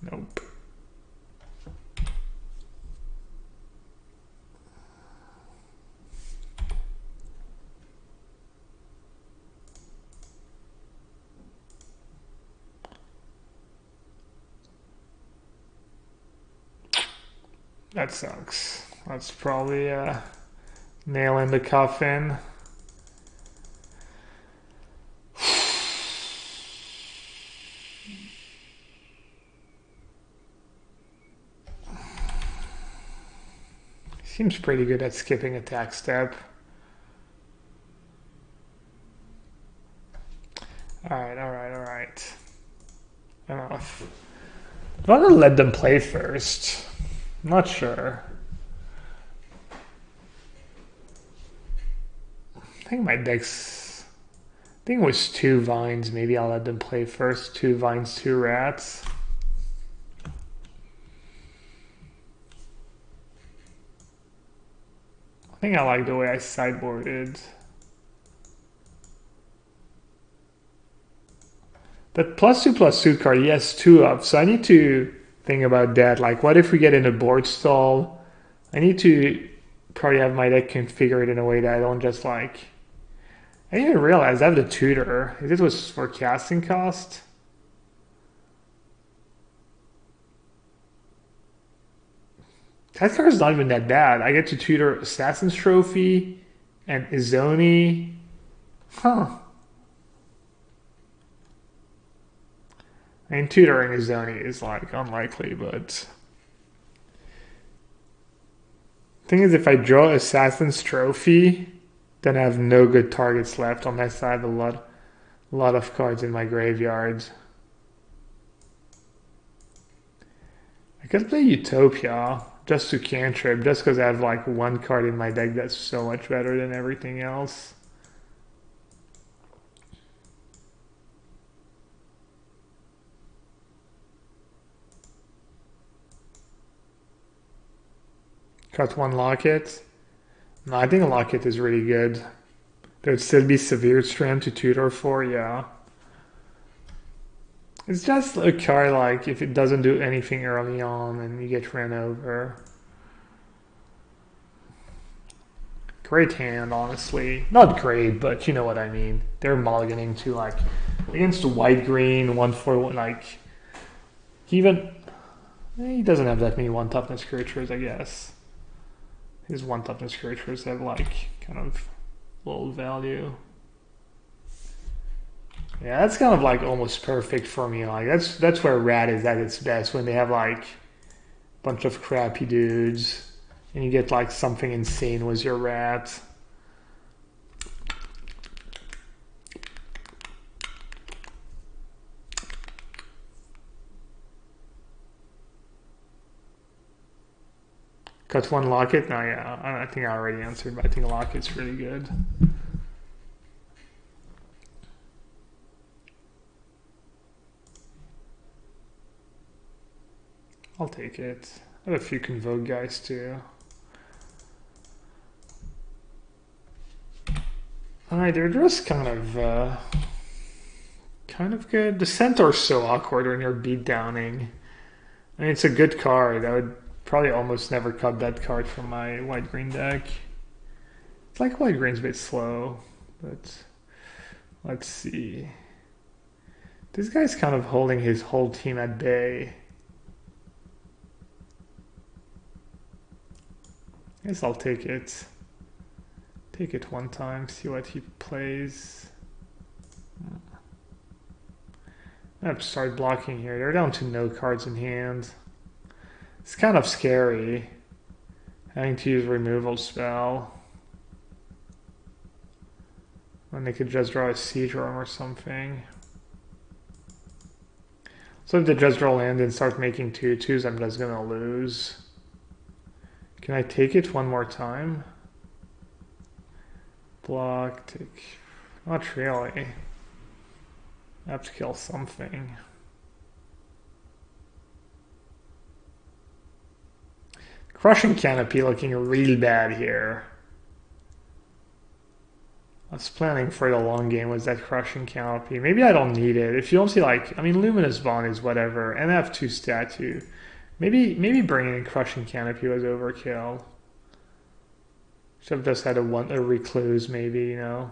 Nope. That sucks. That's probably a nail in the coffin. Seems pretty good at skipping attack step. Alright. Enough. I want to let them play first. I'm not sure. I think my deck's... I think it was 2 vines. Maybe I'll let them play first. 2 vines, 2 rats. I think I like the way I sideboarded. That +2/+2 suit card, he has 2 up, so I need to think about that. Like, what if we get in a board stall? I need to probably have my deck configured in a way that I don't just like... I didn't even realize I have the tutor. This was for casting cost? That card's not even that bad. I get to tutor Assassin's Trophy and Izoni. Huh. I mean, tutoring Izoni is like unlikely, but... Thing is, if I draw Assassin's Trophy, then I have no good targets left unless I have a lot of cards in my graveyard. I could play Utopia just to cantrip, just because I have like 1 card in my deck that's so much better than everything else. Cut 1 Locket. No, I think a Locket is really good. There would still be Severe Strand to tutor for, yeah. It's just a card like if it doesn't do anything early on and you get ran over. Great hand, honestly. Not great, but you know what I mean. They're mulliganing to like against the white green 1/4 like even he doesn't have that many 1 toughness creatures, I guess. His 1 toughness creatures have like kind of little value. Yeah, that's kind of like almost perfect for me. Like that's where rat is at its best, when they have like a bunch of crappy dudes and you get like something insane with your rat. Cut 1 Locket? No, yeah, I think I already answered, but I think Locket's really good. I'll take it. I have a few Convoke guys too. Alright, they're just kind of good. The Centaur's so awkward when you're beat downing. I mean, it's a good card. I would probably almost never cut that card from my white-green deck. It's like white-green's a bit slow, but let's see. This guy's kind of holding his whole team at bay. I guess I'll take it. Take it 1 time, see what he plays. I have to start blocking here. They're down to no cards in hand. It's kind of scary having to use removal spell when they could just draw a siege worm or something. So if they just draw land and start making 2/2s, I'm just gonna lose. Can I take it one more time? Block, take. Not really. I have to kill something. Crushing Canopy looking real bad here. I was planning for the long game with that Crushing Canopy. Maybe I don't need it. If you don't see like, I mean, Luminous Bond is whatever, and I have 2 statue. Maybe bringing in Crushing Canopy was overkill. Should have just had a Recluse maybe, you know.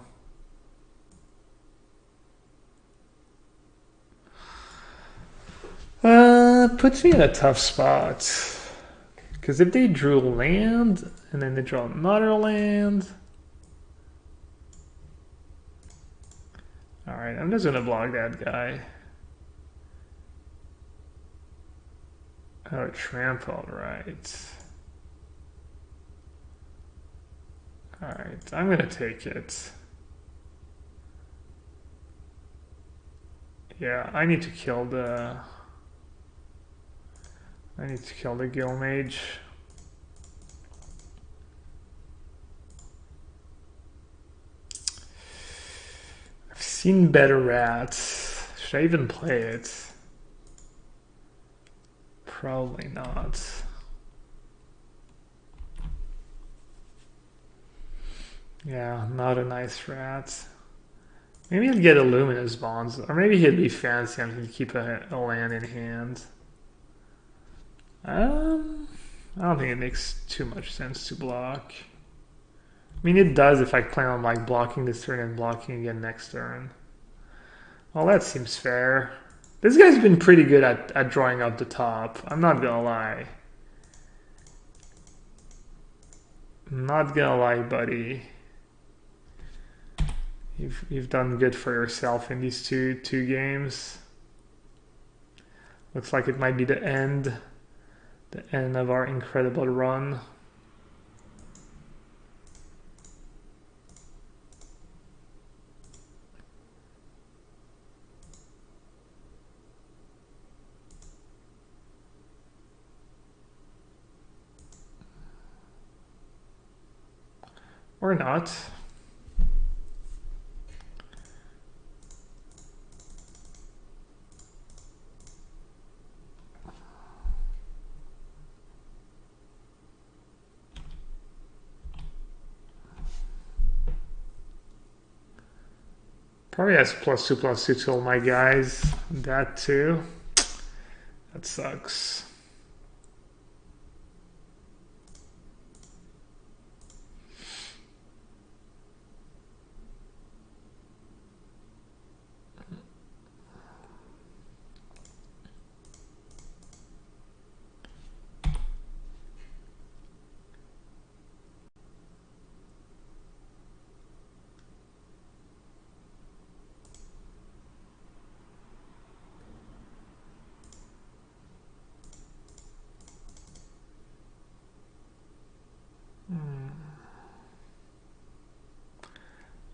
Puts me in a tough spot. Because if they drew land, and then they draw another land... Alright, I'm just gonna block that guy. Oh, trampled, right. Alright, I'm gonna take it. Yeah, I need to kill the Guild Mage. I've seen better rats. Should I even play it? Probably not. Yeah, not a nice rat. Maybe he'd get a Luminous Bonds, or maybe he'd be fancy and he'd keep a land in hand. I don't think it makes too much sense to block. I mean, it does if I plan on like blocking this turn and blocking again next turn. Well, that seems fair. This guy's been pretty good at drawing out the top. I'm not gonna lie. I'm not gonna lie, buddy. You've done good for yourself in these two games. Looks like it might be the end of our incredible run. Or not. Probably has +2/+2 to all my guys. That too. That sucks.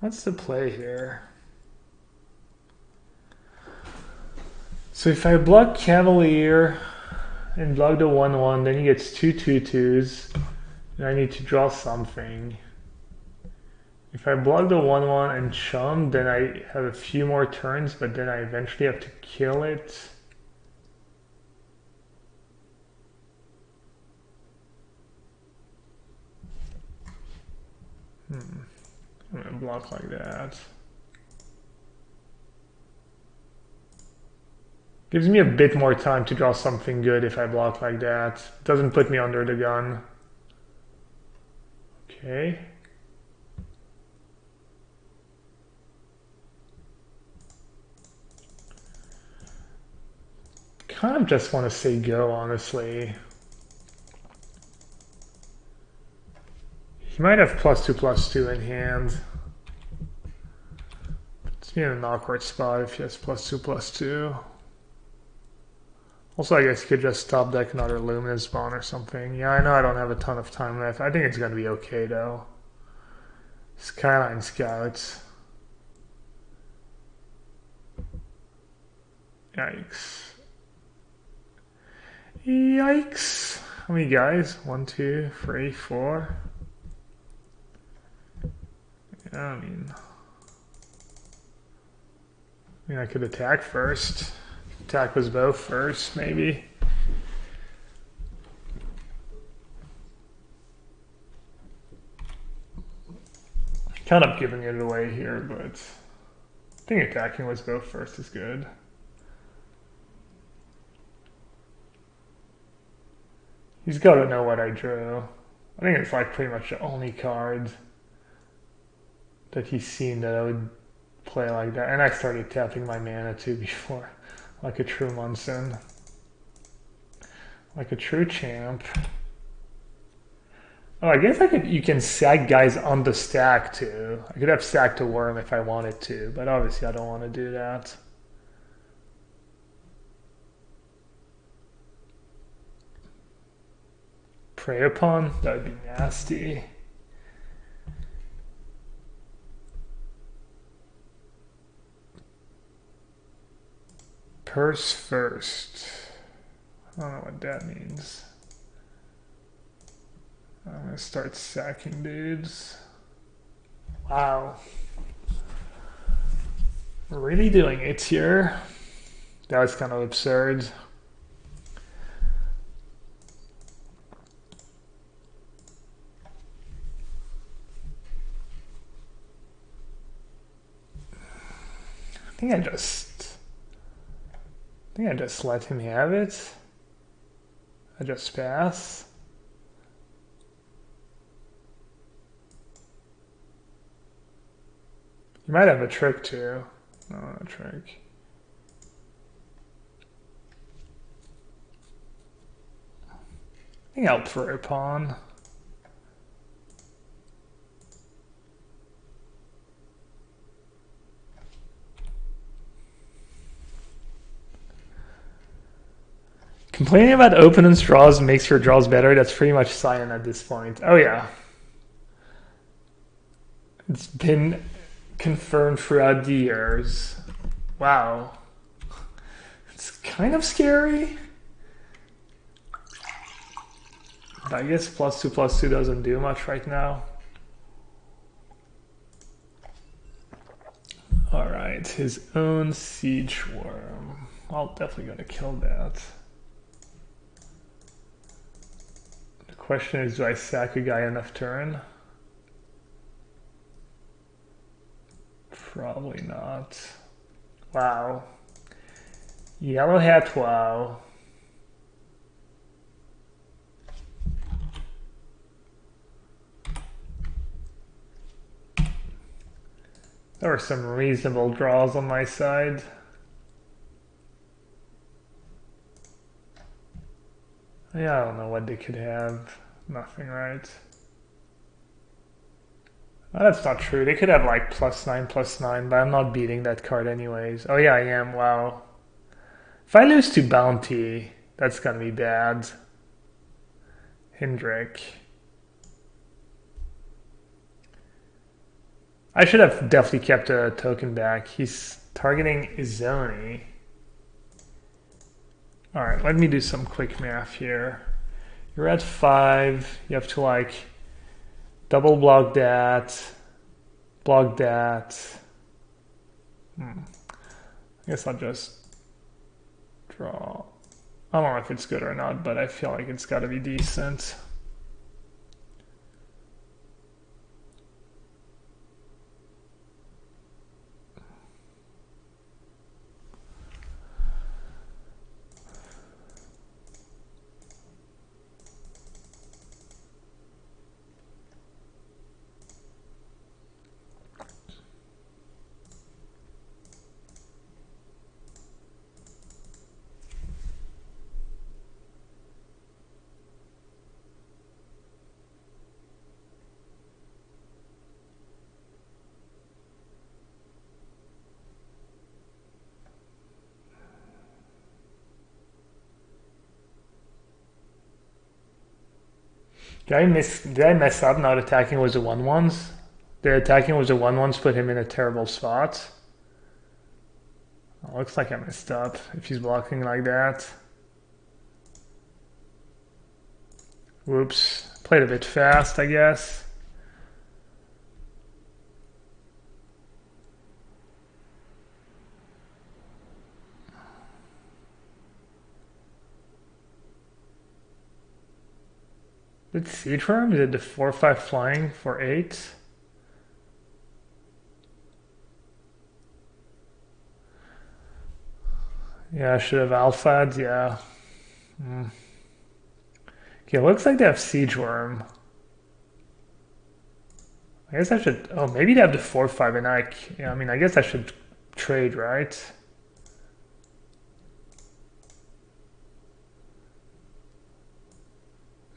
What's the play here? So if I block Cavalier and block the 1/1, then he gets 2/2/2s, and I need to draw something. If I block the 1/1 and chum, then I have a few more turns, but then I eventually have to kill it. I'm gonna block like that. Gives me a bit more time to draw something good if I block like that. Doesn't put me under the gun. Okay. Kind of just want to say go, honestly. He might have +2/+2 in hand. It's in an awkward spot if he has +2/+2. Also, I guess you could just top deck another Luminous Bond or something. Yeah, I know I don't have a ton of time left. I think it's going to be okay, though. Skyline Scouts. Yikes. Yikes. How many guys? 1, 2, 3, 4. Yeah, I could attack first. Attack was both first, maybe. Kind of giving it away here, but I think attacking was both first is good. He's got to know what I drew. I think it's like pretty much the only card that he's seen that I would play like that. And I started tapping my mana too before, like a true Munson. Like a true champ. Oh, I guess you can sack guys on the stack too. I could have sacked a worm if I wanted to, but obviously I don't want to do that. Prey upon? That would be nasty. Purse first. I don't know what that means. I'm gonna start sacking dudes. Wow. Really doing it here. That was kind of absurd. I think I just let him have it. I just pass. You might have a trick too. No, not a trick. I think I'll play a pawn. Complaining about opponent's draws makes your draws better. That's pretty much cyan at this point. Oh yeah. It's been confirmed throughout the years. Wow. It's kind of scary. But I guess +2/+2 doesn't do much right now. Alright, his own siege worm. I'll definitely gonna kill that. The question is, do I sack a guy enough turn? Probably not. Wow. Yellow hat, wow. There were some reasonable draws on my side. Yeah, I don't know what they could have. Nothing, right? Oh, that's not true. They could have like +9/+9, but I'm not beating that card anyways. Oh yeah, I am. Wow. If I lose to Bounty, that's gonna be bad. Hendrik. I should have definitely kept a token back. He's targeting Izoni. Alright, let me do some quick math here. You're at 5. You have to like double block that. Block that. I guess I'll just draw. I don't know if it's good or not, but I feel like it's got to be decent. Did I mess up not attacking was the 1/1s? The attacking was the 1/1s put him in a terrible spot. Oh, looks like I messed up if he's blocking like that. Whoops. Played a bit fast, I guess. Did Siege Worm? Did the 4/5 flying for 8? Yeah, I should have alpha'd, yeah. Okay, looks like they have Siege Worm. I guess I should... Oh, maybe they have the 4/5 and yeah, I mean, I guess I should trade, right?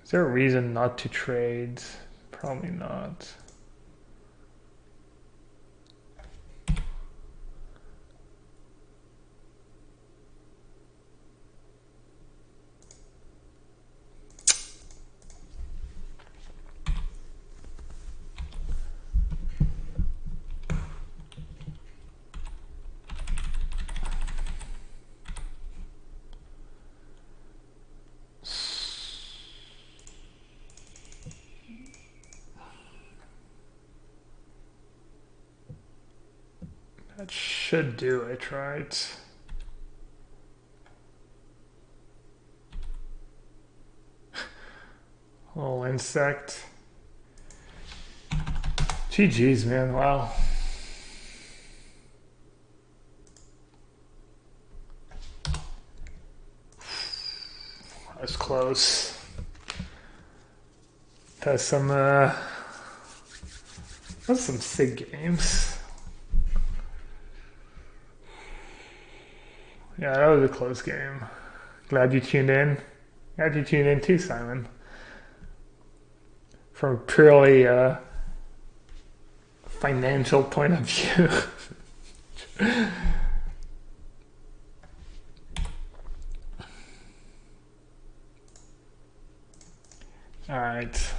Is there a reason not to trade? Probably not. That should do it, right? Little insect. GG's, man. Wow. That was close. That's some sick games. Yeah, that was a close game. Glad you tuned in. Glad you tuned in too, Simon. From a purely financial point of view. All right.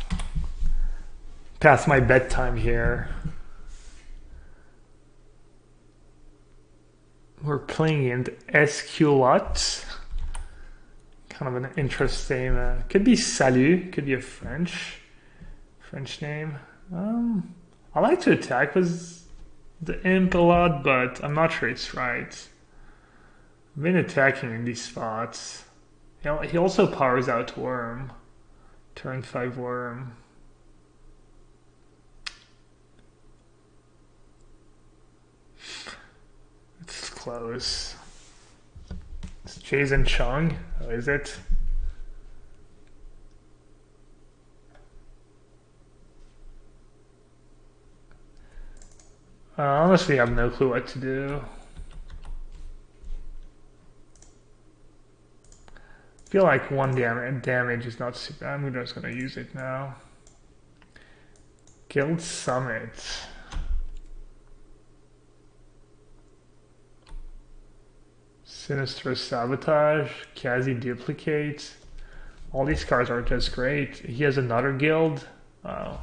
Past my bedtime here. We're playing in Esculot. Kind of an interesting, could be Salut, could be a French name. I like to attack with the imp a lot, but I'm not sure it's right. I've been attacking in these spots. He also powers out Worm. Turn 5 Worm. It's close. It's Jason Chung. Oh, is it? Honestly, I have no clue what to do. I feel like one damage is not super. I'm just gonna use it now. Guild Summit. Sinister Sabotage, Quasi Duplicate. All these cards are just great. He has another guild. Wow.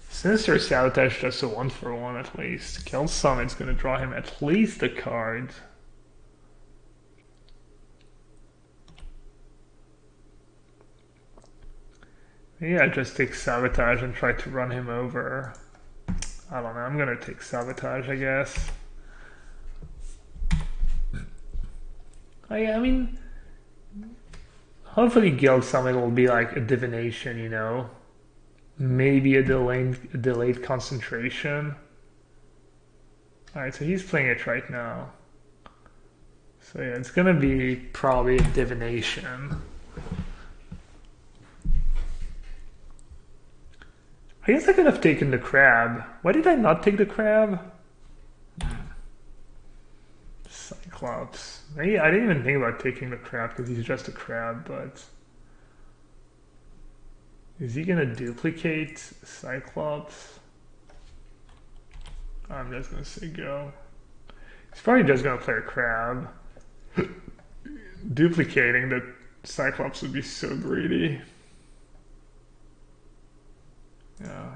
Sinister Sabotage just a 1-for-1 at least. Guild Summit's gonna draw him at least a card. Maybe I just take Sabotage and try to run him over. I don't know, I'm gonna take Sabotage, I guess. I mean, hopefully Guild Summit will be like a divination, you know? Maybe a delayed concentration. Alright, so he's playing it right now. So yeah, it's gonna be probably a divination. I guess I could have taken the crab. Why did I not take the crab? Cyclops. I didn't even think about taking the crab because he's just a crab, but... Is he gonna duplicate Cyclops? I'm just gonna say go. He's probably just gonna play a crab. Duplicating the Cyclops would be so greedy. Yeah.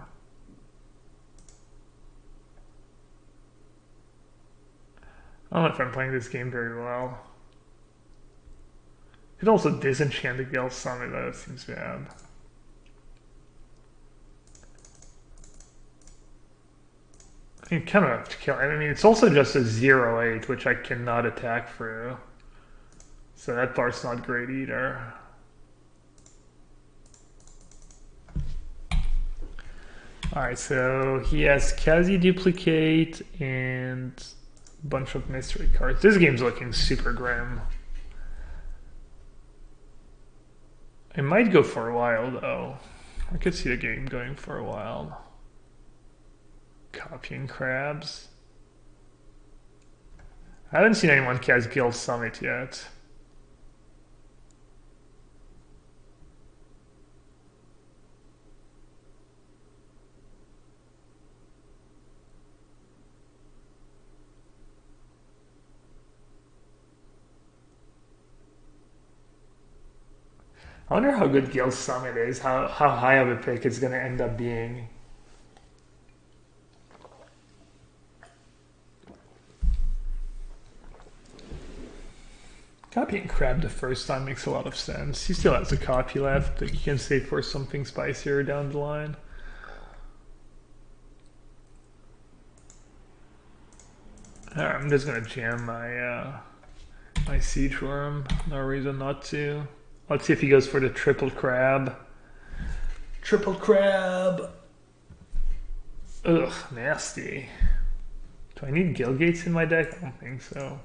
I don't know if I'm playing this game very well. Could also disenchant the Guild Summit, that seems bad. I mean, kind of have to kill. I mean, it's also just a 0/8, which I cannot attack through. So that part's not great either. Alright, so he has Kazi Duplicate and a bunch of mystery cards. This game's looking super grim. I might go for a while, though. I could see the game going for a while. Copying crabs. I haven't seen anyone cast Guild Summit yet. I wonder how good Guild Summit is, how high of a pick it's going to end up being. Copying crab the first time makes a lot of sense. He still has a copy left that you can save for something spicier down the line. Alright, I'm just gonna jam my siege worm. No reason not to. Let's see if he goes for the triple crab. Triple crab! Ugh, nasty. Do I need Guild Gates in my deck? I don't think so.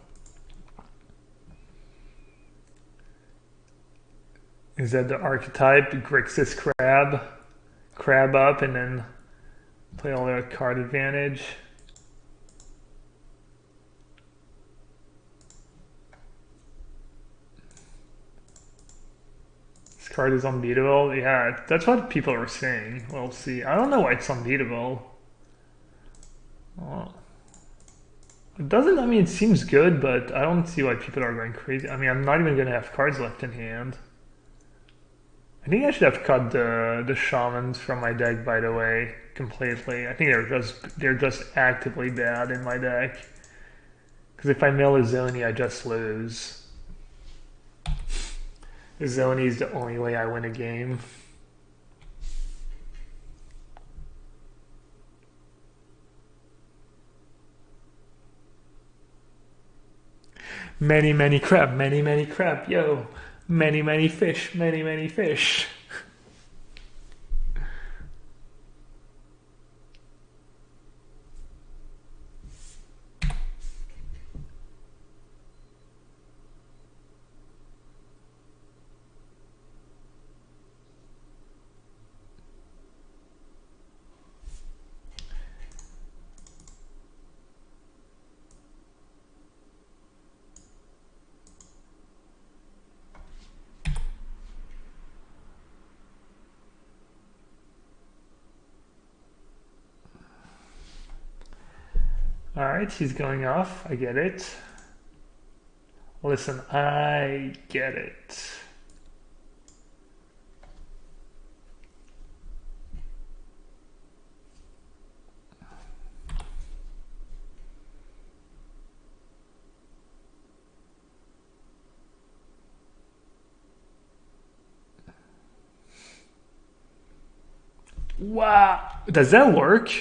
Is that the archetype? Grixis crab? Crab up and then play all the card advantage. This card is unbeatable. Yeah, that's what people are saying. We'll see. I don't know why it's unbeatable. Oh. It doesn't, I mean, it seems good, but I don't see why people are going crazy. I mean, I'm not even going to have cards left in hand. I think I should have cut the shamans from my deck, by the way, completely. I think they're just actively bad in my deck. Because if I mill a Zoni, I just lose. The Zoni is the only way I win a game. Many crab, yo. Many fish, many fish. Alright, he's going off. I get it. Listen, I get it. Wow. Does that work?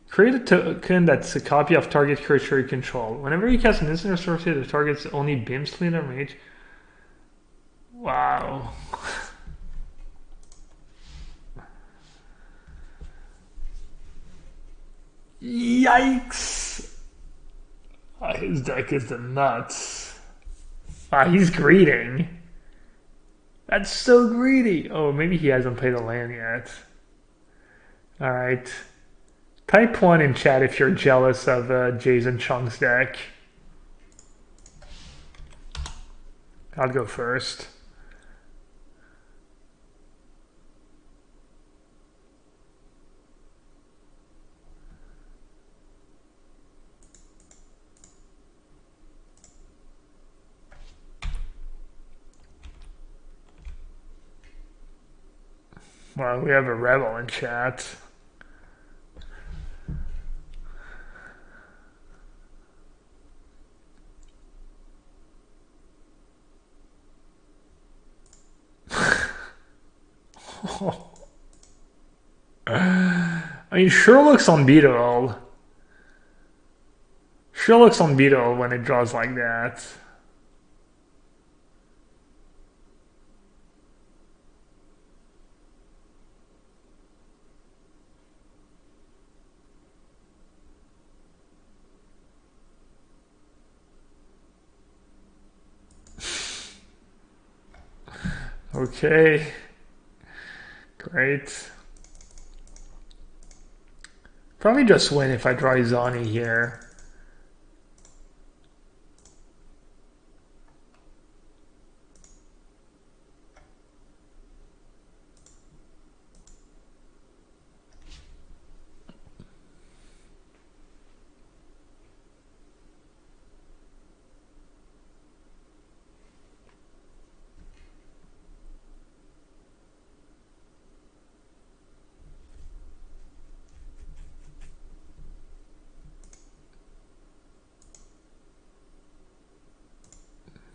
Create a token that's a copy of target creature you control. Whenever you cast an instant or sorcery that targets only Beam Splinter Mage. Wow. Yikes. His deck is the nuts. He's greeting. That's so greedy. Oh, maybe he hasn't played a land yet. Alright. Type 1 in chat if you're jealous of Jason Chung's deck. I'll go first. Well, we have a rebel in chat. I mean, sure looks unbeatable. Sure looks unbeatable when it draws like that. Okay. Great. Probably just win if I draw Izani here.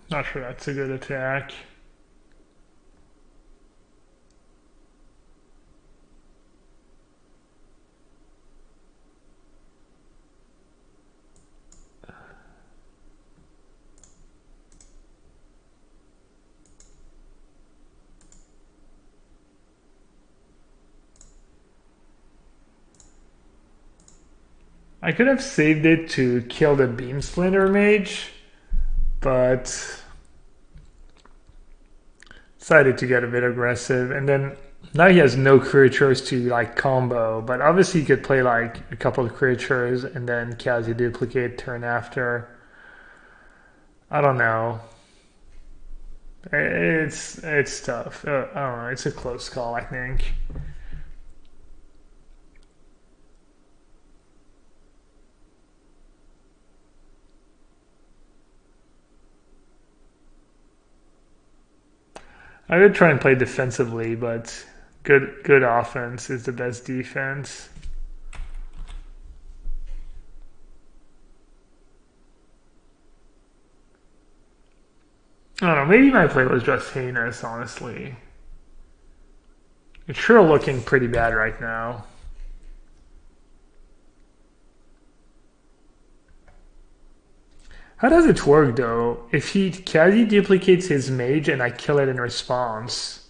Not sure that's a good attack. I could have saved it to kill the Beam Splinter Mage, but decided to get a bit aggressive. And then now he has no creatures to like combo, but obviously he could play like a couple of creatures and then Kazi duplicate turn after. I don't know. It's tough. I don't know. It's a close call, I think. I would try and play defensively, but good offense is the best defense. I don't know, maybe my play was just heinous, honestly. It's sure looking pretty bad right now. How does it work though? If he Kazi duplicates his mage and I kill it in response,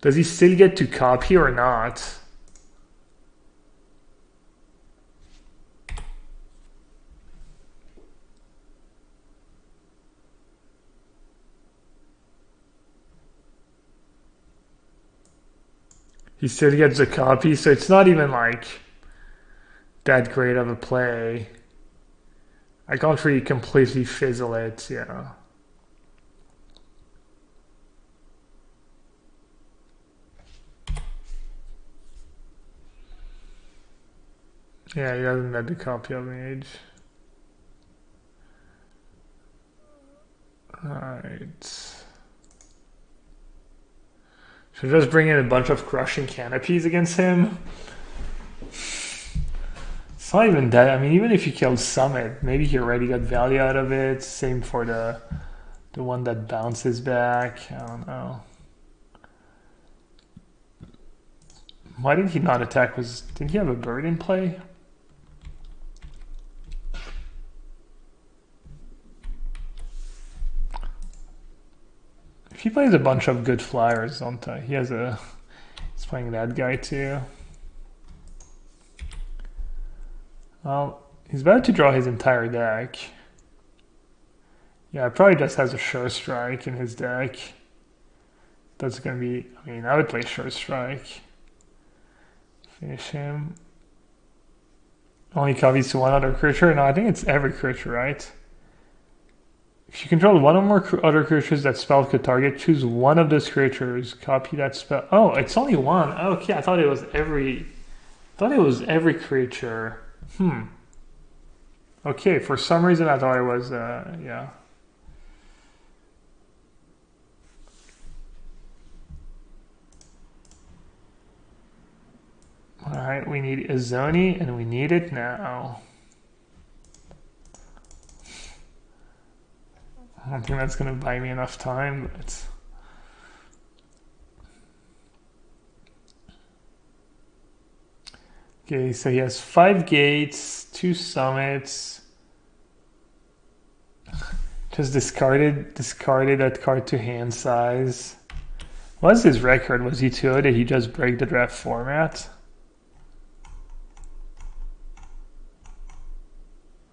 does he still get to copy or not? He still gets a copy, so it's not even like that great of a play. I can't really completely fizzle it, yeah. Yeah, he doesn't have the copy of mage. Alright. Should I just bring in a bunch of crushing canopies against him? It's not even that. I mean, even if you killed Summit, maybe he already got value out of it. Same for the one that bounces back. I don't know. Why did he not attack? Didn't he have a bird in play? If he plays a bunch of good flyers, don't he's playing that guy too. Well, he's about to draw his entire deck. Yeah, probably just has a Sure Strike in his deck. That's gonna be, I mean, I would play Sure Strike. Finish him. Only copies to one other creature? No, I think it's every creature, right? If you control one or more other creatures that spell could target, choose one of those creatures, copy that spell. Oh, it's only one. Okay, I thought it was every creature. Okay, for some reason I thought it was, yeah. Alright, we need Izoni, and we need it now. I don't think that's going to buy me enough time, but... Okay, so he has 5 gates, 2 summits. Just discarded that card to hand size. What's his record? Was he 2-0? Did he just break the draft format?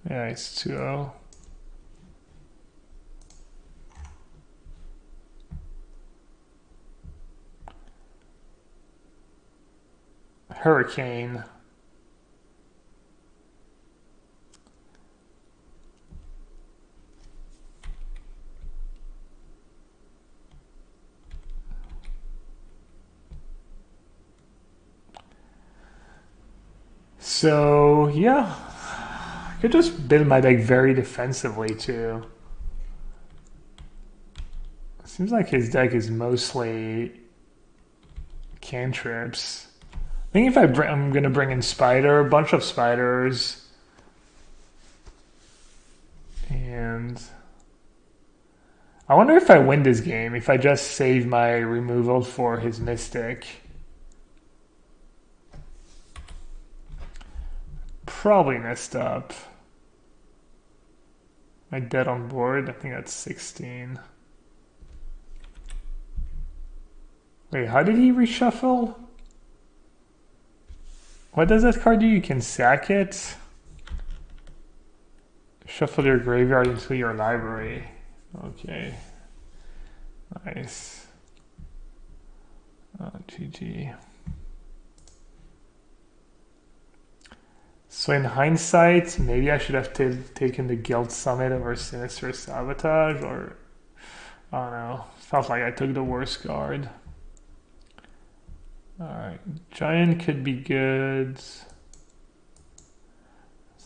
Yeah, he's 2-0. Hurricane. So, yeah. I could just build my deck very defensively, too. Seems like his deck is mostly cantrips. I think if I'm going to bring in Spider, a bunch of Spiders. And... I wonder if I win this game, if I just save my removal for his Mystic. Probably messed up. Am I dead on board? I think that's 16. Wait, how did he reshuffle? What does that card do? You can sack it. Shuffle your graveyard into your library. Okay. Nice. GG. So in hindsight, maybe I should have taken the Guild Summit over Sinister Sabotage, or I don't know. Felt like I took the worst card. Alright, Giant could be good. So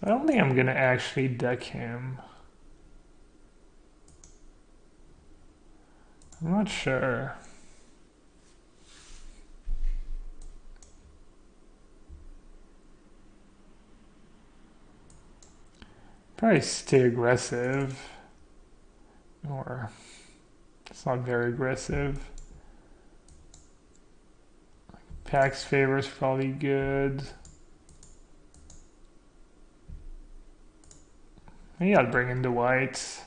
I don't think I'm gonna actually deck him. I'm not sure. Probably stay aggressive. Or it's not very aggressive. Pax Favor is probably good. Maybe I'll bring in the whites.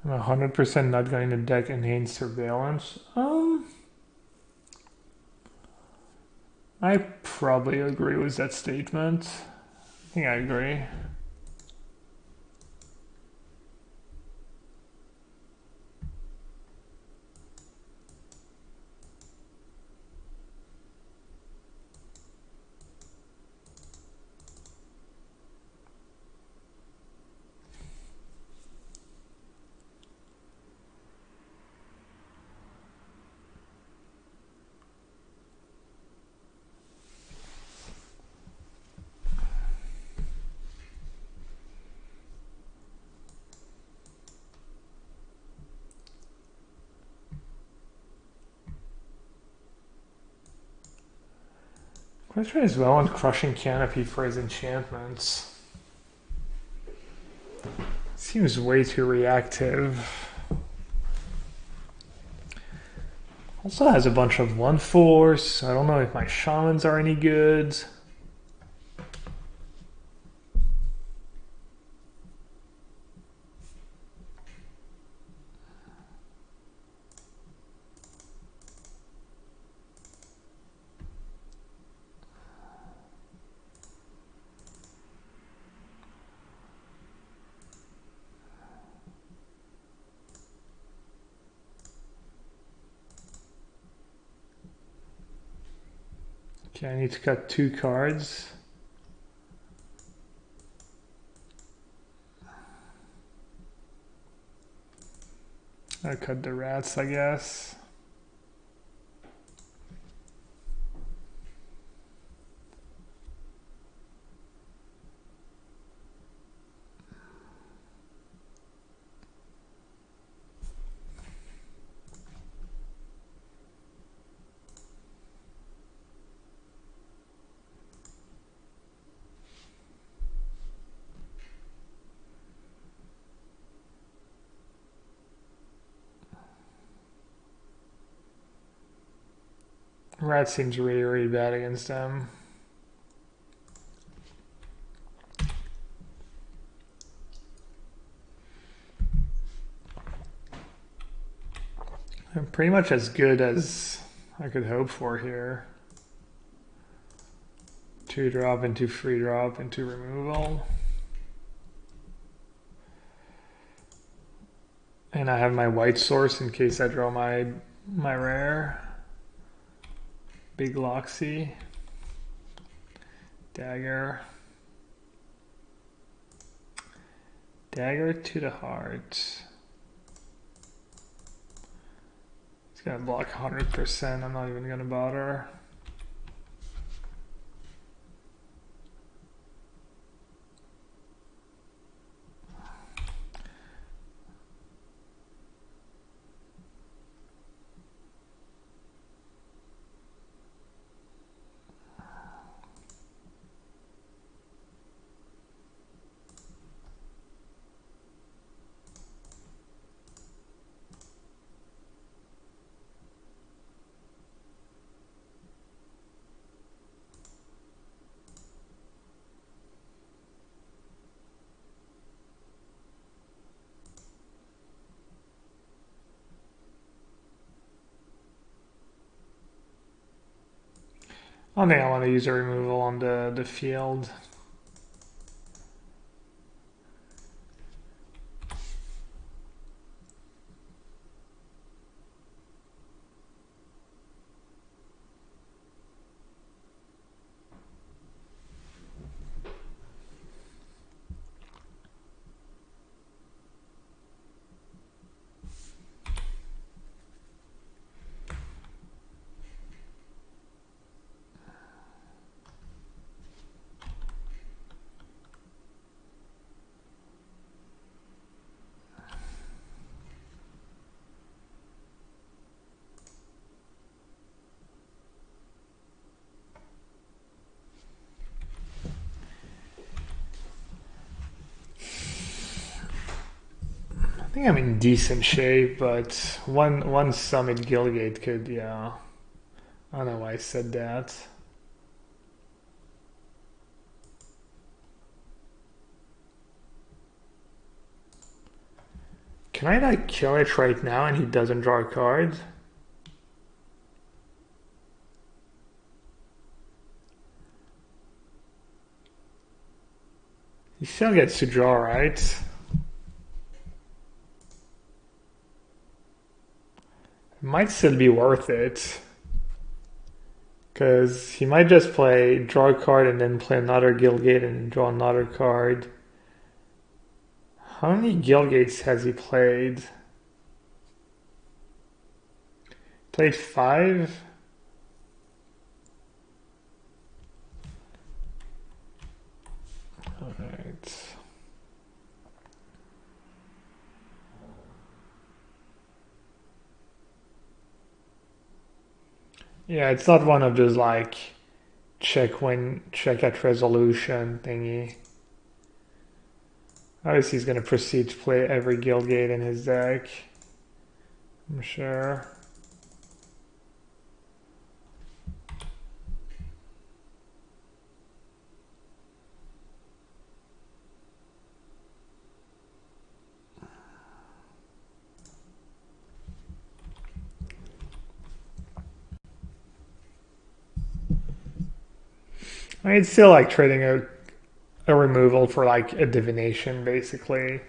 I'm 100% not going to deck Enhanced Surveillance. I probably agree with that statement. I think I agree. Question is well on Crushing Canopy for his enchantments. Seems way too reactive. Also has a bunch of 1/4s. I don't know if my shamans are any good. Okay, I need to cut 2 cards. I'll cut the rats, I guess. Rat seems really, really bad against them. I'm pretty much as good as I could hope for here. 2-drop into free drop into removal. And I have my white source in case I draw my rare. Big Loxy. Dagger. Dagger to the heart. It's gonna block 100%. I'm not even gonna bother. I think I want to use a removal on the field. I think I'm in decent shape, but one Summit Gilgate could, yeah. I don't know why I said that. Can I like kill it right now and he doesn't draw a card? He still gets to draw, right? It might still be worth it. Because he might just play, draw a card and then play another Guildgate and draw another card. How many Guildgates has he played? Played 5? Alright. Yeah, it's not one of those like check at resolution thingy. Obviously he's gonna proceed to play every Guildgate in his deck. I'm sure. I mean, it's still like trading a removal for like a divination, basically.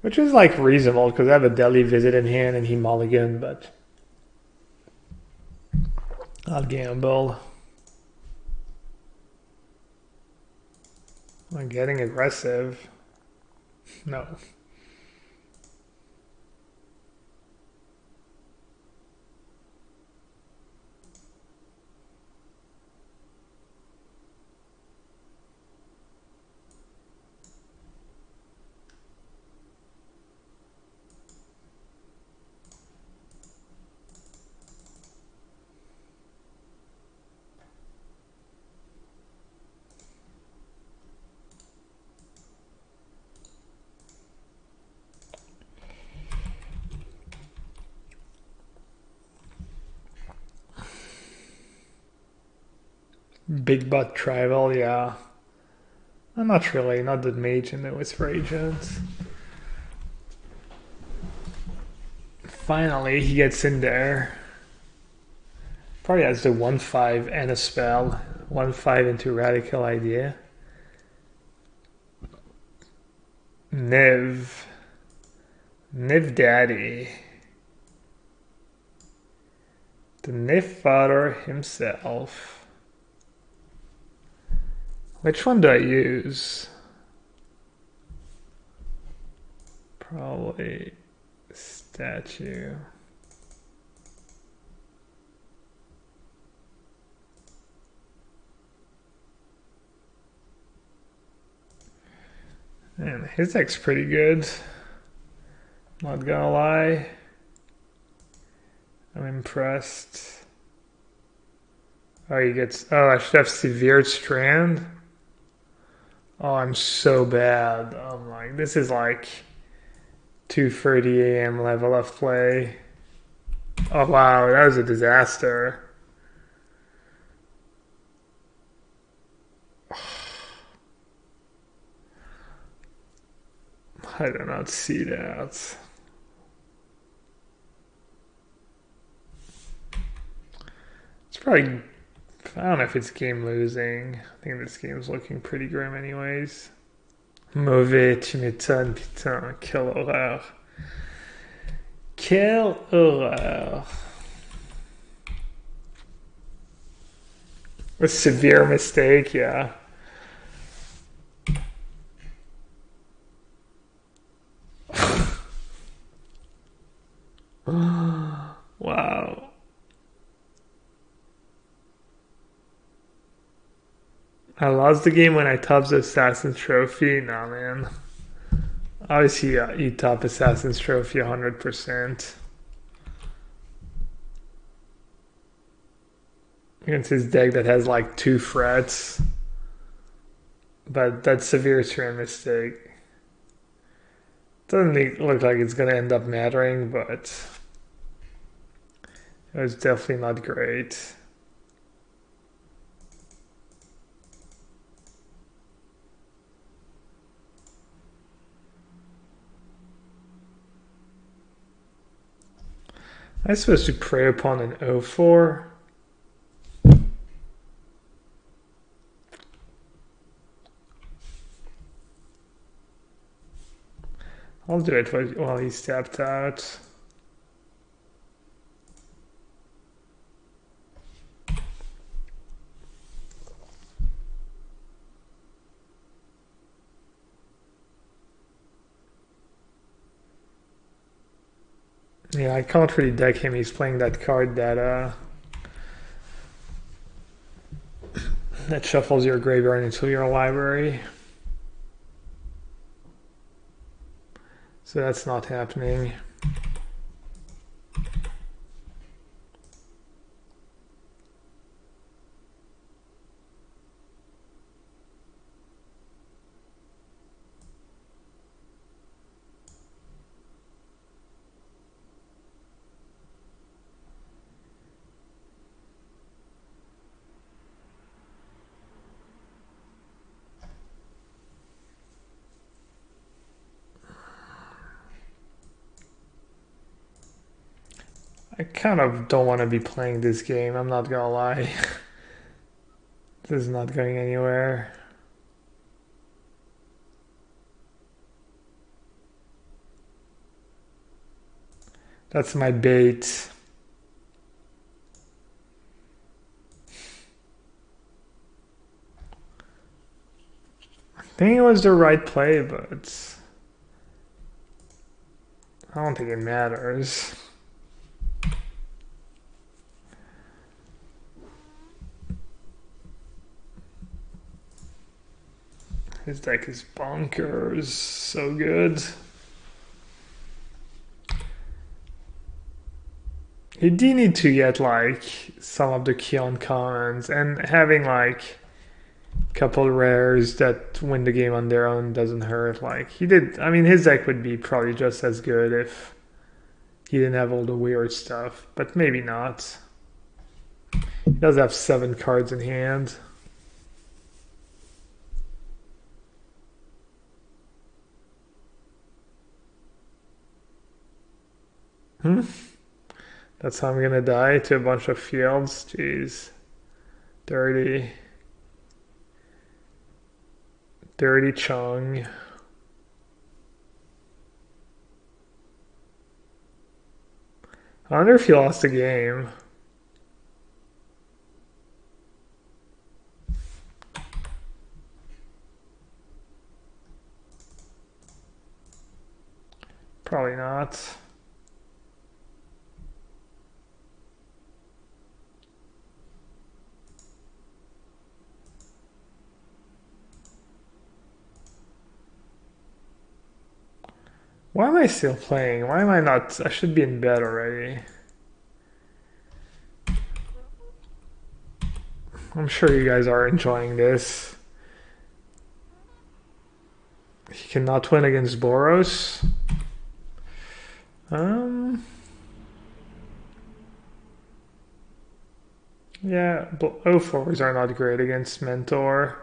Which is like reasonable because I have a Delhi Visit in hand and he mulligan, but I'll gamble. I'm getting aggressive. No. Big butt tribal, yeah. Not really, not the mage and the whisper agent. Finally, he gets in there. Probably has the 1/5 and a spell. 1/5 into radical idea. Niv. Niv Daddy. The Niv Father himself. Which one do I use? Probably statue. Man, his deck's pretty good. Not gonna lie. I'm impressed. Oh, he gets. Oh, I should have Severed Strand. Oh, I'm so bad. I'm like, this is like 2:30 a.m. level of play. Oh, wow, that was a disaster. I did not see that. It's probably, I don't know if it's game losing. I think this game's looking pretty grim anyways. Mauvais, tu m'étonnes, putain, quelle horreur. Quelle horreur. A severe mistake, yeah. Wow. I lost the game when I topped the Assassin's Trophy. Nah, man. Obviously, you top Assassin's Trophy 100%. Against his deck that has like 2 threats. But that's severe turn mistake. Doesn't look like it's gonna end up mattering, but it was definitely not great. I'm supposed to prey upon an 0/4. I'll do it while he's tapped out. Yeah, I can't really deck him. He's playing that card that shuffles your graveyard into your library. So that's not happening. I kind of don't want to be playing this game, I'm not gonna lie. This is not going anywhere. That's my bait. I think it was the right play, but I don't think it matters. His deck is bonkers, so good. You do need to get like some of the key uncommons and having like a couple rares that win the game on their own doesn't hurt. Like he did, I mean, his deck would be probably just as good if he didn't have all the weird stuff, but maybe not. He does have 7 cards in hand. That's how I'm gonna die, to a bunch of fields. Jeez. Dirty. Dirty Chung. I wonder if he lost the game. Probably not. Why am I still playing? Why am I not? I should be in bed already. I'm sure you guys are enjoying this. He cannot win against Boros. Yeah, O4s are not great against Mentor.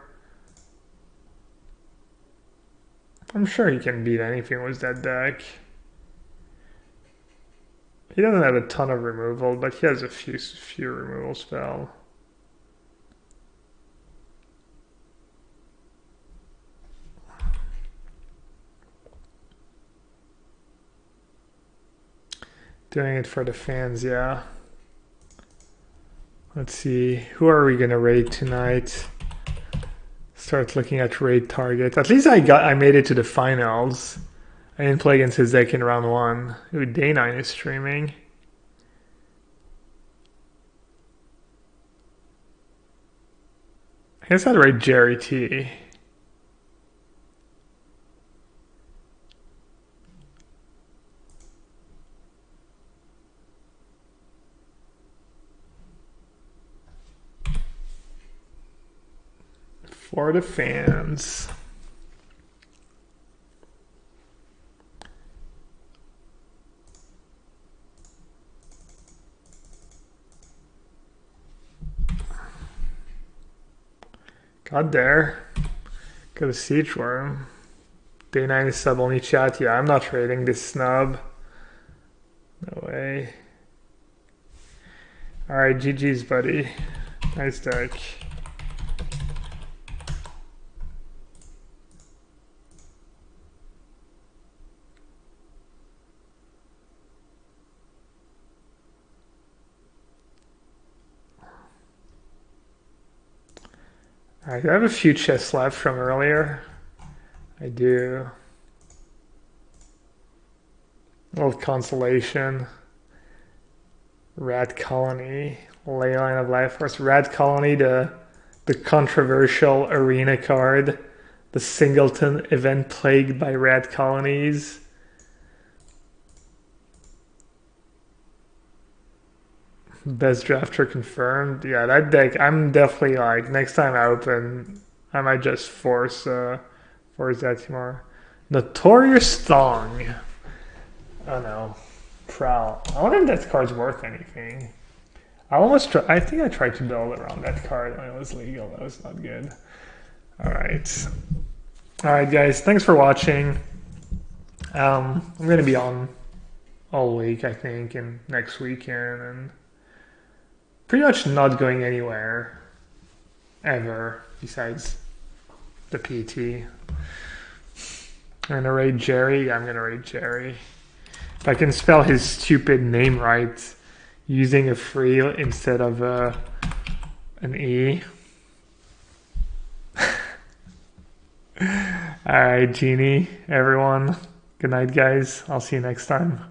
I'm sure he can beat anything with that deck. He doesn't have a ton of removal, but he has a few removal spell. Doing it for the fans, yeah. Let's see, who are we gonna raid tonight? Start looking at raid targets. At least I made it to the finals. I didn't play against his deck in round 1. Ooh, Day9 is streaming. I guess I'd raid Jerry T. For the fans. God there. Got a Siege Worm. Day9 is sub only chat. Yeah, I'm not trading this snub. No way. Alright, GG's, buddy. Nice deck. Alright, I have a few chests left from earlier. I do. Old Consolation. Rat Colony. Leyline of Life Force. Rat Colony, the controversial arena card. The singleton event plagued by rat colonies. Best drafter confirmed. Yeah, that deck, I'm definitely like, next time I open, I might just force that tomorrow. Notorious Thong. Oh no. Prowl. I wonder if that card's worth anything. I think I tried to build around that card when it was legal. That was not good. Alright. Alright guys, thanks for watching. I'm gonna be on all week, I think, and next weekend, and pretty much not going anywhere ever besides the PT. I'm gonna raid Jerry. Yeah, I'm gonna raid Jerry. If I can spell his stupid name right, using a free instead of an E. Alright, Genie, everyone. Good night, guys. I'll see you next time.